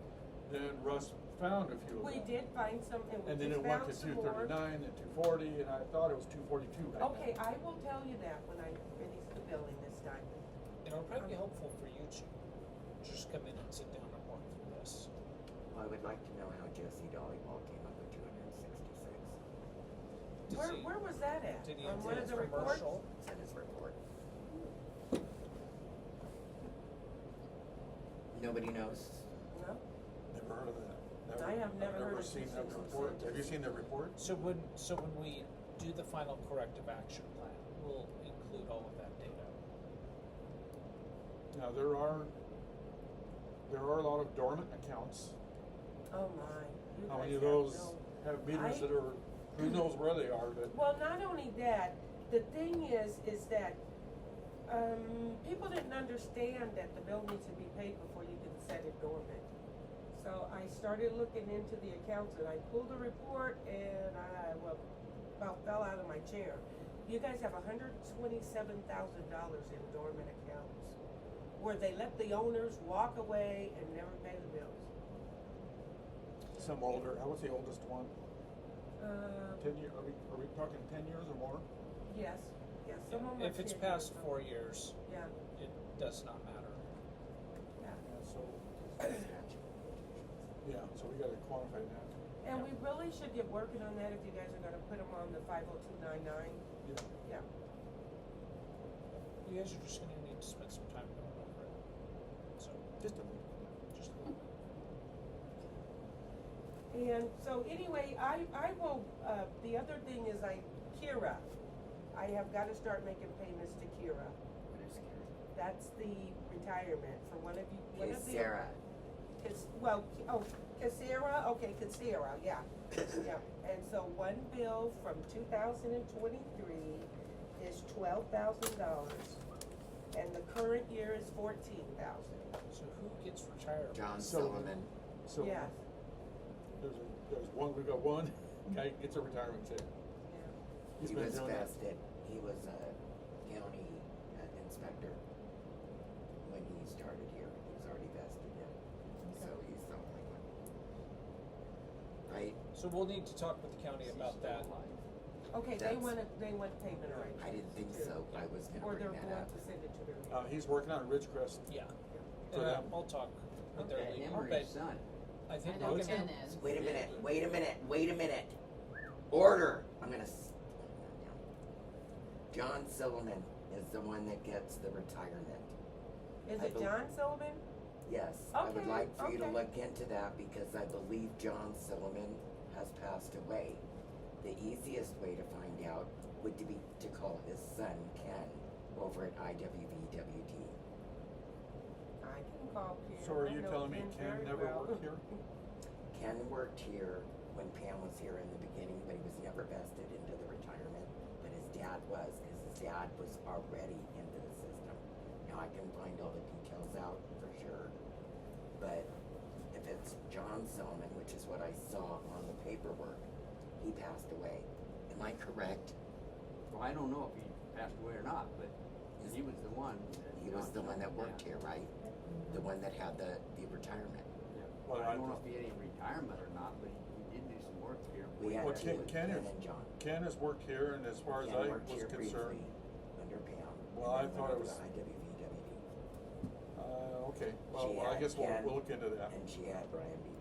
then Russ found a few of we them. did find some, and we And then just it went found to some more. 239 and 240, and I thought it was 242 right now. Okay, I will tell you that when I finish the billing this time. It'll probably be helpful for you to just come in and sit down and work through this. I would like to know how Jesse Dollywall came up with 266. Does Where was that at? Did he On one intend of the reports? commercial? It's in his report. Nobody knows. No? Never heard of that. I have never heard of seen that 266. report. Have you seen the report? So when we do the final corrective action plan, we'll include all of that data. Now, there are a lot of dormant accounts. Oh my. You How guys many of have those no- have meters I- that are, who knows where they are, but. Well, not only that, the thing is that, people didn't understand that the bill needs to be paid before you can set it dormant. So I started looking into the accounts and I pulled a report and I about fell out of my chair. You guys have $127,000 in dormant accounts, where they let the owners walk away and never pay the bills. Some older, what's the oldest one? 10 year, are we talking 10 years or more? Yes, some of them are If it's 10 past years. 4 years, Yeah, it does not matter. yeah. Yeah, so we gotta quantify that. And we really should get working on that if you guys are gonna put them on the 50299. Yeah. Yeah. You guys are just gonna need to spend some time going over it. So, Just a little. just a little bit. And so anyway, I will, the other thing is Kira. I have gotta start making payments to Kira. What is Karen? That's the retirement for one of you, one of the. Sarah. Casera, okay, Casera, yeah. Yeah, and so one bill from 2023 is $12,000, and the current year is $14,000. So who gets retired? John Sullivan. Sullivan. So Yeah, there's one, we got one guy gets a retirement check. yeah. He's He been was doing that. vested. He was a county inspector when he started here. He was already vested in. So he's the only one. So we'll need to talk with the county Is he about still that. alive? Okay, they want payment arrangements. I didn't think so, I was gonna Or bring they're that going up. to send it to their. He's working on Ridgecrest. Yeah. For And them. I'll talk with their Okay. legal, Him or but his son? I think I know we're Ken gonna, is. Wait a minute, wait a minute, wait a minute. Order, I'm gonna John Silliman is the one that gets the retirement. Is I it bel- John Sullivan? Yes, I would Okay, like for you to okay. look into that because I believe John Silliman has passed away. The easiest way to find out would be to call his son Ken over at IWVWD. I can call Ken. So are I you know telling me Ken Ken very never well. worked here? Ken worked here when Pam was here in the beginning, but he was never vested into the retirement. But his dad was, because his dad was already into the system. Now I can find all the details out for sure. But if it's John Silliman, which is what I saw on the paperwork, he passed away. Am I correct? Well, I don't know if he passed away or not, but he was the one. He was the one that worked here, right? The one that had the retirement. Yeah. Well, I I don't know thought- if he had any retirement or not, but he did do some work here. We had Well, two, Ken Ken is- and John. Ken has worked here, and as far as Ken I worked was here concerned, briefly under Pam. Well, I and then thought it went was- over to IWVWD. okay, She well, I had guess we'll Ken, look into that. And she had Brian Beatty.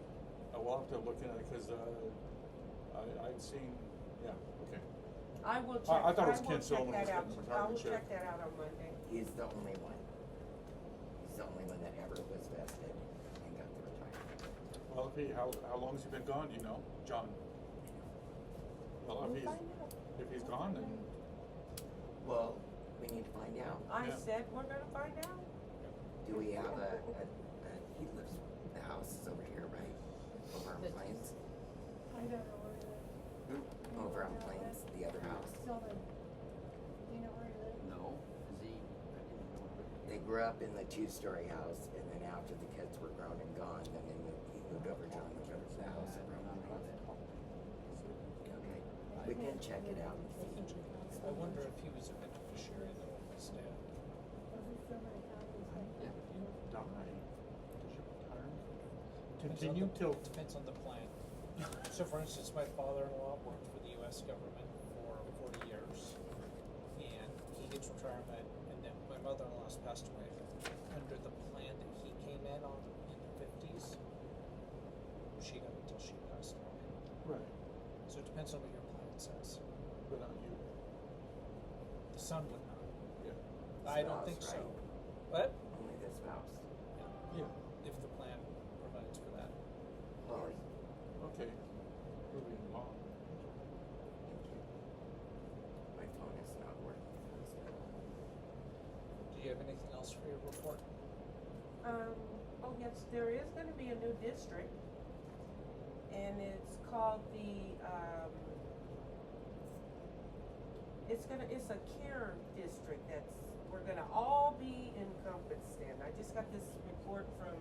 We'll have to look into it, cause, I'd seen, yeah, okay. I will check, I thought it was will Ken check Sullivan that was out. getting the I retirement will check. check that out on Monday. He's the only one. He's the only one that ever was vested and got the retirement. Well, how long has he been gone, do you know, John? Well, We'll if he's, find out. if he's gone, then, Well, we need to find out. I Yeah. said we're gonna find out. Do we have he lives, the house is over here, right? Over on The- Plains? I don't know where the. Over on Plains, the other house. Sylvan. Do you know where he lives? No, is he, I didn't know. They grew up in the two-story house, and then after the kids were grown and gone, then he moved over, John moved over to the house in Roman Plains. Okay, we can check it out and see. I wonder if he was a beneficiary though of his dad. Was he still in county? Yeah. die. Does your retirement Depends on continue the- till, Depends on the plan. So for instance, my father-in-law worked for the US government for 40 years, and he gets retirement, and then my mother-in-law's passed away. Under the plan that he came in on in the 50s, she got until she passed away. right, So it depends on what your plan says. but not you, The son would not. yeah. I don't Spouse, think so. right? But, Only the spouse. Yeah, if the plan provides for that. Lori, okay, moving along. thank you. My phone is not working. Do you have anything else for your report? Oh yes, there is gonna be a new district, and it's called it's a care district we're gonna all be encompassed in. I just got this report from,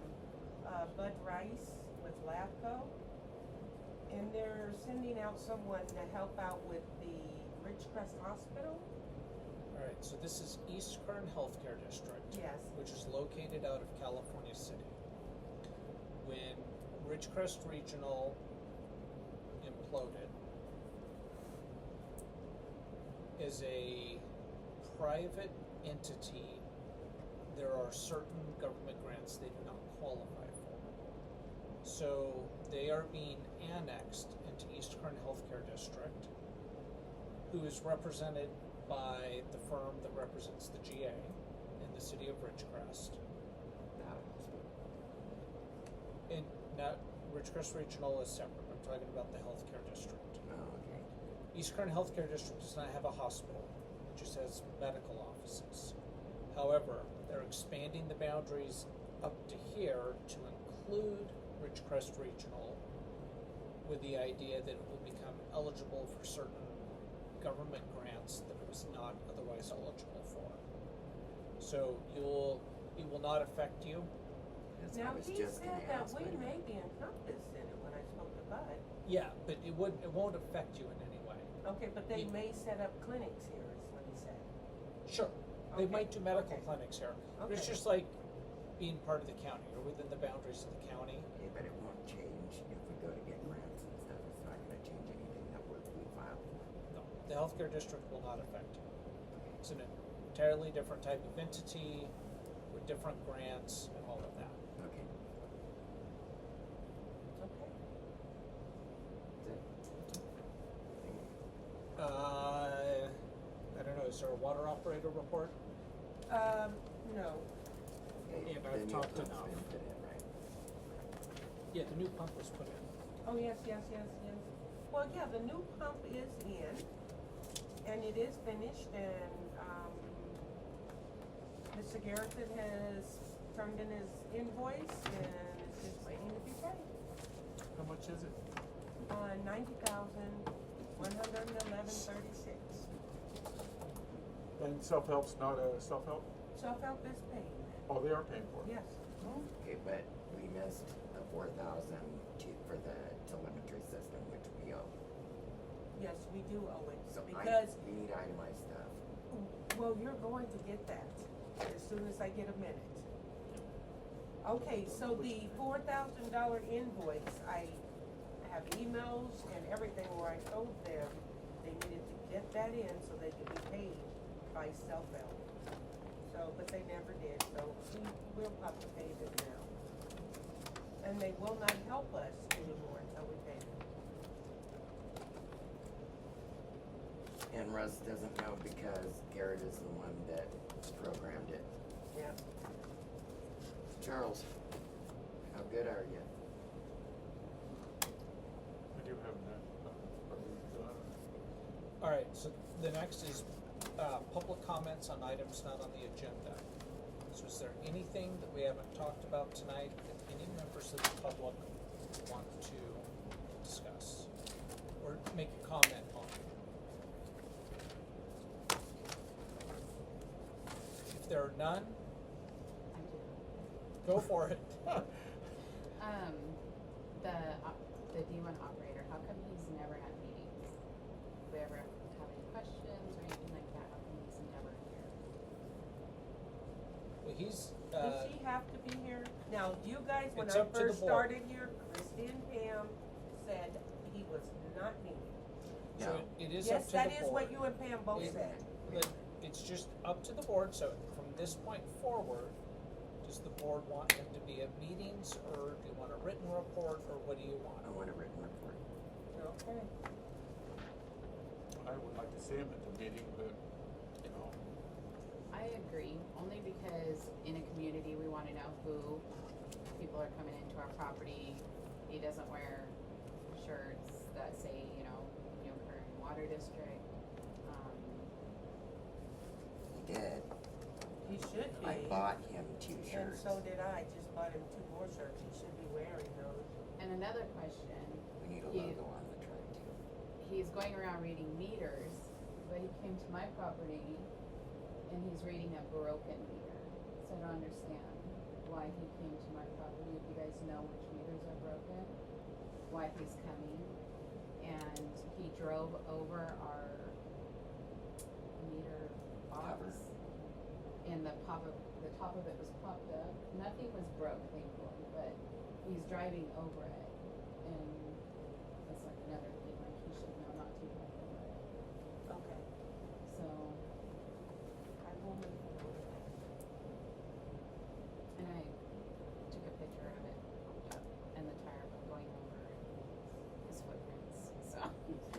Bud Rice with LAFCO, and they're sending out someone to help out with the Ridgecrest Hospital. Alright, so this is East Kern Healthcare District. Yes. Which is located out of California City. When Ridgecrest Regional imploded, as a private entity, there are certain government grants they do not qualify for. So they are being annexed into East Kern Healthcare District, who is represented by the firm that represents the GA in the city of Ridgecrest. That hospital. And now, Ridgecrest Regional is separate. I'm talking about the healthcare district. Oh, okay. East Kern Healthcare District does not have a hospital. It just has medical offices. However, they're expanding the boundaries up to here to include Ridgecrest Regional, with the idea that it will become eligible for certain government grants that it was not otherwise eligible for. So it will not affect you. That's Now, I was he just said gonna that ask. we wait a may minute. be encompassed in it when I spoke to Bud. Yeah, but it won't affect you in any way. Okay, but they It- may set up clinics here, is what he said. Sure, they Okay, might do medical okay. clinics here, but it's Okay. just like being part of the county or within the boundaries of the county. Okay, but it won't change if we go to get grants and stuff, it's not gonna The healthcare district will not affect you. It's an entirely different type of entity with different grants and all of that. Okay. Okay. I don't know, is there a water operator report? No. Okay, And the I've new talked pump's enough. been put in, right? Yeah, the new pump was put in. Oh, yes. Well, yeah, the new pump is in, and it is finished, and, Mr. Garrison has turned in his invoice, and it's just waiting to be paid. How much is it? $90,111.36. And self-help's not a self-help? Self-help is paid, Oh, they are paying for it? yes. Okay, but we missed the 4,000 for the telemetry system, which we owe. Yes, we do owe it, So because, we need itemized stuff. well, you're going to get that as soon as I get a minute. Okay, so the $4,000 invoice, I have emails and everything where I told them they needed to get that in so they could be paid by self-help. So, but they never did, so we will have to pay them now. And they will not help us anymore until we pay them. And Russ doesn't know because Garrett is the one that programmed it. Yeah. Charles, how good are you? I do have that. Are we done? All right, so the next is public comments on items not on the agenda. So is there anything that we haven't talked about tonight that any members of the public want to discuss or make a comment on? If there are none, I do. go for it. The D1 operator, how come he's never had meetings? If we ever have any questions or anything like that, how come he's never here? Well, he's, Does she have to be here? Now, you guys, when It's I up to the first board. started here, Christy and Pam said he was not needed. so No. it is up Yes, to that the is board. what you and Pam both It- said. But it's just up to the board, so from this point forward, does the board want him to be at meetings, or do you want a written report, or what do you want? I want a written report. Okay. I would like to see him at the meeting, but, you know, I agree, only because in a community, we wanna know who people are coming into our property. He doesn't wear shirts that say, Inyokern Water District. He did. He should be. I bought him 2 And shirts. so did I. Just bought him 2 more shirts. He should be wearing those. And another question, We need a he- logo on the truck too. he's going around reading meters, but he came to my property and he's reading a broken meter. So I don't understand why he came to my property. If you guys know which meters are broken, why he's coming. And he drove over our meter box. Cover. And the top of it was popped up. Nothing was broke, thankfully, but he's driving over it. And that's like another thing, like he should know not to drive over it. Okay. So, I will make a note of that. and I took a picture of it, and the tire going over his footprints, so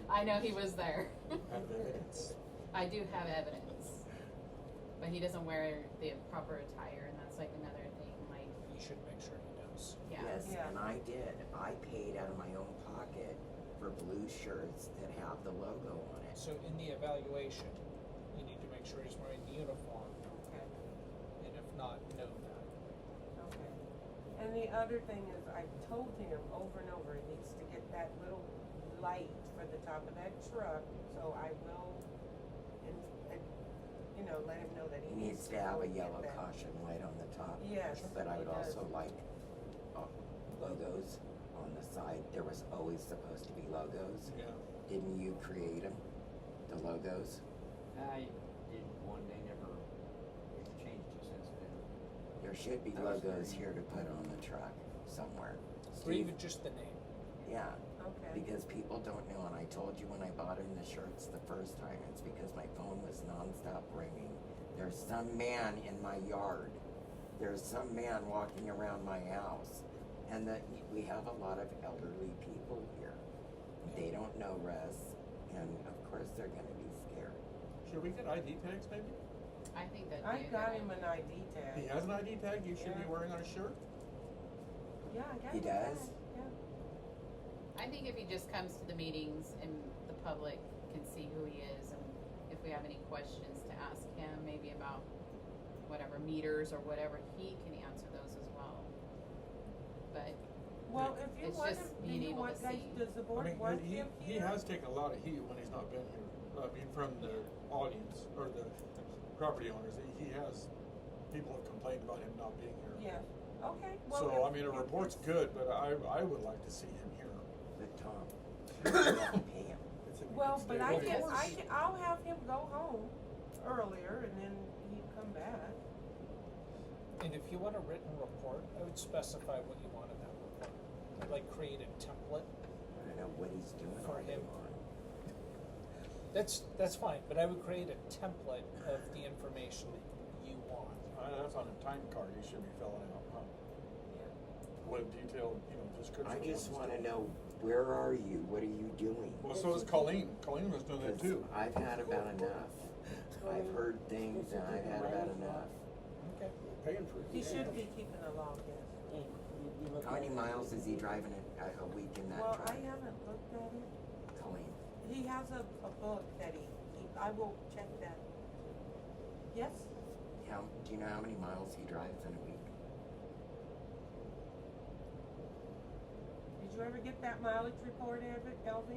I know he was there. have evidence. I do have evidence, but he doesn't wear the proper attire, and that's like another thing, like, You should make sure he knows. yeah. Yes, Yeah. and I did. I paid out of my own pocket for blue shirts that have the logo on it. So in the evaluation, you need to make sure he's wearing the uniform, Okay. and if not, note that. Okay. And the other thing is, I've told him over and over, he needs to get that little light for the top of that truck, so I will, let him know that He needs to have go a and get yellow that. caution light on the top. Yes, But I he would does. also like logos on the side. There was always supposed to be logos. Yeah. Didn't you create them? The logos? I did one, they never changed it since then. There should be That was logos very- here to put on the truck somewhere. Or Steve? even just the name. Yeah, Okay. Because people don't know, and I told you when I bought him the shirts the first time, it's because my phone was nonstop ringing. There's some man in my yard. There's some man walking around my house. And that we have a lot of elderly people here. They don't know Russ, and of course they're gonna be scared. Should we get ID tags maybe? I think that. I got him an ID tag. He has an ID tag you should be Yeah. wearing on his shirt? Yeah, I got He him a tag. does? Yeah. I think if he just comes to the meetings and the public can see who he is, and if we have any questions to ask him, maybe about whatever meters or whatever, he can answer those as well. But Well, if you It's want just him, do being you able want, to guys, see. does the I board mean, want he him he here? has taken a lot of heat when he's not been here. I mean, from the audience or the property owners. He has, people have complained about him not being here. Yeah, okay, well. So, if- I mean, a if report's it's- good, but I would like to see him here. But Tom, you have to pay him. It's if he Well, can but stay I away. can, I'll have him go home earlier and then he'd come back. And if you want a written report, I would specify what you want in that report. I'd like create a template. I don't know what he's doing For all day him. long. That's fine, but I would create a template of the information that you want. That's on a time card he should be filling out, huh? With detailed, description. I of just what wanna he's doing. know, where are you? What are you doing? Well, so is Colleen. Colleen was doing that 'Cause too. I've had about enough. I've heard things and I've had about enough. Okay. Paying for it. He should be keeping a log, yes. Hey, you look How many at it. miles is he driving a week in that Well, truck? I haven't looked at it. Colleen, He has a book that I will check that. Yes? do you know how many miles he drives in a week? Did you ever get that mileage report, LV?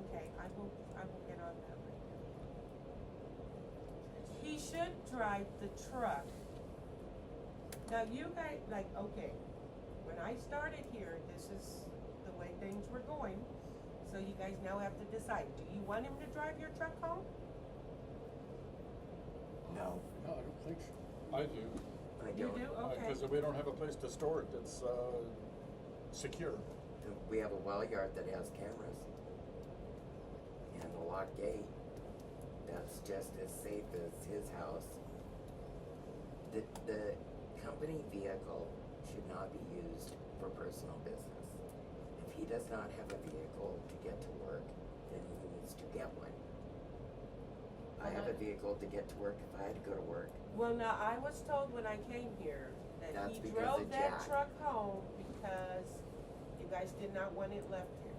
Okay, I will get on that right now. He should drive the truck. Now you guys, okay, when I started here, this is the way things were going. So you guys now have to decide, do you want him to drive your truck home? No, No, I don't think so. I do. I You don't. do? Okay. Because we don't have a place to store it that's secure. We have a well yard that has cameras. And a locked gate. That's just as safe as his house. The company vehicle should not be used for personal business. If he does not have a vehicle to get to work, then he needs to get one. I have a vehicle to get to work if I had to go to work. Well, now, I was told when I came here that That's he because drove of that Jack. truck home because you guys did not want it left here.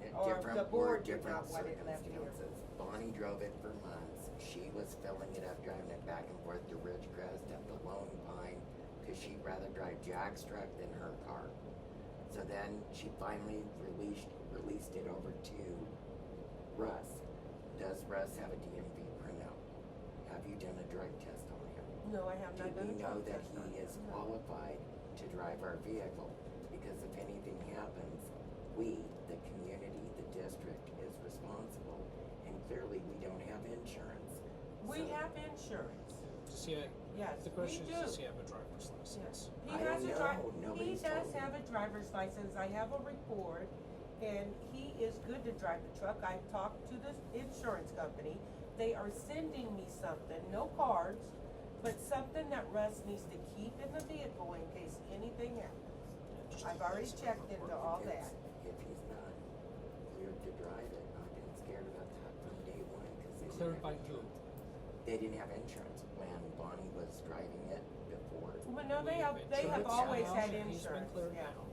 At Or different the board did different not want it left here. circumstances. Bonnie drove it for months. She was filling it up, driving it back and forth to Ridgecrest up to Lone Pine, because she'd rather drive Jack's truck than her car. So then she finally released it over to Russ. Does Russ have a DMV printout? Have you done a drug test on him? No, I have Do not done we a know drug that test on he it. is No. qualified to drive our vehicle? Because if anything happens, we, the community, the district, is responsible. And clearly, we don't have insurance. We So- have insurance. Does he, Yes, the we question do. is, does he have a driver's license? Yes. He I has don't a know. he Nobody's does told me. have a driver's license. I have a report, and he is good to drive the truck. I've talked to the insurance company. They are sending me something, no cards, but something that Russ needs to keep in the vehicle in case anything happens. Just I've a already basic checked report. into all If- that. If he's not cleared to drive it, I've been scared about that from day one, because they Cleared didn't by have who? insurance. They didn't have insurance when Bonnie was driving it before. Well, no, We they have insurance always now, had and he's been insurance, cleared yeah. now.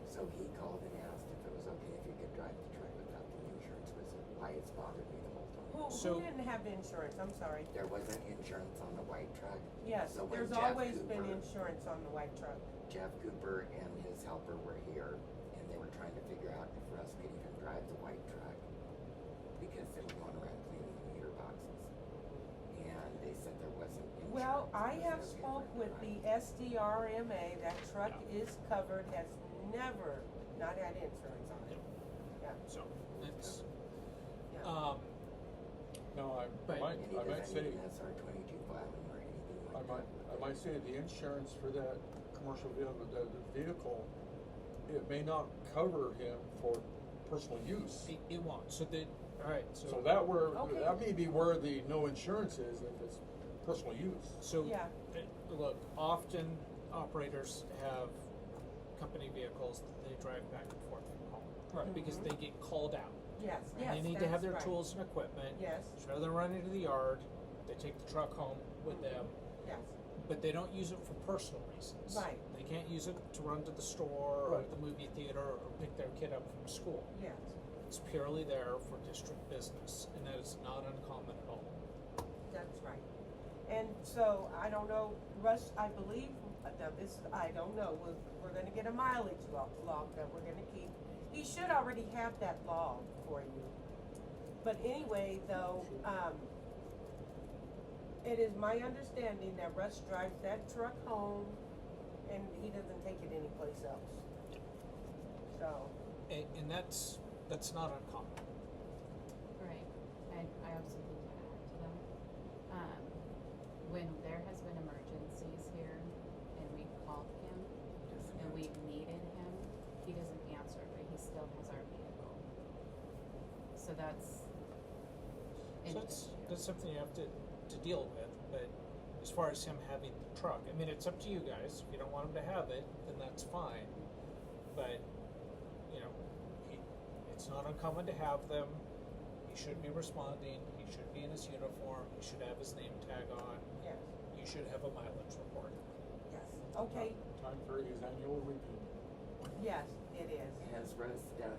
So he called and asked if it was okay if he could drive the truck without the insurance, was why it's bothered me the whole time. So- Who didn't have insurance? I'm sorry. There wasn't insurance on the white truck. Yes, So when there's Jeff always been Cooper- insurance on the white truck. Jeff Cooper and his helper were here, and they were trying to figure out if Russ could even drive the white truck, because they were going around cleaning the meter boxes. And they said there wasn't insurance. Well, I It was have okay spoke for with him the to drive. SDRMA, that truck Yeah. is covered, has never not had insurance on it. Yeah, So, it's, yeah. No, I But- might, And he I might doesn't say, need an SR-22 filing or anything I like that. might say the insurance for that commercial vehicle, the vehicle, it may not cover him for personal use. It won't, so alright, So that Okay. that may be where the no insurance is if it's personal use. So, Yeah. look, often operators have company vehicles that they drive back and forth from home. Right. Because they get called out. Yes, And yes, they need to have that's their right. tools and equipment. Yes. So rather than run into the yard, they take the truck home with them, Yes, but they don't use it for personal reasons. Right. They can't use it to run to the store or Right. the movie theater or pick their kid up from school. yes. It's purely there for district business, and that is not uncommon at all. That's right. And so, I don't know, Russ, I believe, now this, I don't know, we're gonna get a mileage log that we're gonna keep. He should already have that log for you. But anyway, though, it is my understanding that Russ drives that truck home and he doesn't take it anyplace else. So, And that's not uncommon. Right, I have something to add to that. When there has been emergencies here and we've called him and we've needed him, he doesn't answer, but he still has our vehicle. So that's an So that's issue. something you have to deal with, but as far as him having the truck, I mean, it's up to you guys. If you don't want him to have it, then that's fine. But, you know, it's not uncommon to have them. He should be responding, he should be in his uniform, he should have his name tag on, yes, you should have a mileage report. yes, okay, Time for his annual review. yes, it is. Has Russ done,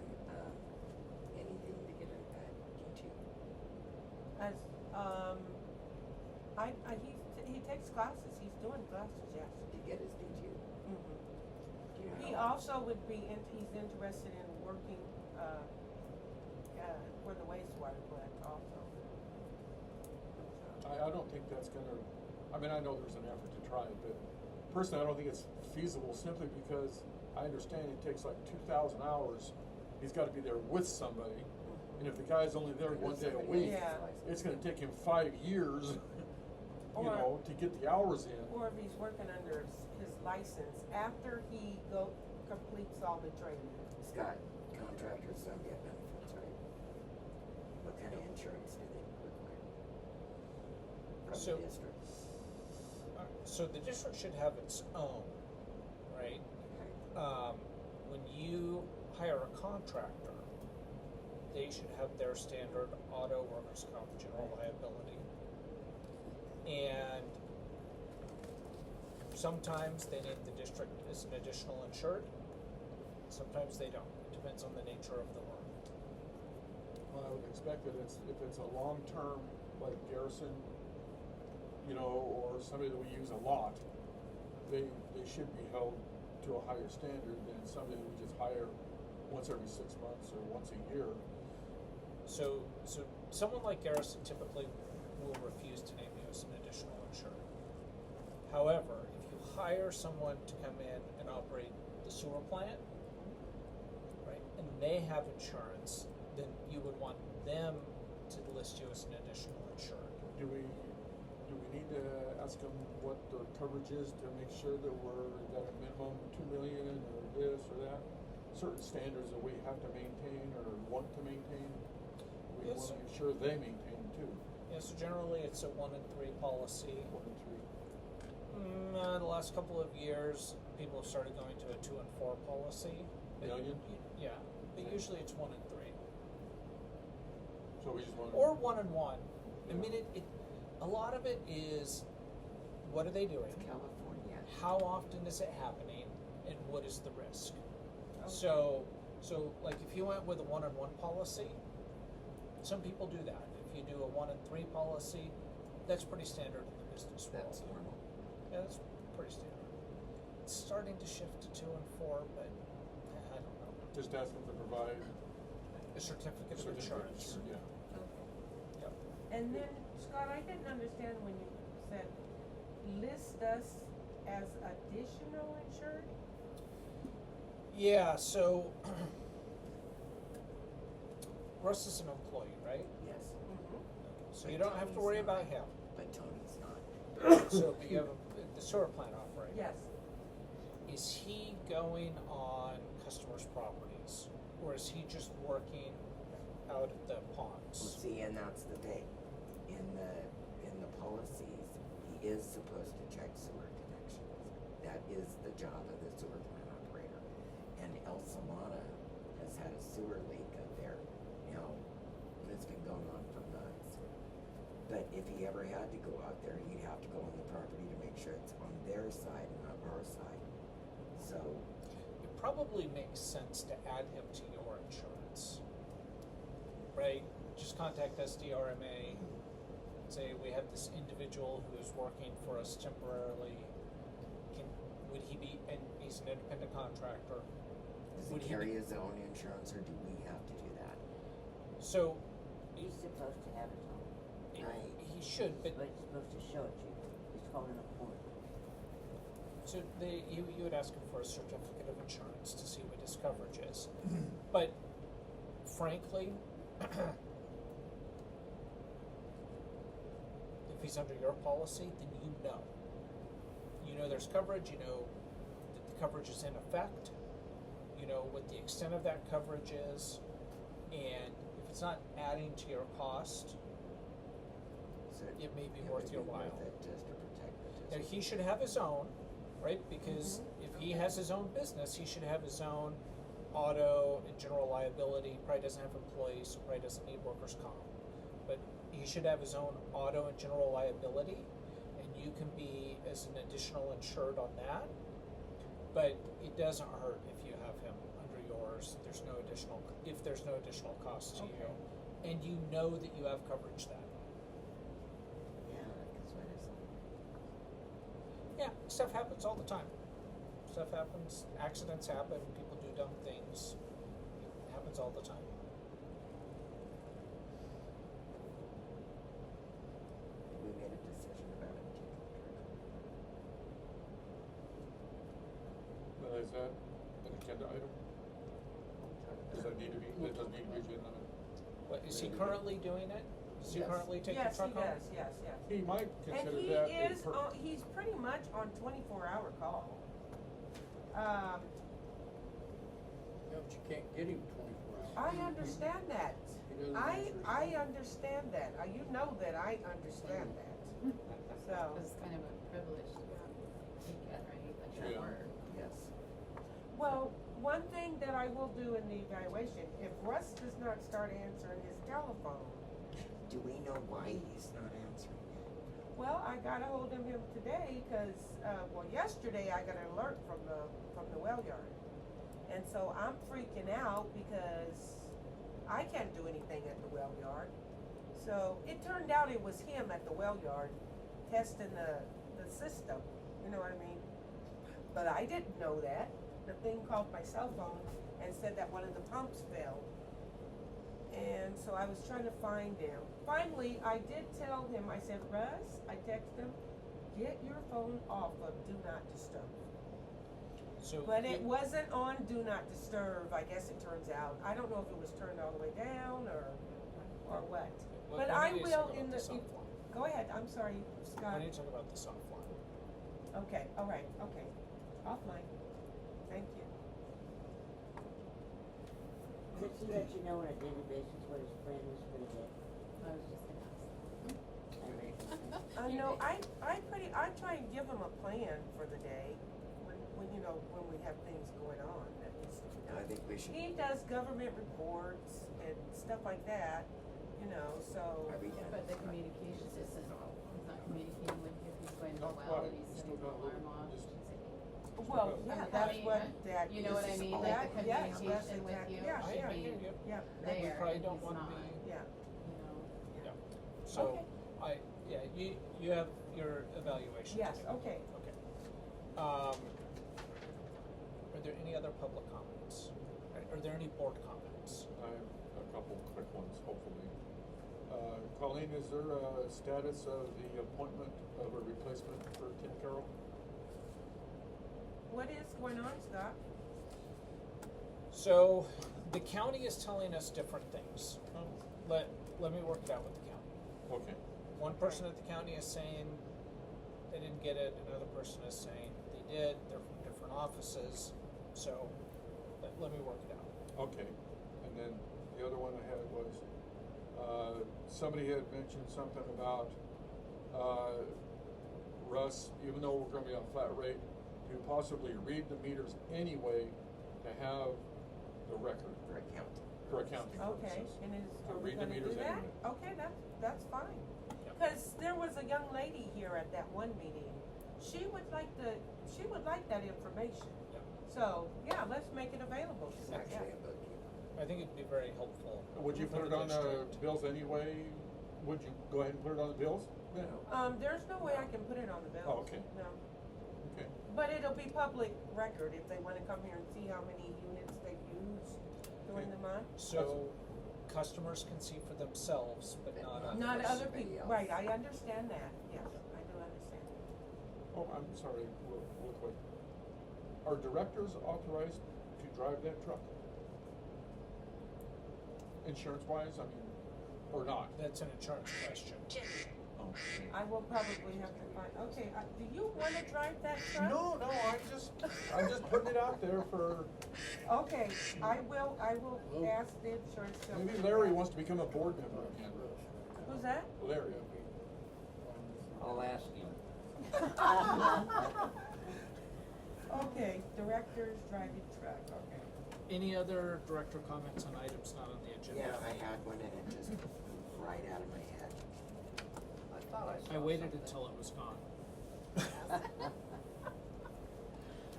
anything to get a D2? As, he takes classes, he's doing classes, yes. To get his D2? Mhm. Do you know He how- also would be, he's interested in working, for the wastewater plant also. I don't think that's gonna, I mean, I know there's an effort to try it, but personally, I don't think it's feasible simply because I understand it takes like 2,000 hours. He's gotta be there with somebody, and if the guy's only there one day a week, Yeah. it's gonna take him 5 years, Or- you know, to get the hours in. Or if he's working under his license, after he completes all the training. Scott, contractors don't get benefits, right? What kind of insurance do they require? From So- the district? So the district should have its own, right? Okay. When you hire a contractor, they should have their standard auto, workers' comp, general liability. And sometimes they name the district as an additional insured, sometimes they don't. It depends on the nature of the work. Well, I would expect that if it's a long-term, like Garrison, you know, or somebody that we use a lot, they should be held to a higher standard than somebody that we just hire once every 6 months or once a year. So someone like Garrison typically will refuse to name you as an additional insured. However, if you hire someone to come in and operate the sewer plant, right, and they have insurance, then you would want them to list you as an additional insured. Do we need to ask them what their coverage is to make sure that we're at a minimum 2 million or this or that? Certain standards that we have to maintain or want to maintain, we Yes, want sir. to make sure they maintain too. Yeah, so generally it's a 1 in 3 policy. 1 and 3. The last couple of years, people have started going to a 2 and 4 policy. But Million? Yeah, but usually it's 1 in 3. So we just want to. Or 1 and 1. I Yeah. mean, a lot of it is, what are they doing? California. How often is it happening, and what is the risk? Okay. So like if you went with a 1 and 1 policy, some people do that. If you do a 1 and 3 policy, that's pretty standard in the business world. That's normal. Yeah, that's pretty standard. It's starting to shift to 2 and 4, but I don't know. Just ask them to provide A certificate of certificate insurance. Yeah. Okay. Yep. And then, Scott, I didn't understand when you said list us as additional insured? Yeah, so Russ is an employee, right? Yes. So you don't have to worry about him. But Tony's not. So but you have the sewer plant operator. Yes. is he going on customers' properties, or is he just working out at the Well, ponds? see, and that's the thing. In the policies, he is supposed to check sewer connections. That is the job of the sewer plant operator. And El Samana has had a sewer leak up there, it's been going on for months. But if he ever had to go out there, he'd have to go on the property to make sure it's on their side and not our side. So, It probably makes sense to add him to your insurance, right? Just contact SDRMA, say we have this individual who is working for us temporarily. Would he be, and he's an independent contractor. does he Would he carry be- his own insurance, or do we have to do that? So, He's supposed to have his own, Right. he should, but but he's supposed to show it to you. It's called an appointment. so you would ask him for a certificate of insurance to see what his coverage is. But frankly, if he's under your policy, then you know. You know there's coverage, you know that the coverage is in effect, you know what the extent of that coverage is, and if it's not adding to your cost, So it may be it worth would your be while. worth it just to protect the Now, district. he should have his own, right? Because if he has his own business, he should have his own auto and general liability. Probably doesn't have employees, so probably doesn't need workers' comp. But he should have his own auto and general liability, and you can be as an additional insured on that. But it doesn't hurt if you have him under yours. There's no additional cost to you, and you know that you have coverage then. Yeah, because what is it? Yeah, stuff happens all the time. Stuff happens, accidents happen, people do dumb things. It happens all the time. We made a decision about it too. Is that an agenda item? Does that need to be, it doesn't need to be agenda item? What, is he currently doing it? Does he Yes. currently take Yes, the he truck home? does, yes. He might And consider he that a is, perk. he's pretty much on 24-hour call. Yeah, but you can't get him 24 hours. I understand that. He doesn't answer his I phone. understand that. You know that I understand that. So, It's kind of a privilege to take it, right, like Yeah. at work. Yes. well, one thing that I will do in the evaluation, if Russ does not start answering his telephone, Do we know why he's not answering it? well, I got a hold of him today because, yesterday I got an alert from the well yard. And so I'm freaking out because I can't do anything at the well yard. So it turned out it was him at the well yard testing the system, you know what I mean? But I didn't know that. The thing called my cell phone and said that one of the pumps failed. And so I was trying to find him. Finally, I did tell him, I said, Russ, I texted him, get your phone off of Do Not Disturb. So But it wasn't on Do Not Disturb, I guess it turns out. I don't know if it was turned all the way down or what. But why I don't you will talk in about the, the soft line? go ahead, I'm sorry, Why Scott. don't you talk about the soft line? Okay, all right, okay. Offline. Thank you. Does he let you know on a daily basis what his plan is for the day? I was just gonna ask. No, I try and give him a plan for the day when we have things going on that needs to be I done. think we should. He does government reports and stuff like that, so. Are we done? But the communications isn't, he's not communicating with you if he's going to the Not well quite. and he's Still setting the got a alarm little- off. just- She's like, Well, I yeah, mean, that's what yeah. that. You know what I This is mean, all- like the Yes, communication yes, with exactly. you Yeah, should yeah, be yeah, there, You probably and don't he's want to not, be. yeah. you know. Yeah. So Okay. you have your evaluation. Yes, to do. okay. Okay. Are there any other public comments? Are there any board comments? I have a couple quick ones, hopefully. Colleen, is there a status of the appointment of a replacement for Tim Carroll? What is going on, Scott? So the county is telling us different things. Let me work it out with the county. Okay. One person at the county is saying they didn't get it, another person is saying they did, they're from different different offices, so let me work it out. Okay, and then the other one I had was, somebody had mentioned something about, Russ, even though we're gonna be on flat rate, to possibly read the meters anyway to have the record For accounting. for accounting Okay, purposes. and To are we read the gonna do meters that? anyway. Okay, that's fine. Yep. Cause there was a young lady here at that one meeting, she would like that information. Yep. So, yeah, let's make it available to It's her, actually yeah. a bookkeeper. I think it'd be very helpful. Would you for put it the on the district. bills anyway? Would you go ahead and put it on the bills? No. There's no way I can put it on the bills. Oh, okay. No. Okay. But it'll be public record if they wanna come here and see how many units they use during the month. So customers can see for themselves, but But not not others. Not Versus other somebody people, else. right, I understand that, yes, I do understand. Oh, I'm sorry, real quick. Are directors authorized to drive that truck? Insurance-wise, I mean, or not? That's an insurance question. Oh. I will probably have to find, okay, do you wanna drive that truck? No, I'm just putting it out there for, Okay, I will ask the insurance company. maybe Larry wants to become a board member again. Who's that? Larry. I'll ask him. Okay, director's driving truck, okay. Any other director comments on items not on the agenda? Yeah, I had one and it just moved right out of my head. I thought I saw I waited something. until it was gone.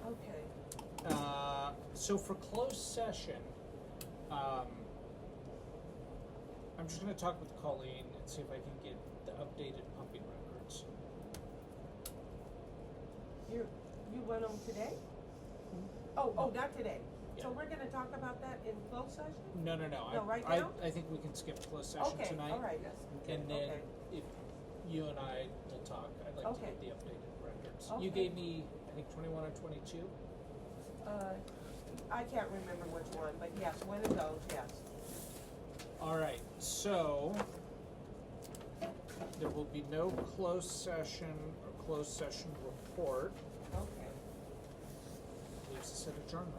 Okay, So for closed session, I'm just gonna talk with Colleen and see if I can get the updated pumping records. you went on today? Oh, not today. So Yeah. we're gonna talk about that in closed session? No, No, right now? I think we can skip closed session Okay, tonight. all right. Yes. And then Okay. if you and I will talk, I'd like to Okay. get the updated records. Okay. You gave me, I think 21 or 22? I can't remember which one, but yes, one of those, yes. All right, so there will be no closed session or closed session report. Okay. Leaves us at adjournment.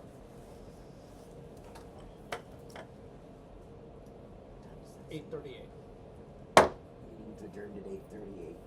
Time is 8:38. Meeting's adjourned at 8:38.